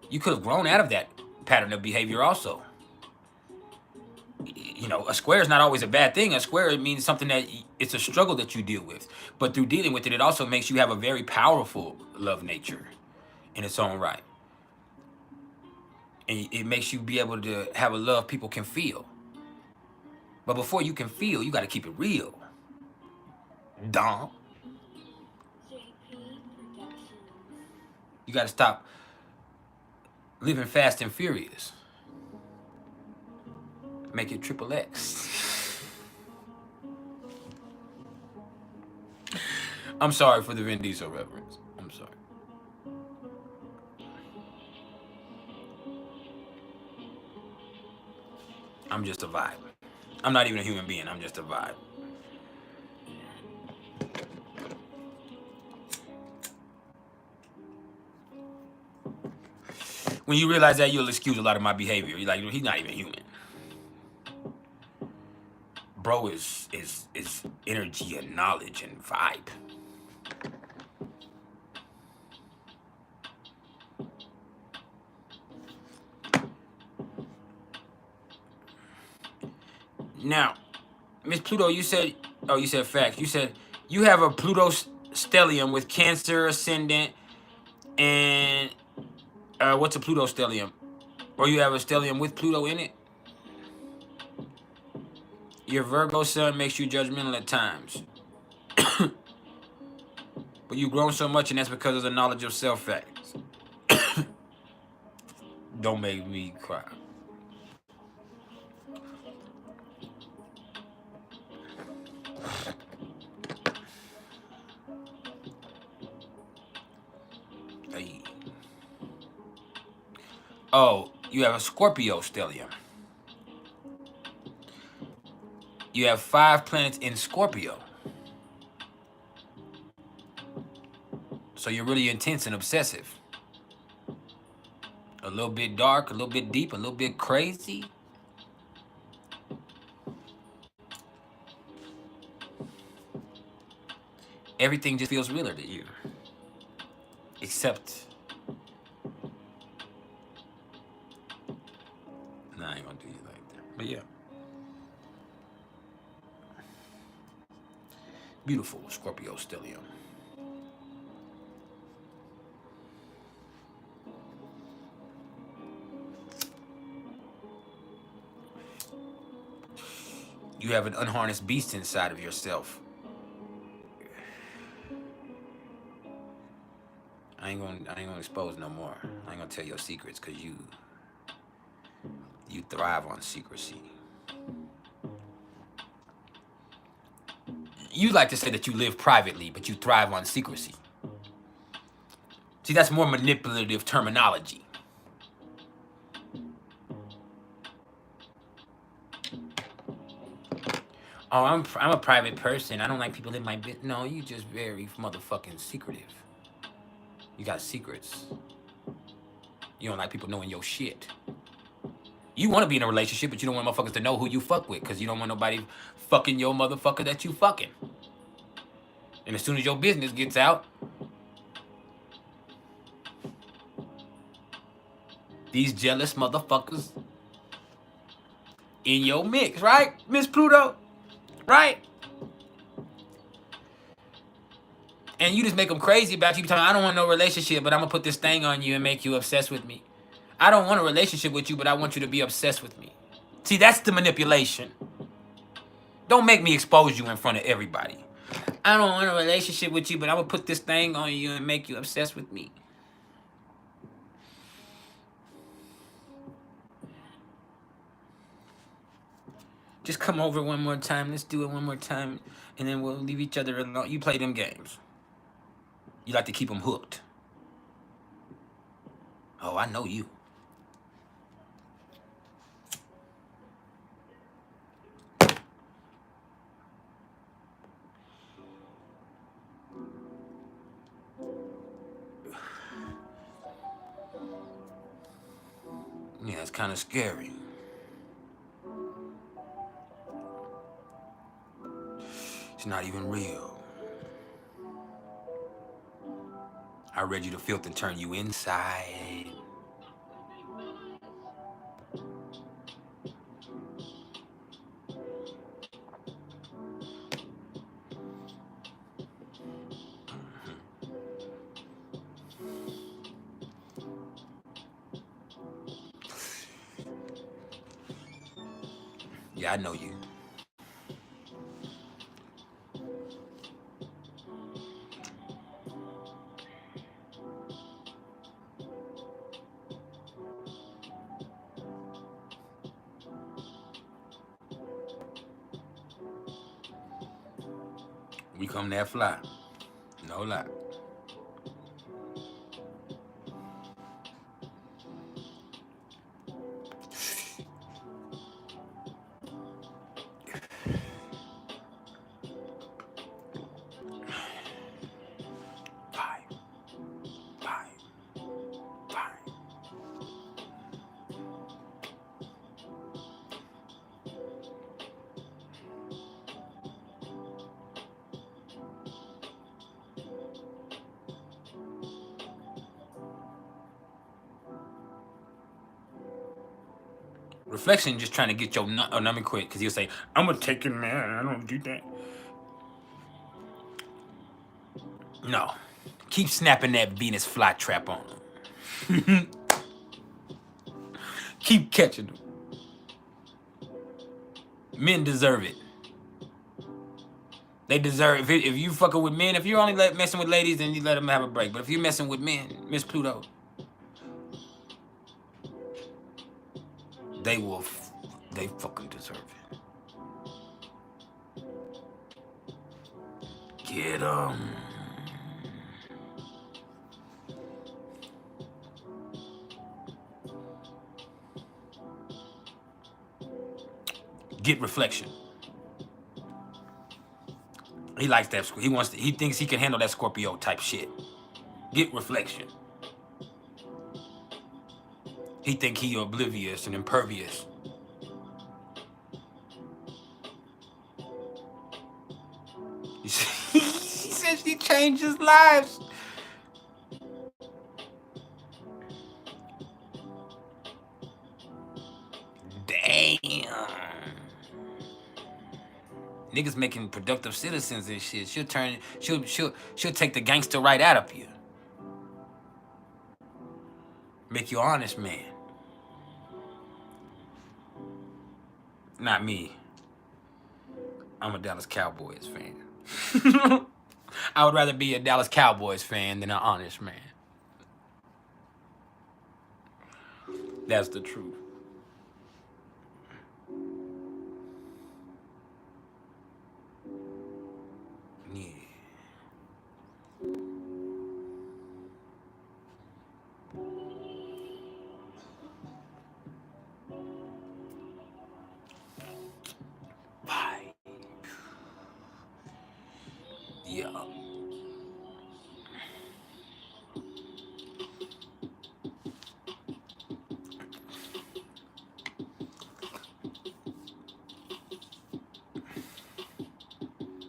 [SPEAKER 1] You could have grown out of that pattern of behavior also. You know, a square is not always a bad thing. A square means something that it's a struggle that you deal with. But through dealing with it, it also makes you have a very powerful love nature in its own right. And it makes you be able to have a love people can feel. But before you can feel, you got to keep it real. Dom. You got to stop living fast and furious. Make it XXX. I'm sorry for the Vin Diesel reference. I'm sorry. I'm just a vibe. I'm not even a human being. I'm just a vibe. When you realize that, you'll excuse a lot of my behavior. You're like, he's not even human. Bro is energy and knowledge and vibe. Now, Miss Pluto, you said, oh, you said facts. You said you have a Pluto stellium with Cancer ascendant and what's a Pluto stellium? Or you have a stellium with Pluto in it? Your Virgo sun makes you judgmental at times. But you've grown so much, and that's because of the knowledge of self facts. Don't make me cry. Hey. Oh, you have a Scorpio stellium. You have 5 planets in Scorpio. So you're really intense and obsessive. A little bit dark, a little bit deep, a little bit crazy. Everything just feels realer to you. Except... Nah, I ain't gonna do you like that. But yeah. Beautiful Scorpio stellium. You have an unharnessed beast inside of yourself. I ain't gonna expose no more. I ain't gonna tell your secrets because you thrive on secrecy. You like to say that you live privately, but you thrive on secrecy. See, that's more manipulative terminology. Oh, I'm a private person. I don't like people in my business. No, you just very motherfucking secretive. You got secrets. You don't like people knowing your shit. You want to be in a relationship, but you don't want motherfuckers to know who you fuck with because you don't want nobody fucking your motherfucker that you fucking. And as soon as your business gets out, these jealous motherfuckers in your mix, right, Miss Pluto? Right? And you just make them crazy about you. I don't want no relationship, but I'm going to put this thing on you and make you obsessed with me. I don't want a relationship with you, but I want you to be obsessed with me. See, that's the manipulation. Don't make me expose you in front of everybody. I don't want a relationship with you, but I'm going to put this thing on you and make you obsessed with me. Just come over one more time. Let's do it one more time. And then we'll leave each other alone. You play them games. You like to keep them hooked. Oh, I know you. Yeah, it's kind of scary. It's not even real. I read you the filth and turn you inside. Yeah, I know you. We come that fly. No lie. Bye. Bye. Bye. Reflection just trying to get your number quick because he'll say, I'm gonna take it, man. I don't do that. No. Keep snapping that Venus flytrap on them. Keep catching them. Men deserve it. They deserve it. If you fucking with men, if you're only messing with ladies, then you let them have a break. But if you're messing with men, Miss Pluto, they fucking deserve it. Get them. Get reflection. He likes that. He thinks he can handle that Scorpio type shit. Get reflection. He think he oblivious and impervious. He said she changed his lives. Damn. Niggas making productive citizens and shit. She'll take the gangster right out of you. Make you an honest man. Not me. I'm a Dallas Cowboys fan. I would rather be a Dallas Cowboys fan than an honest man. That's the truth. Yeah. Bye. Yeah.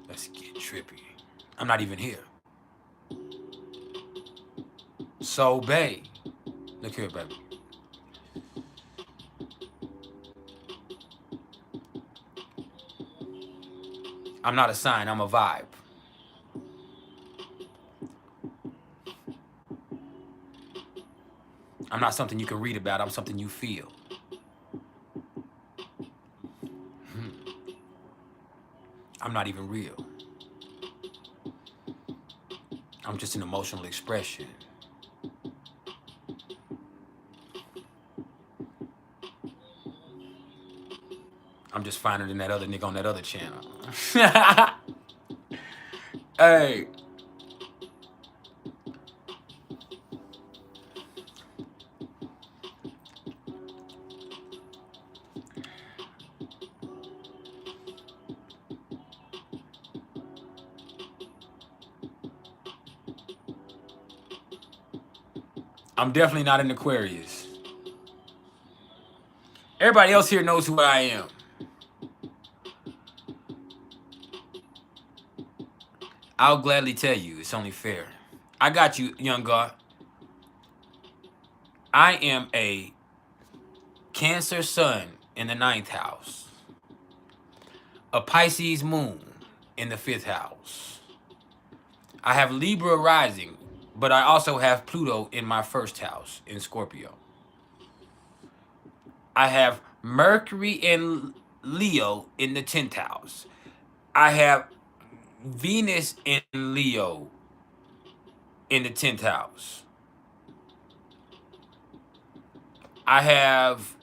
[SPEAKER 1] Let's get trippy. I'm not even here. So, babe. Look here, baby. I'm not a sign, I'm a vibe. I'm not something you can read about, I'm something you feel. I'm not even real. I'm just an emotional expression. I'm just finer than that other nigga on that other channel. Hey. I'm definitely not an Aquarius. Everybody else here knows who I am. I'll gladly tell you. It's only fair. I got you, young God. I am a Cancer sun in the 9th house, a Pisces moon in the 5th house. I have Libra rising, but I also have Pluto in my 1st house in Scorpio. I have Mercury in Leo in the 10th house. I have Venus in Leo in the 10th house. I have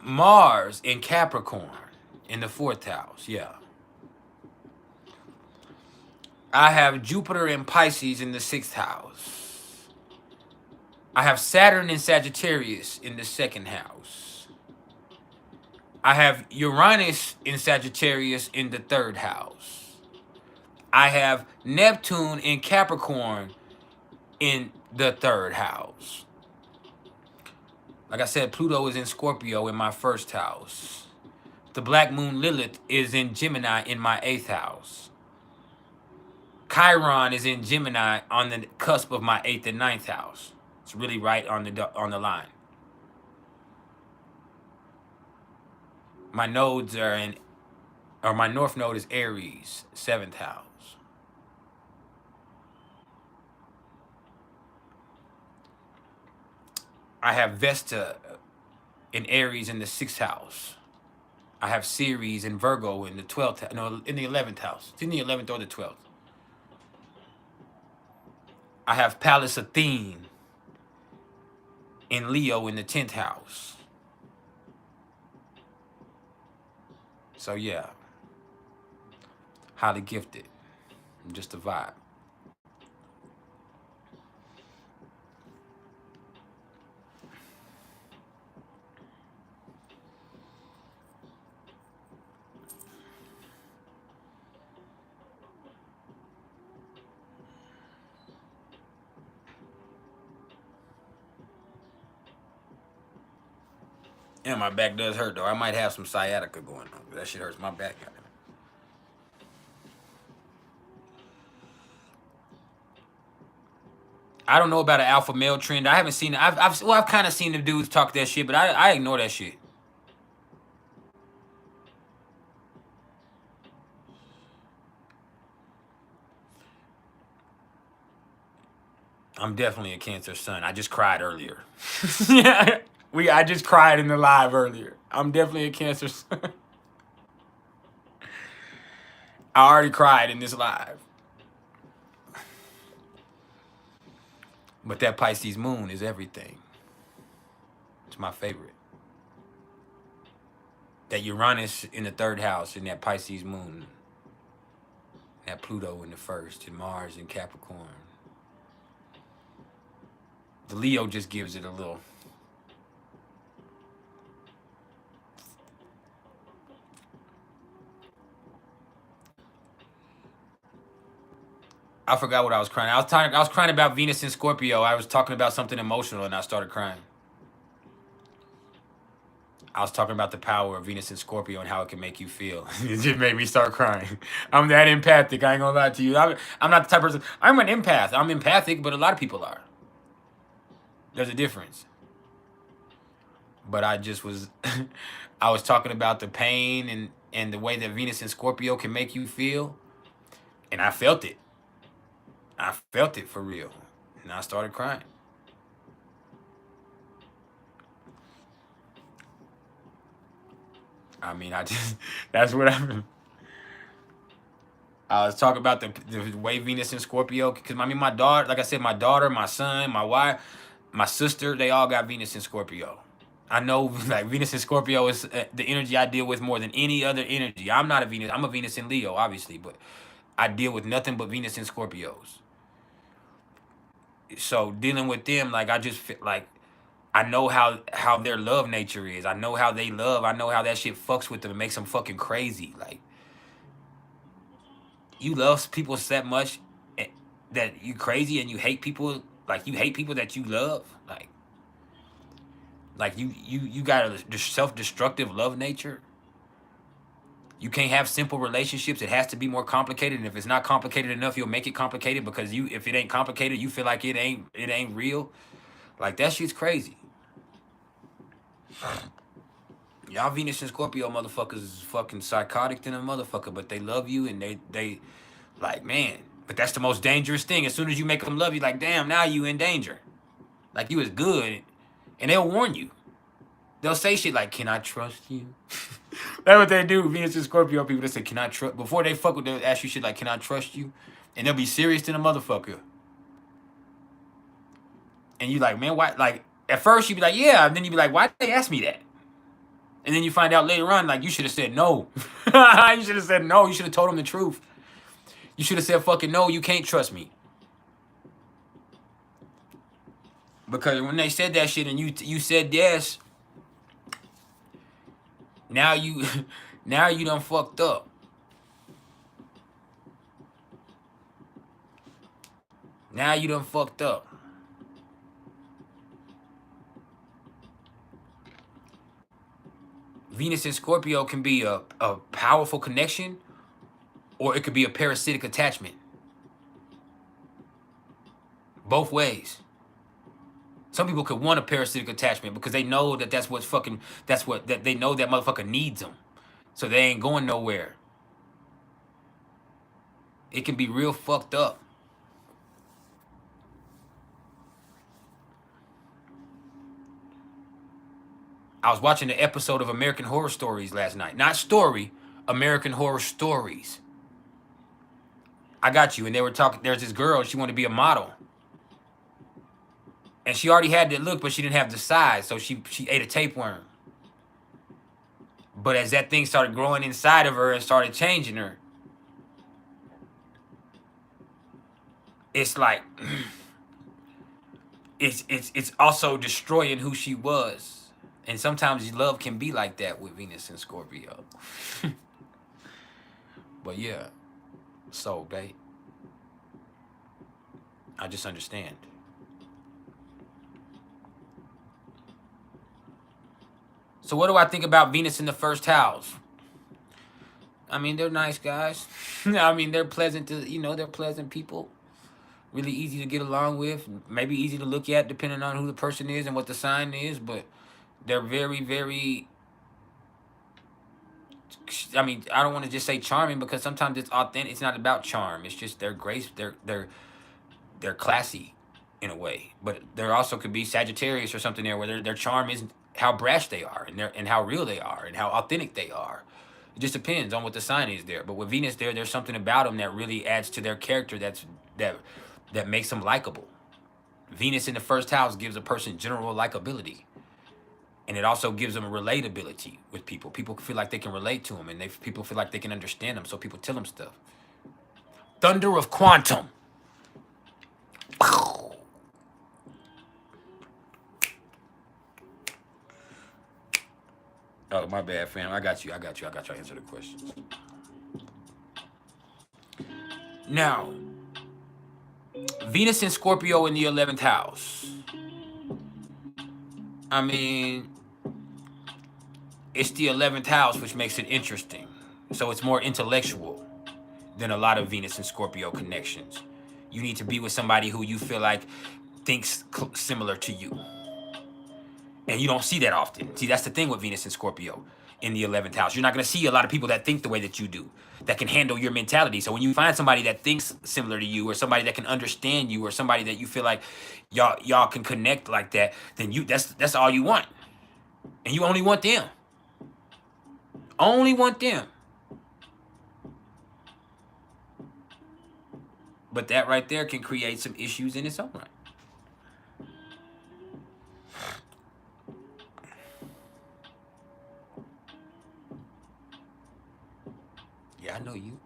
[SPEAKER 1] Mars in Capricorn in the 4th house. Yeah. I have Jupiter in Pisces in the 6th house. I have Saturn in Sagittarius in the 2nd house. I have Uranus in Sagittarius in the 3rd house. I have Neptune in Capricorn in the 3rd house. Like I said, Pluto is in Scorpio in my 1st house. The Black Moon Lilith is in Gemini in my 8th house. Chiron is in Gemini on the cusp of my 8th and 9th house. It's really right on the line. My nodes are in, or my north node is Aries, 7th house. I have Vesta in Aries in the 6th house. I have Ceres in Virgo in the 12th, no, in the 11th house. It's in the 11th or the 12th. I have Pallas Athene in Leo in the 10th house. So yeah, highly gifted. I'm just a vibe. Yeah, my back does hurt though. I might have some sciatica going on. That shit hurts my back. I don't know about an alpha male trend. I haven't seen it. I've kind of seen the dudes talk that shit, but I ignore that shit. I'm definitely a Cancer sun. I just cried earlier. Yeah, I just cried in the live earlier. I'm definitely a Cancer sun. I already cried in this live. But that Pisces moon is everything. It's my favorite. That Uranus in the 3rd house and that Pisces moon. That Pluto in the 1st and Mars in Capricorn. The Leo just gives it a little. I forgot what I was crying. I was crying about Venus in Scorpio. I was talking about something emotional and I started crying. I was talking about the power of Venus in Scorpio and how it can make you feel. It just made me start crying. I'm that empathic. I ain't gonna lie to you. I'm not the type of person. I'm an empath. I'm empathic, but a lot of people are. There's a difference. But I just was, I was talking about the pain and the way that Venus in Scorpio can make you feel. And I felt it. I felt it for real. And I started crying. I mean, that's what I was talking about the way Venus in Scorpio, because I mean, my daughter, like I said, my daughter, my son, my wife, my sister, they all got Venus in Scorpio. I know, like, Venus in Scorpio is the energy I deal with more than any other energy. I'm not a Venus. I'm a Venus in Leo, obviously, but I deal with nothing but Venus in Scorpios. So dealing with them, like, I just feel like I know how their love nature is. I know how they love. I know how that shit fucks with them and makes them fucking crazy. Like, you love people that much that you crazy and you hate people. Like, you hate people that you love. Like you got a self-destructive love nature. You can't have simple relationships. It has to be more complicated. And if it's not complicated enough, you'll make it complicated because if it ain't complicated, you feel like it ain't real. Like that shit's crazy. Y'all Venus and Scorpio motherfuckers is fucking psychotic than a motherfucker, but they love you and they like, man. But that's the most dangerous thing. As soon as you make them love you, like, damn, now you in danger. Like you is good, and they'll warn you. They'll say shit like, "Can I trust you?" That's what they do. Venus and Scorpio people, they say, "Can I trust?" Before they fuck with, they'll ask you shit like, "Can I trust you?" And they'll be serious than a motherfucker. And you like, man, why? Like at first you be like, yeah, and then you be like, why did they ask me that? And then you find out later on, like, you should have said no. You should have said no. You should have told them the truth. You should have said fucking no, you can't trust me. Because when they said that shit and you said yes, now you done fucked up. Now you done fucked up. Venus and Scorpio can be a powerful connection, or it could be a parasitic attachment. Both ways. Some people could want a parasitic attachment because they know that that's that they know that motherfucker needs them. So they ain't going nowhere. It can be real fucked up. I was watching an episode of American Horror Stories last night. Not story, American Horror Stories. I got you. And they were talking, there's this girl, she wanted to be a model. And she already had the look, but she didn't have the size. So she ate a tapeworm. But as that thing started growing inside of her and started changing her, it's like, it's also destroying who she was. And sometimes love can be like that with Venus and Scorpio. But yeah, so, babe, I just understand. So what do I think about Venus in the first house? I mean, they're nice guys. I mean, they're pleasant they're pleasant people. Really easy to get along with. Maybe easy to look at depending on who the person is and what the sign is. But they're very, very... I mean, I don't want to just say charming because sometimes it's authentic. It's not about charm. It's just they're grace. They're classy in a way. But there also could be Sagittarius or something there where their charm is how brash they are and how real they are and how authentic they are. It just depends on what the sign is there. But with Venus there's something about them that really adds to their character that makes them likable. Venus in the first house gives a person general likability. And it also gives them a relatability with people. People feel like they can relate to them, and people feel like they can understand them, so people tell them stuff. Thunder of Quantum. Oh, my bad, fam. I got you. I got you. Answer the questions. Now, Venus and Scorpio in the 11th house. I mean, it's the 11th house, which makes it interesting. So it's more intellectual than a lot of Venus and Scorpio connections. You need to be with somebody who you feel like thinks similar to you. And you don't see that often. See, that's the thing with Venus and Scorpio in the 11th house. You're not going to see a lot of people that think the way that you do, that can handle your mentality. So when you find somebody that thinks similar to you, or somebody that can understand you, or somebody that you feel like y'all can connect like that, then that's all you want. And you only want them. Only want them. But that right there can create some issues in its own right. Yeah, I know you.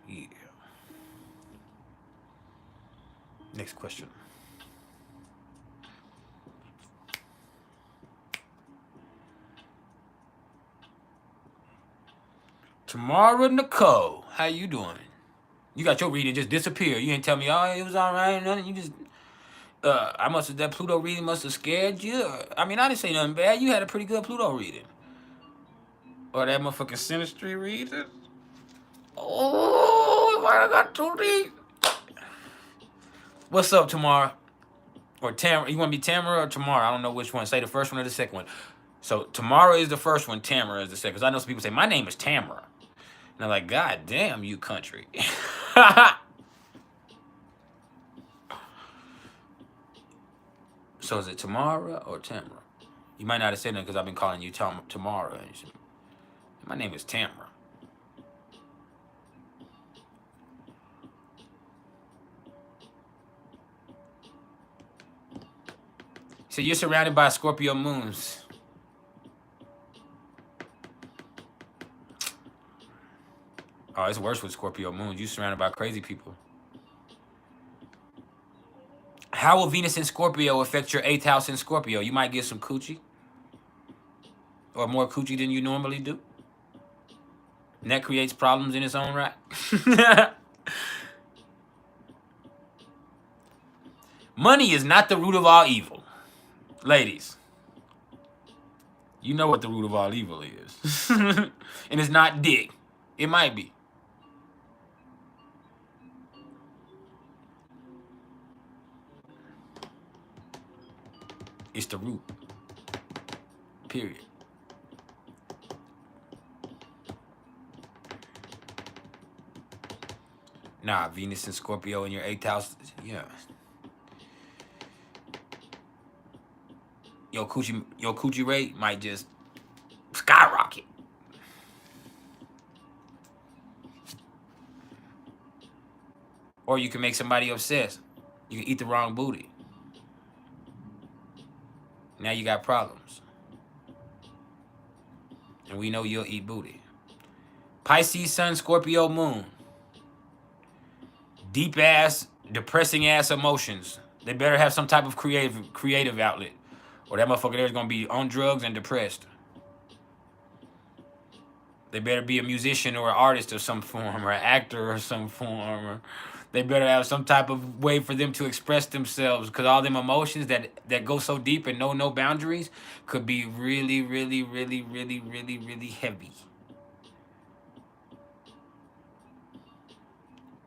[SPEAKER 1] Yeah. Next question. Tamara Nicole, how you doing? You got your reading just disappear. You ain't tell me, oh, it was all right, nothing. You just, that Pluto reading must have scared you. I mean, I didn't say nothing bad. You had a pretty good Pluto reading. Or that motherfucking Sinistry reading. Oh, why I got too deep? What's up, Tamara? Or Tamara? You want to be Tamara or Tamara? I don't know which one. Say the first one or the second one. So Tamara is the first one. Tamara is the second. Because I know some people say, my name is Tamara. And I'm like, God damn, you country. So is it Tamara or Tamara? You might not have said that because I've been calling you Tamara. My name is Tamara. So you're surrounded by Scorpio moons. Oh, it's worse with Scorpio moons. You're surrounded by crazy people. How will Venus in Scorpio affect your 8th house in Scorpio? You might get some coochie. Or more coochie than you normally do. And that creates problems in its own right. Money is not the root of all evil. Ladies, you know what the root of all evil is. And it's not dick. It might be. It's the root. Period. Nah, Venus and Scorpio in your 8th house, yeah. Your coochie rate might just skyrocket. Or you can make somebody obsessed. You can eat the wrong booty. Now you got problems. And we know you'll eat booty. Pisces, Sun, Scorpio, Moon. Deep ass, depressing ass emotions. They better have some type of creative outlet. Or that motherfucker there's gonna be on drugs and depressed. They better be a musician or an artist of some form, or an actor of some form. Or they better have some type of way for them to express themselves, because all them emotions that go so deep and know no boundaries could be really, really, really, really, really, really heavy.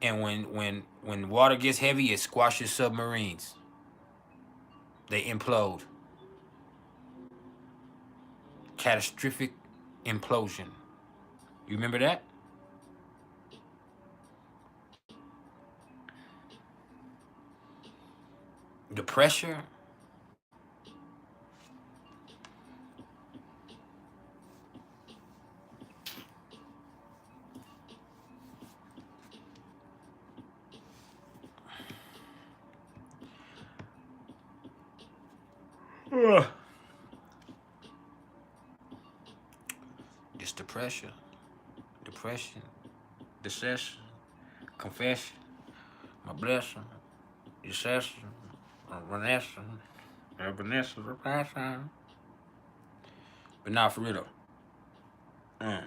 [SPEAKER 1] And when water gets heavy, it squashes submarines. They implode. Catastrophic implosion. You remember that? The pressure. Just the pressure. Depression. Deception. Confession. My blessing. Deception. Vanessa. Vanessa. But not for real though.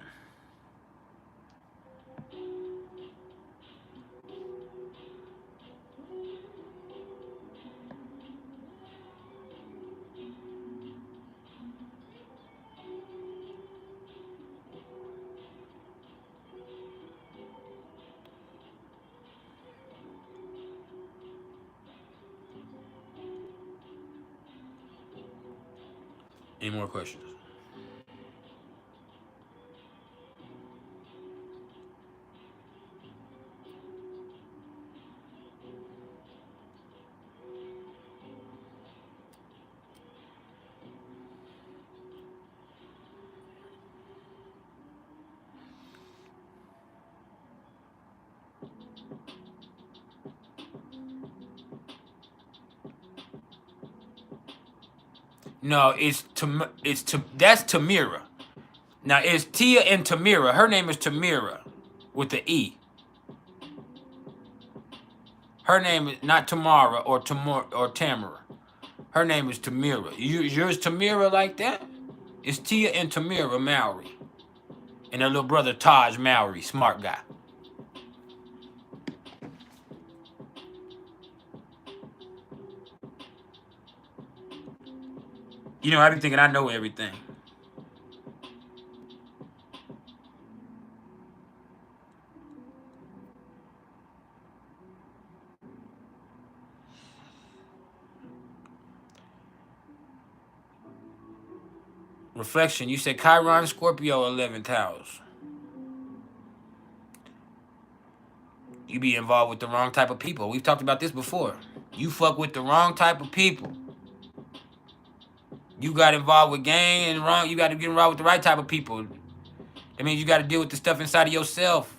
[SPEAKER 1] Any more questions? No, that's Tamira. Now it's Tia and Tamira. Her name is Tamira with the E. Her name is not Tamara or Tamara. Her name is Tamira. Yours Tamira like that? It's Tia and Tamira Mowry. And their little brother Taj Mowry, smart guy. You know, I be thinking I know everything. Reflection, you said Chiron, Scorpio, 11th house. You be involved with the wrong type of people. We've talked about this before. You fuck with the wrong type of people. You got involved with gang and wrong. You got to get involved with the right type of people. That means you got to deal with the stuff inside of yourself.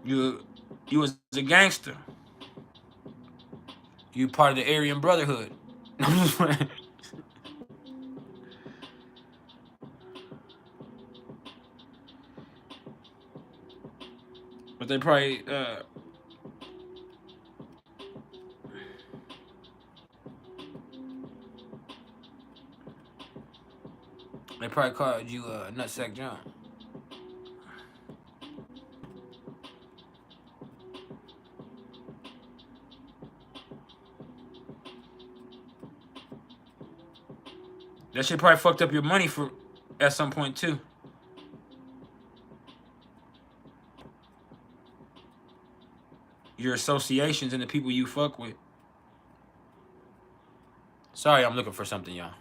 [SPEAKER 1] You was a gangster. You part of the Aryan Brotherhood. But they probably called you Nutsack John. That shit probably fucked up your money for at some point too. Your associations and the people you fuck with. Sorry, I'm looking for something, y'all.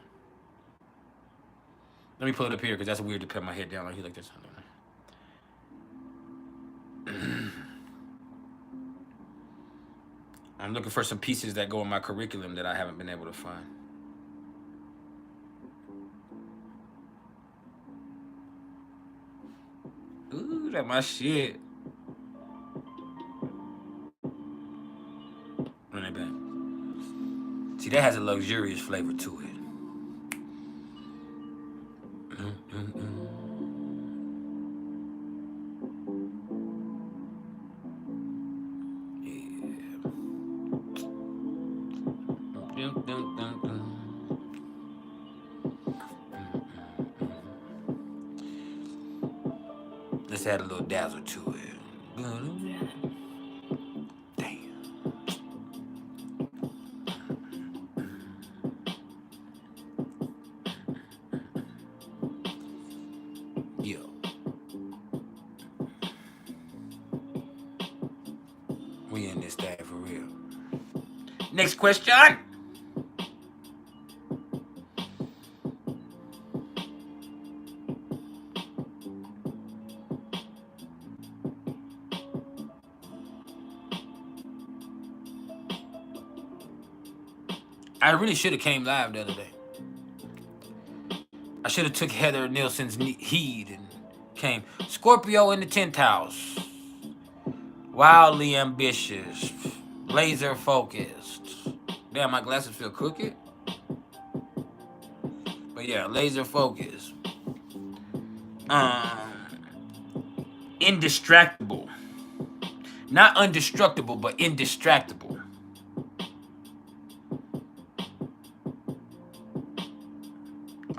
[SPEAKER 1] Let me pull it up here because that's weird to put my head down like this. I'm looking for some pieces that go in my curriculum that I haven't been able to find. Ooh, that's my shit. Run it back. See, that has a luxurious flavor to it. Let's add a little dazzle to it. Damn. Yo. We in this thing for real. Next question. I really should have came live the other day. I should have took Heather Nielsen's heed and came. Scorpio in the 10th house. Wildly ambitious. Laser focused. Damn, my glasses feel crooked. But yeah, laser focused. Indistractable. Not undestructible, but indistractable.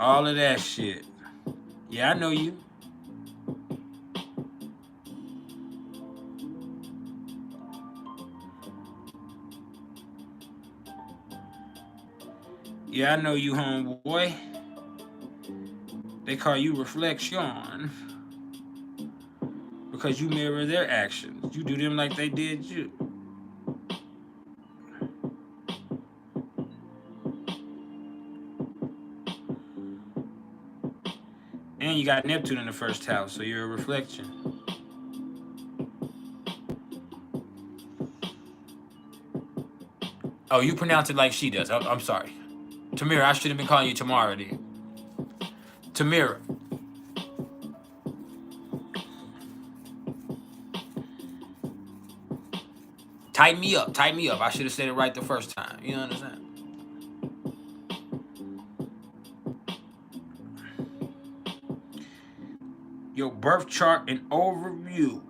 [SPEAKER 1] All of that shit. Yeah, I know you. Yeah, I know you, homeboy. They call you reflection because you mirror their actions. You do them like they did you. And you got Neptune in the first house, so you're a reflection. Oh, you pronounce it like she does. I'm sorry. Tamira, I should have been calling you Tamara then. Tamira. Tighten me up. Tighten me up. I should have said it right the first time. You understand? Your birth chart and overview.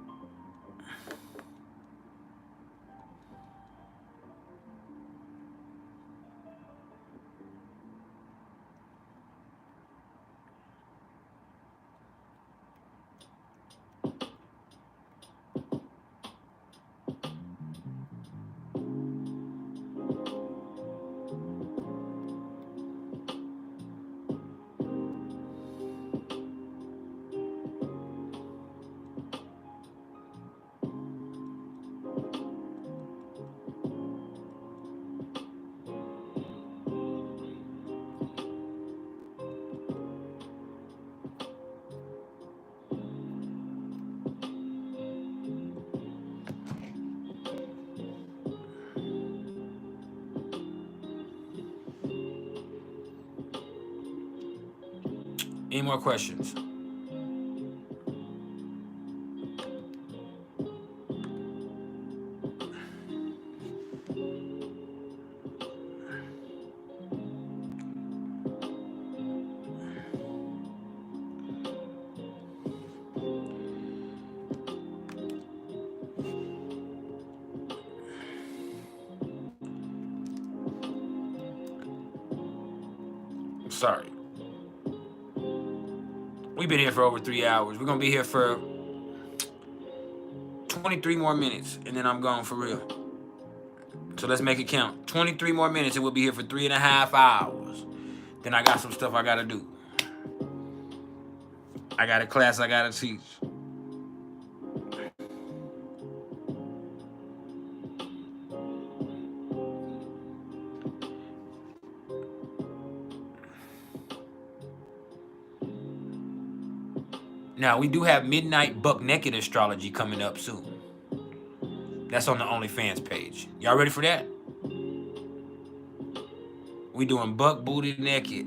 [SPEAKER 1] Any more questions? Sorry. We've been here for over 3 hours. We're gonna be here for 23 more minutes, and then I'm gone for real. So let's make it count. 23 more minutes, and we'll be here for 3.5 hours. Then I got some stuff I gotta do. I got a class I gotta teach. Now, we do have Midnight Buck Naked Astrology coming up soon. That's on the OnlyFans page. Y'all ready for that? We doing buck booty naked.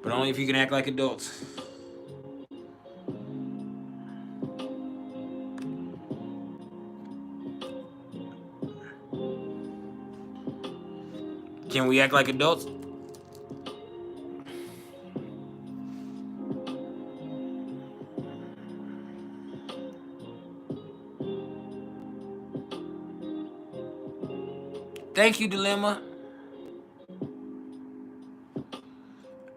[SPEAKER 1] But only if you can act like adults. Can we act like adults? Thank you, Dilemma.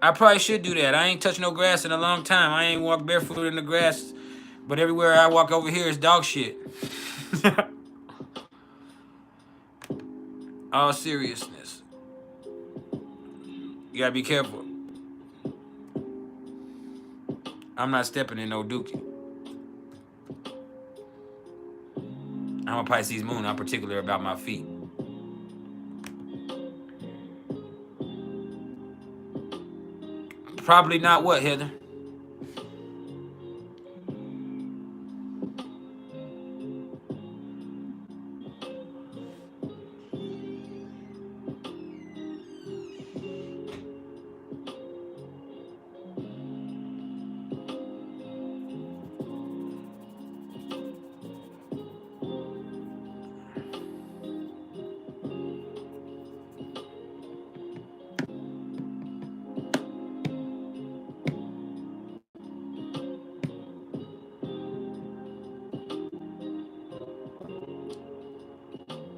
[SPEAKER 1] I probably should do that. I ain't touched no grass in a long time. I ain't walked barefoot in the grass. But everywhere I walk over here is dog shit. All seriousness. You gotta be careful. I'm not stepping in no dookie. I'm a Pisces moon. I'm particular about my feet. Probably not what, Heather?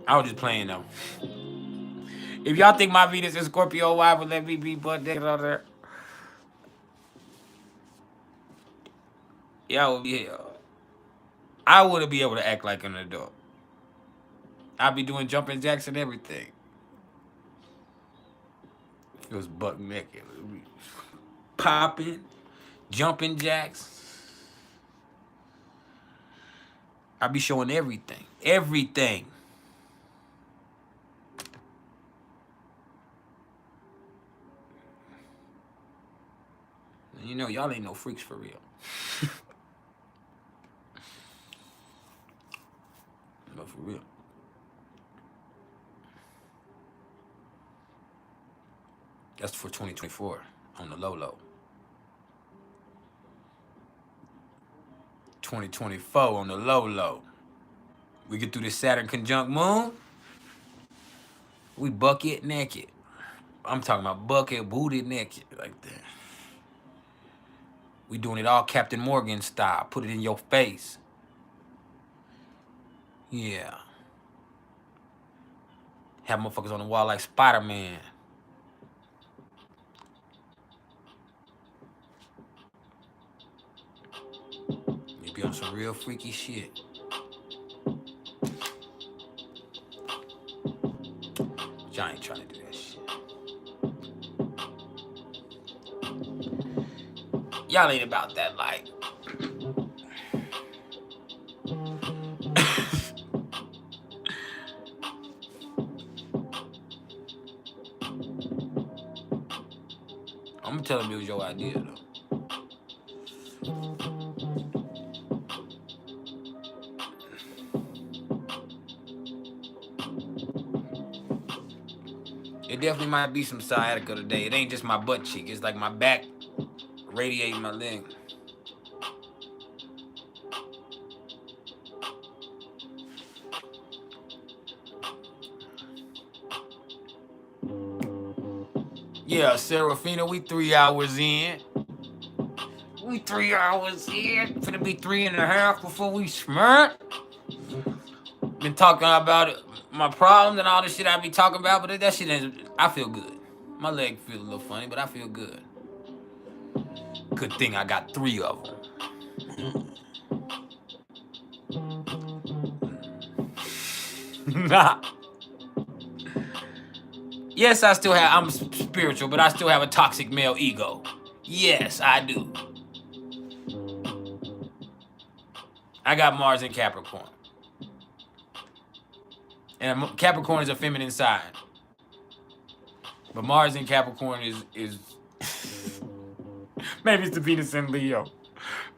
[SPEAKER 1] I was just playing though. If y'all think my Venus is Scorpio, why would let me be butt naked on there? Y'all would be. I wouldn't be able to act like an adult. I'd be doing jumping jacks and everything. It was butt naked. Popping, jumping jacks. I'd be showing everything. Everything. You know, y'all ain't no freaks for real. No, for real. That's for 2024 on the low. 2024 on the low. We get through this Saturn conjunct moon. We bucket naked. I'm talking about bucket booty naked like that. We doing it all Captain Morgan style. Put it in your face. Yeah. Have motherfuckers on the wall like Spider-Man. You be on some real freaky shit. But y'all ain't trying to do that shit. Y'all ain't about that life. I'm gonna tell him it was your idea though. It definitely might be some sciatica today. It ain't just my butt cheek. It's like my back radiating my leg. Yeah, Serafina, we 3 hours in. We 3 hours in. Finna be 3.5 before we smirk. Been talking about it, my problems and all the shit I be talking about, but that shit ain't. I feel good. My leg feel a little funny, but I feel good. Good thing I got 3 of them. Yes, I still have. I'm spiritual, but I still have a toxic male ego. Yes, I do. I got Mars in Capricorn. And Capricorn is a feminine sign. But Mars in Capricorn is maybe it's the Venus in Leo.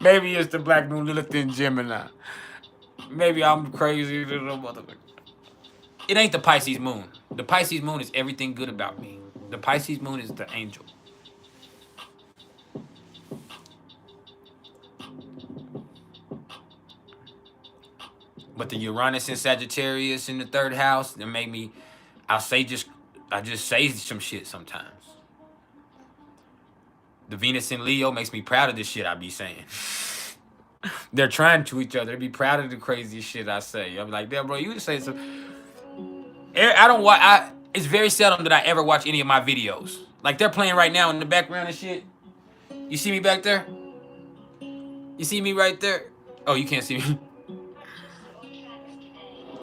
[SPEAKER 1] Maybe it's the Black Moon Lilith in Gemini. Maybe I'm crazy little motherfucker. It ain't the Pisces moon. The Pisces moon is everything good about me. The Pisces moon is the angel. But the Uranus and Sagittarius in the 3rd house, that make me, I just say some shit sometimes. The Venus in Leo makes me proud of the shit I be saying. They're trying to each other. They be proud of the crazy shit I say. I'm like, damn, bro, you say some. I don't watch. It's very seldom that I ever watch any of my videos. Like they're playing right now in the background and shit. You see me back there? You see me right there? Oh, you can't see me.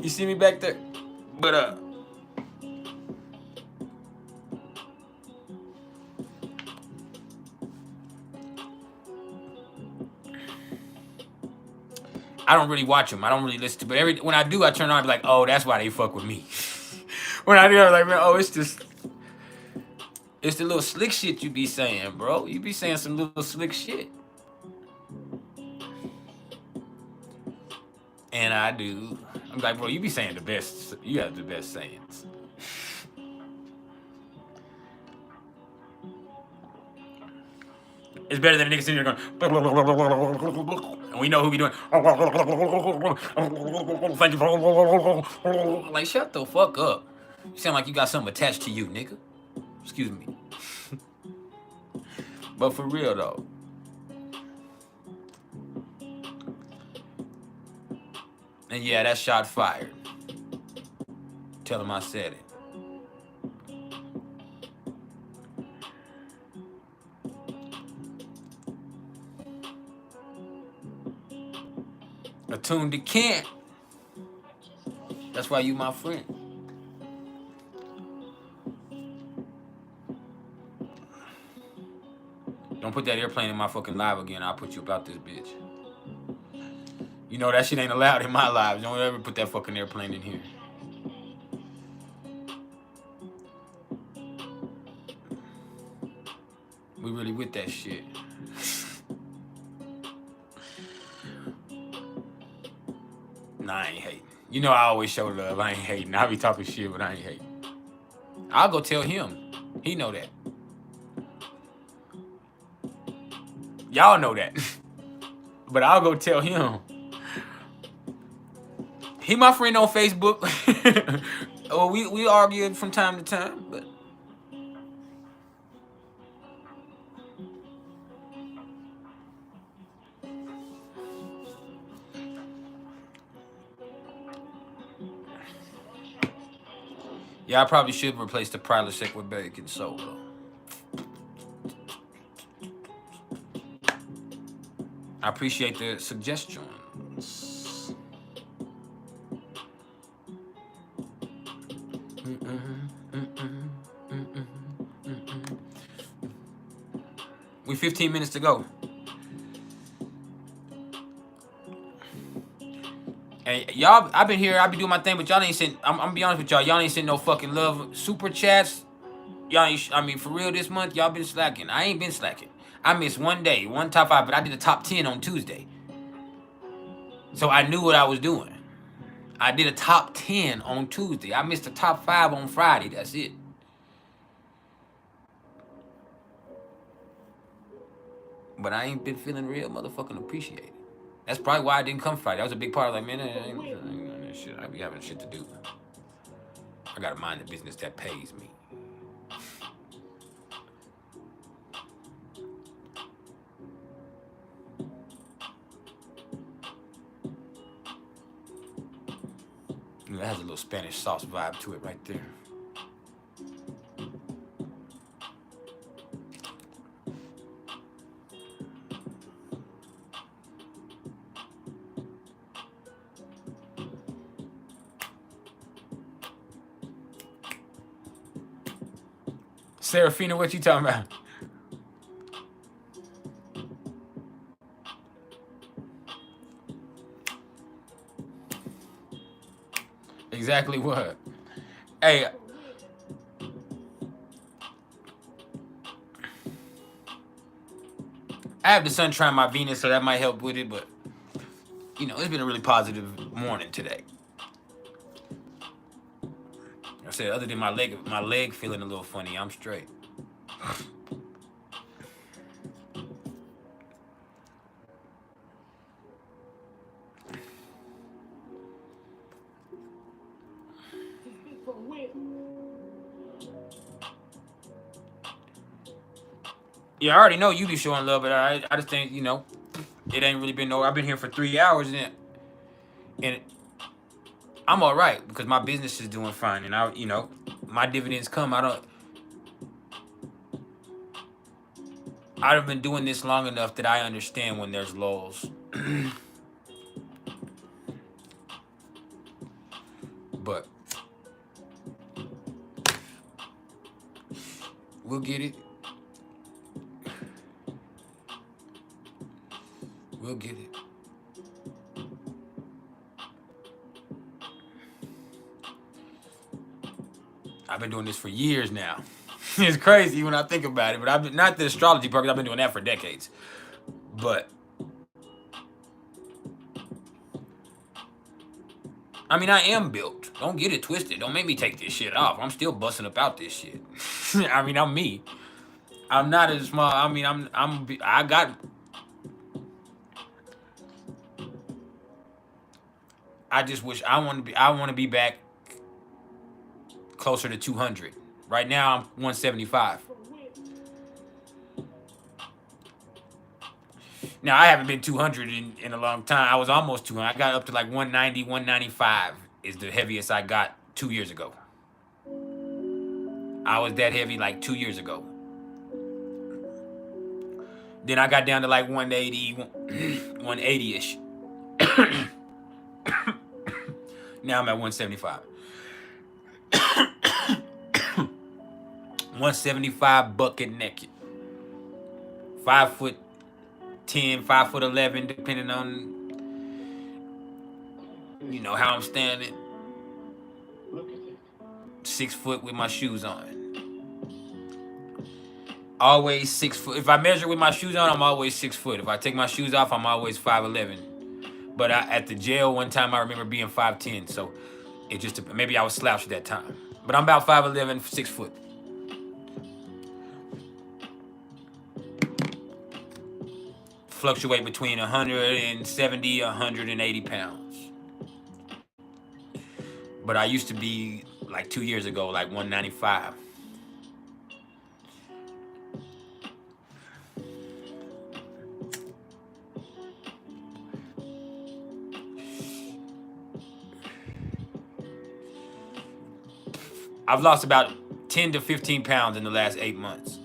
[SPEAKER 1] You see me back there? But I don't really watch them. I don't really listen to. But when I do, I turn on and be like, oh, that's why they fuck with me. When I do, I'm like, man, oh, it's the little slick shit you be saying, bro. You be saying some little slick shit. And I do. I'm like, bro, you be saying the best. You have the best sayings. It's better than a nigga sitting here going, and we know who be doing. Thank you. Like, shut the fuck up. You sound like you got something attached to you, nigga. Excuse me. But for real, though. And yeah, that shot fired. Tell him I said it. Attuned to Kent. That's why you my friend. Don't put that airplane in my fucking live again. I'll put you about this bitch. You know that shit ain't allowed in my lives. Don't ever put that fucking airplane in here. We really with that shit. Nah, I ain't hating. You know I always show love. I ain't hating. I be talking shit, but I ain't hating. I'll go tell him. He know that. Y'all know that. But I'll go tell him. He my friend on Facebook. Well, we argue from time to time, but yeah, I probably should replace the PrIcElEs with bacon solo. I appreciate the suggestions. We 15 minutes to go. And y'all, I've been here, I be doing my thing, but y'all ain't sent, I'm gonna be honest with y'all ain't sent no fucking love super chats. Y'all ain't, I mean, for real this month, y'all been slacking. I ain't been slacking. I missed one day, one top 5, but I did a top 10 on Tuesday. So I knew what I was doing. I did a top 10 on Tuesday. I missed a top 5 on Friday. That's it. but I ain't been feeling real motherfucking appreciated. That's probably why I didn't come Friday. That was a big part of like, man, I ain't doing this shit. I be having shit to do. I gotta mind the business that pays me. You know, that has a little Spanish sauce vibe to it right there. Serafina, what you talking about? Exactly what? Hey, I have the sun trying my Venus, so that might help with it, but you know, it's been a really positive morning today. I said, other than my leg feeling a little funny, I'm straight. Yeah, I already know you be showing love, but I just think, you know, it ain't really been no. I've been here for 3 hours and I'm all right because my business is doing fine, and I, you know, my dividends come. I've been doing this long enough that I understand when there's lulls. But we'll get it. We'll get it. I've been doing this for years now. It's crazy when I think about it, but I've been, not the astrology part, 'cause I've been doing that for decades. But I mean, I am built. Don't get it twisted. Don't make me take this shit off. I'm still busting up out this shit. I mean, I'm me. I'm not as small. I mean, I got. I just wish I want to be back closer to 200. Right now I'm 175. Now I haven't been 200 in a long time. I was almost 200. I got up to like 190, 195 is the heaviest I got 2 years ago. I was that heavy like 2 years ago. Then I got down to like 180, 180-ish. Now I'm at 175. 175 bucket naked. 5'10", 5'11", depending on, you know, how I'm standing. 6 foot with my shoes on. Always 6 foot. If I measure with my shoes on, I'm always 6 foot. If I take my shoes off, I'm always 5'11". But at the jail one time, I remember being 5'10". So it just, maybe I was slouched at that time. But I'm about 5'11", 6 foot. Fluctuate between 170, 180 pounds. But I used to be like 2 years ago, like 195. I've lost about 10 to 15 pounds in the last 8 months.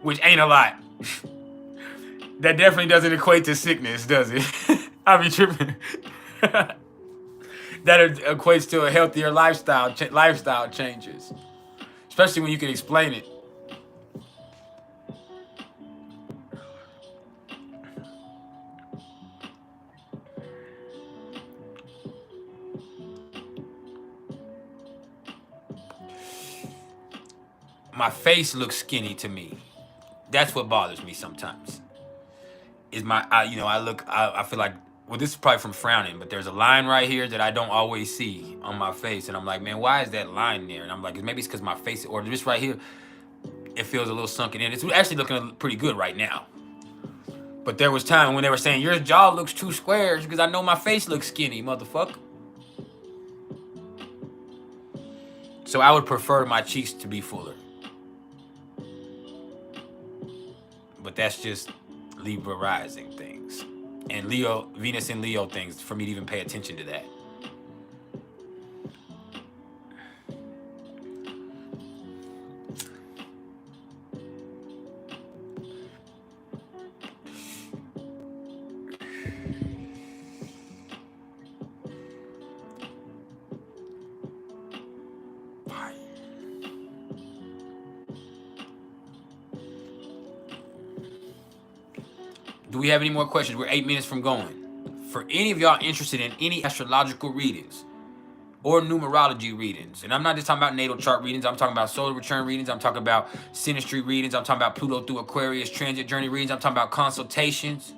[SPEAKER 1] Which ain't a lot. That definitely doesn't equate to sickness, does it? I be tripping. That equates to a healthier lifestyle changes. Especially when you can explain it. My face looks skinny to me. That's what bothers me sometimes. Is I feel like, well, this is probably from frowning, but there's a line right here that I don't always see on my face. And I'm like, man, why is that line there? And I'm like, maybe it's because my face, or this right here, it feels a little sunken in. It's actually looking pretty good right now. But there was time when they were saying, your jaw looks too square, because I know my face looks skinny, motherfucker. So I would prefer my cheeks to be fuller. But that's just Libra rising things. And Leo, Venus and Leo things for me to even pay attention to that. Do we have any more questions? We're 8 minutes from going. For any of y'all interested in any astrological readings or numerology readings, and I'm not just talking about natal chart readings, I'm talking about solar return readings, I'm talking about synastry readings, I'm talking about Pluto through Aquarius transit journey readings, I'm talking about consultations,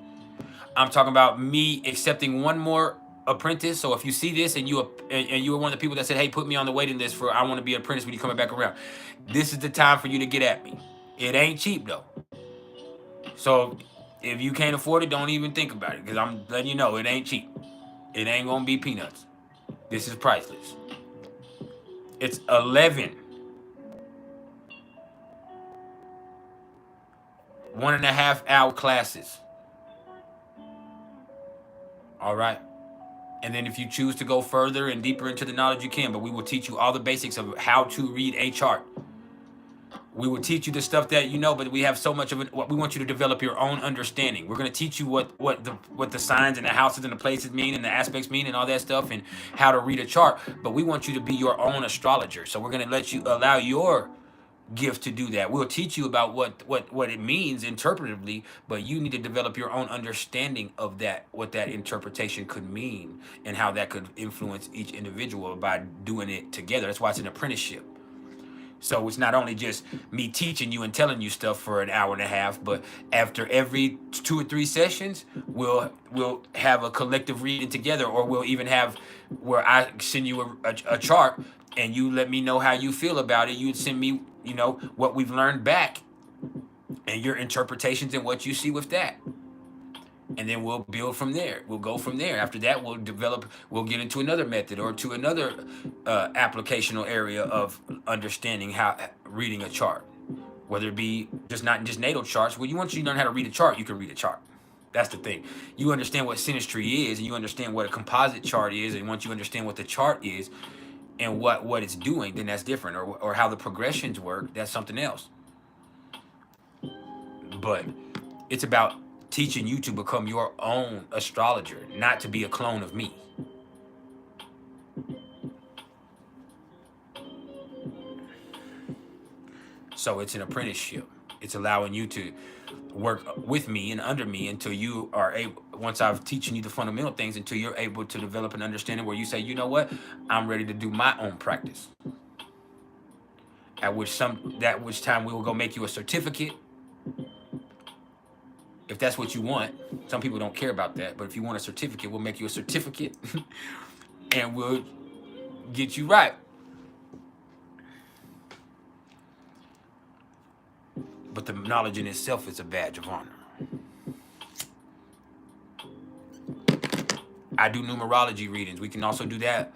[SPEAKER 1] I'm talking about me accepting one more apprentice. So if you see this and you were one of the people that said, hey, put me on the waiting list for I want to be an apprentice when you coming back around, this is the time for you to get at me. It ain't cheap though. So if you can't afford it, don't even think about it, because I'm letting you know it ain't cheap. It ain't gonna be peanuts. This is priceless. It's 11 1.5 hour classes. All right. And then if you choose to go further and deeper into the knowledge, you can, but we will teach you all the basics of how to read a chart. We will teach you the stuff that you know, but we have so much of it. We want you to develop your own understanding. We're going to teach you what the signs and the houses and the places mean and the aspects mean and all that stuff and how to read a chart. But we want you to be your own astrologer. So we're going to let you allow your gift to do that. We'll teach you about what it means interpretively, but you need to develop your own understanding of that, what that interpretation could mean and how that could influence each individual by doing it together. That's why it's an apprenticeship. So it's not only just me teaching you and telling you stuff for an hour and a half, but after every 2 or 3 sessions, we'll have a collective reading together, or we'll even have where I send you a chart and you let me know how you feel about it. You'd send me, what we've learned back and your interpretations and what you see with that. And then we'll build from there. We'll go from there. After that, we'll get into another method or to another applicational area of understanding how reading a chart, whether it be not just natal charts. Well, once you learn how to read a chart, you can read a chart. That's the thing. You understand what synastry is, and you understand what a composite chart is, and once you understand what the chart is and what it's doing, then that's different. Or how the progressions work, that's something else. But it's about teaching you to become your own astrologer, not to be a clone of me. So it's an apprenticeship. It's allowing you to work with me and under me until you are able, once I've teaching you the fundamental things, until you're able to develop an understanding where you say, you know what, I'm ready to do my own practice. At which time we will go make you a certificate. If that's what you want. Some people don't care about that, but if you want a certificate, we'll make you a certificate and we'll get you right. But the knowledge in itself is a badge of honor. I do numerology readings. We can also do that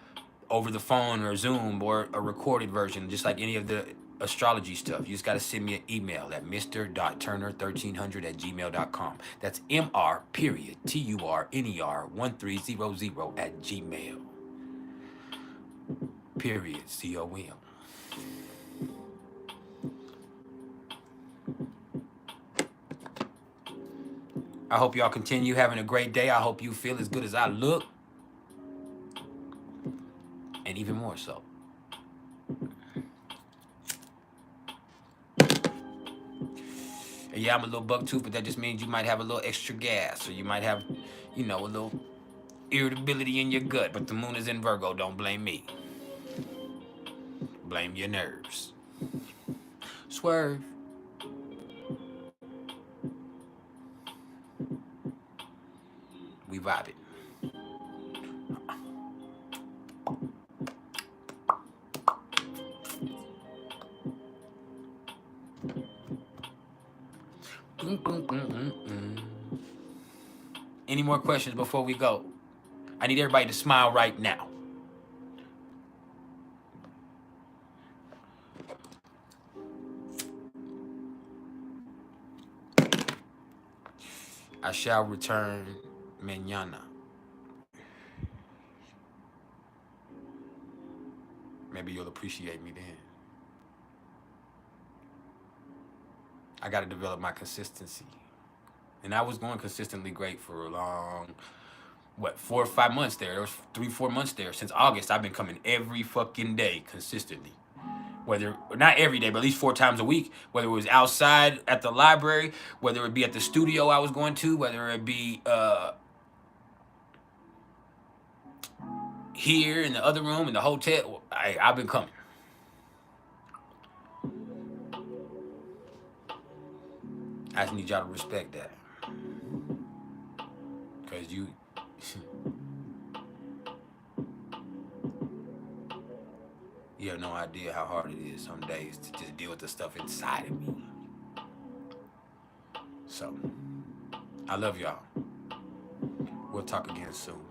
[SPEAKER 1] over the phone or Zoom or a recorded version, just like any of the astrology stuff. You just got to send me an email at mr.turner1300@gmail.com. That's mr.turner1300@gmail. .com. I hope y'all continue having a great day. I hope you feel as good as I look. And even more so. Yeah, I'm a little buck tooth, but that just means you might have a little extra gas, or you might have, a little irritability in your gut. But the moon is in Virgo. Don't blame me. Blame your nerves. Swerve. We vibing. Any more questions before we go? I need everybody to smile right now. I shall return mañana. Maybe you'll appreciate me then. I got to develop my consistency. And I was going consistently great for a long, 4 or 5 months there. There was 3, 4 months there. Since August, I've been coming every fucking day consistently. Whether, not every day, but at least 4 times a week. Whether it was outside at the library, whether it be at the studio I was going to, whether it be here in the other room, in the hotel, I've been coming. I just need y'all to respect that. Because you have no idea how hard it is some days to just deal with the stuff inside of me. So, I love y'all. We'll talk again soon.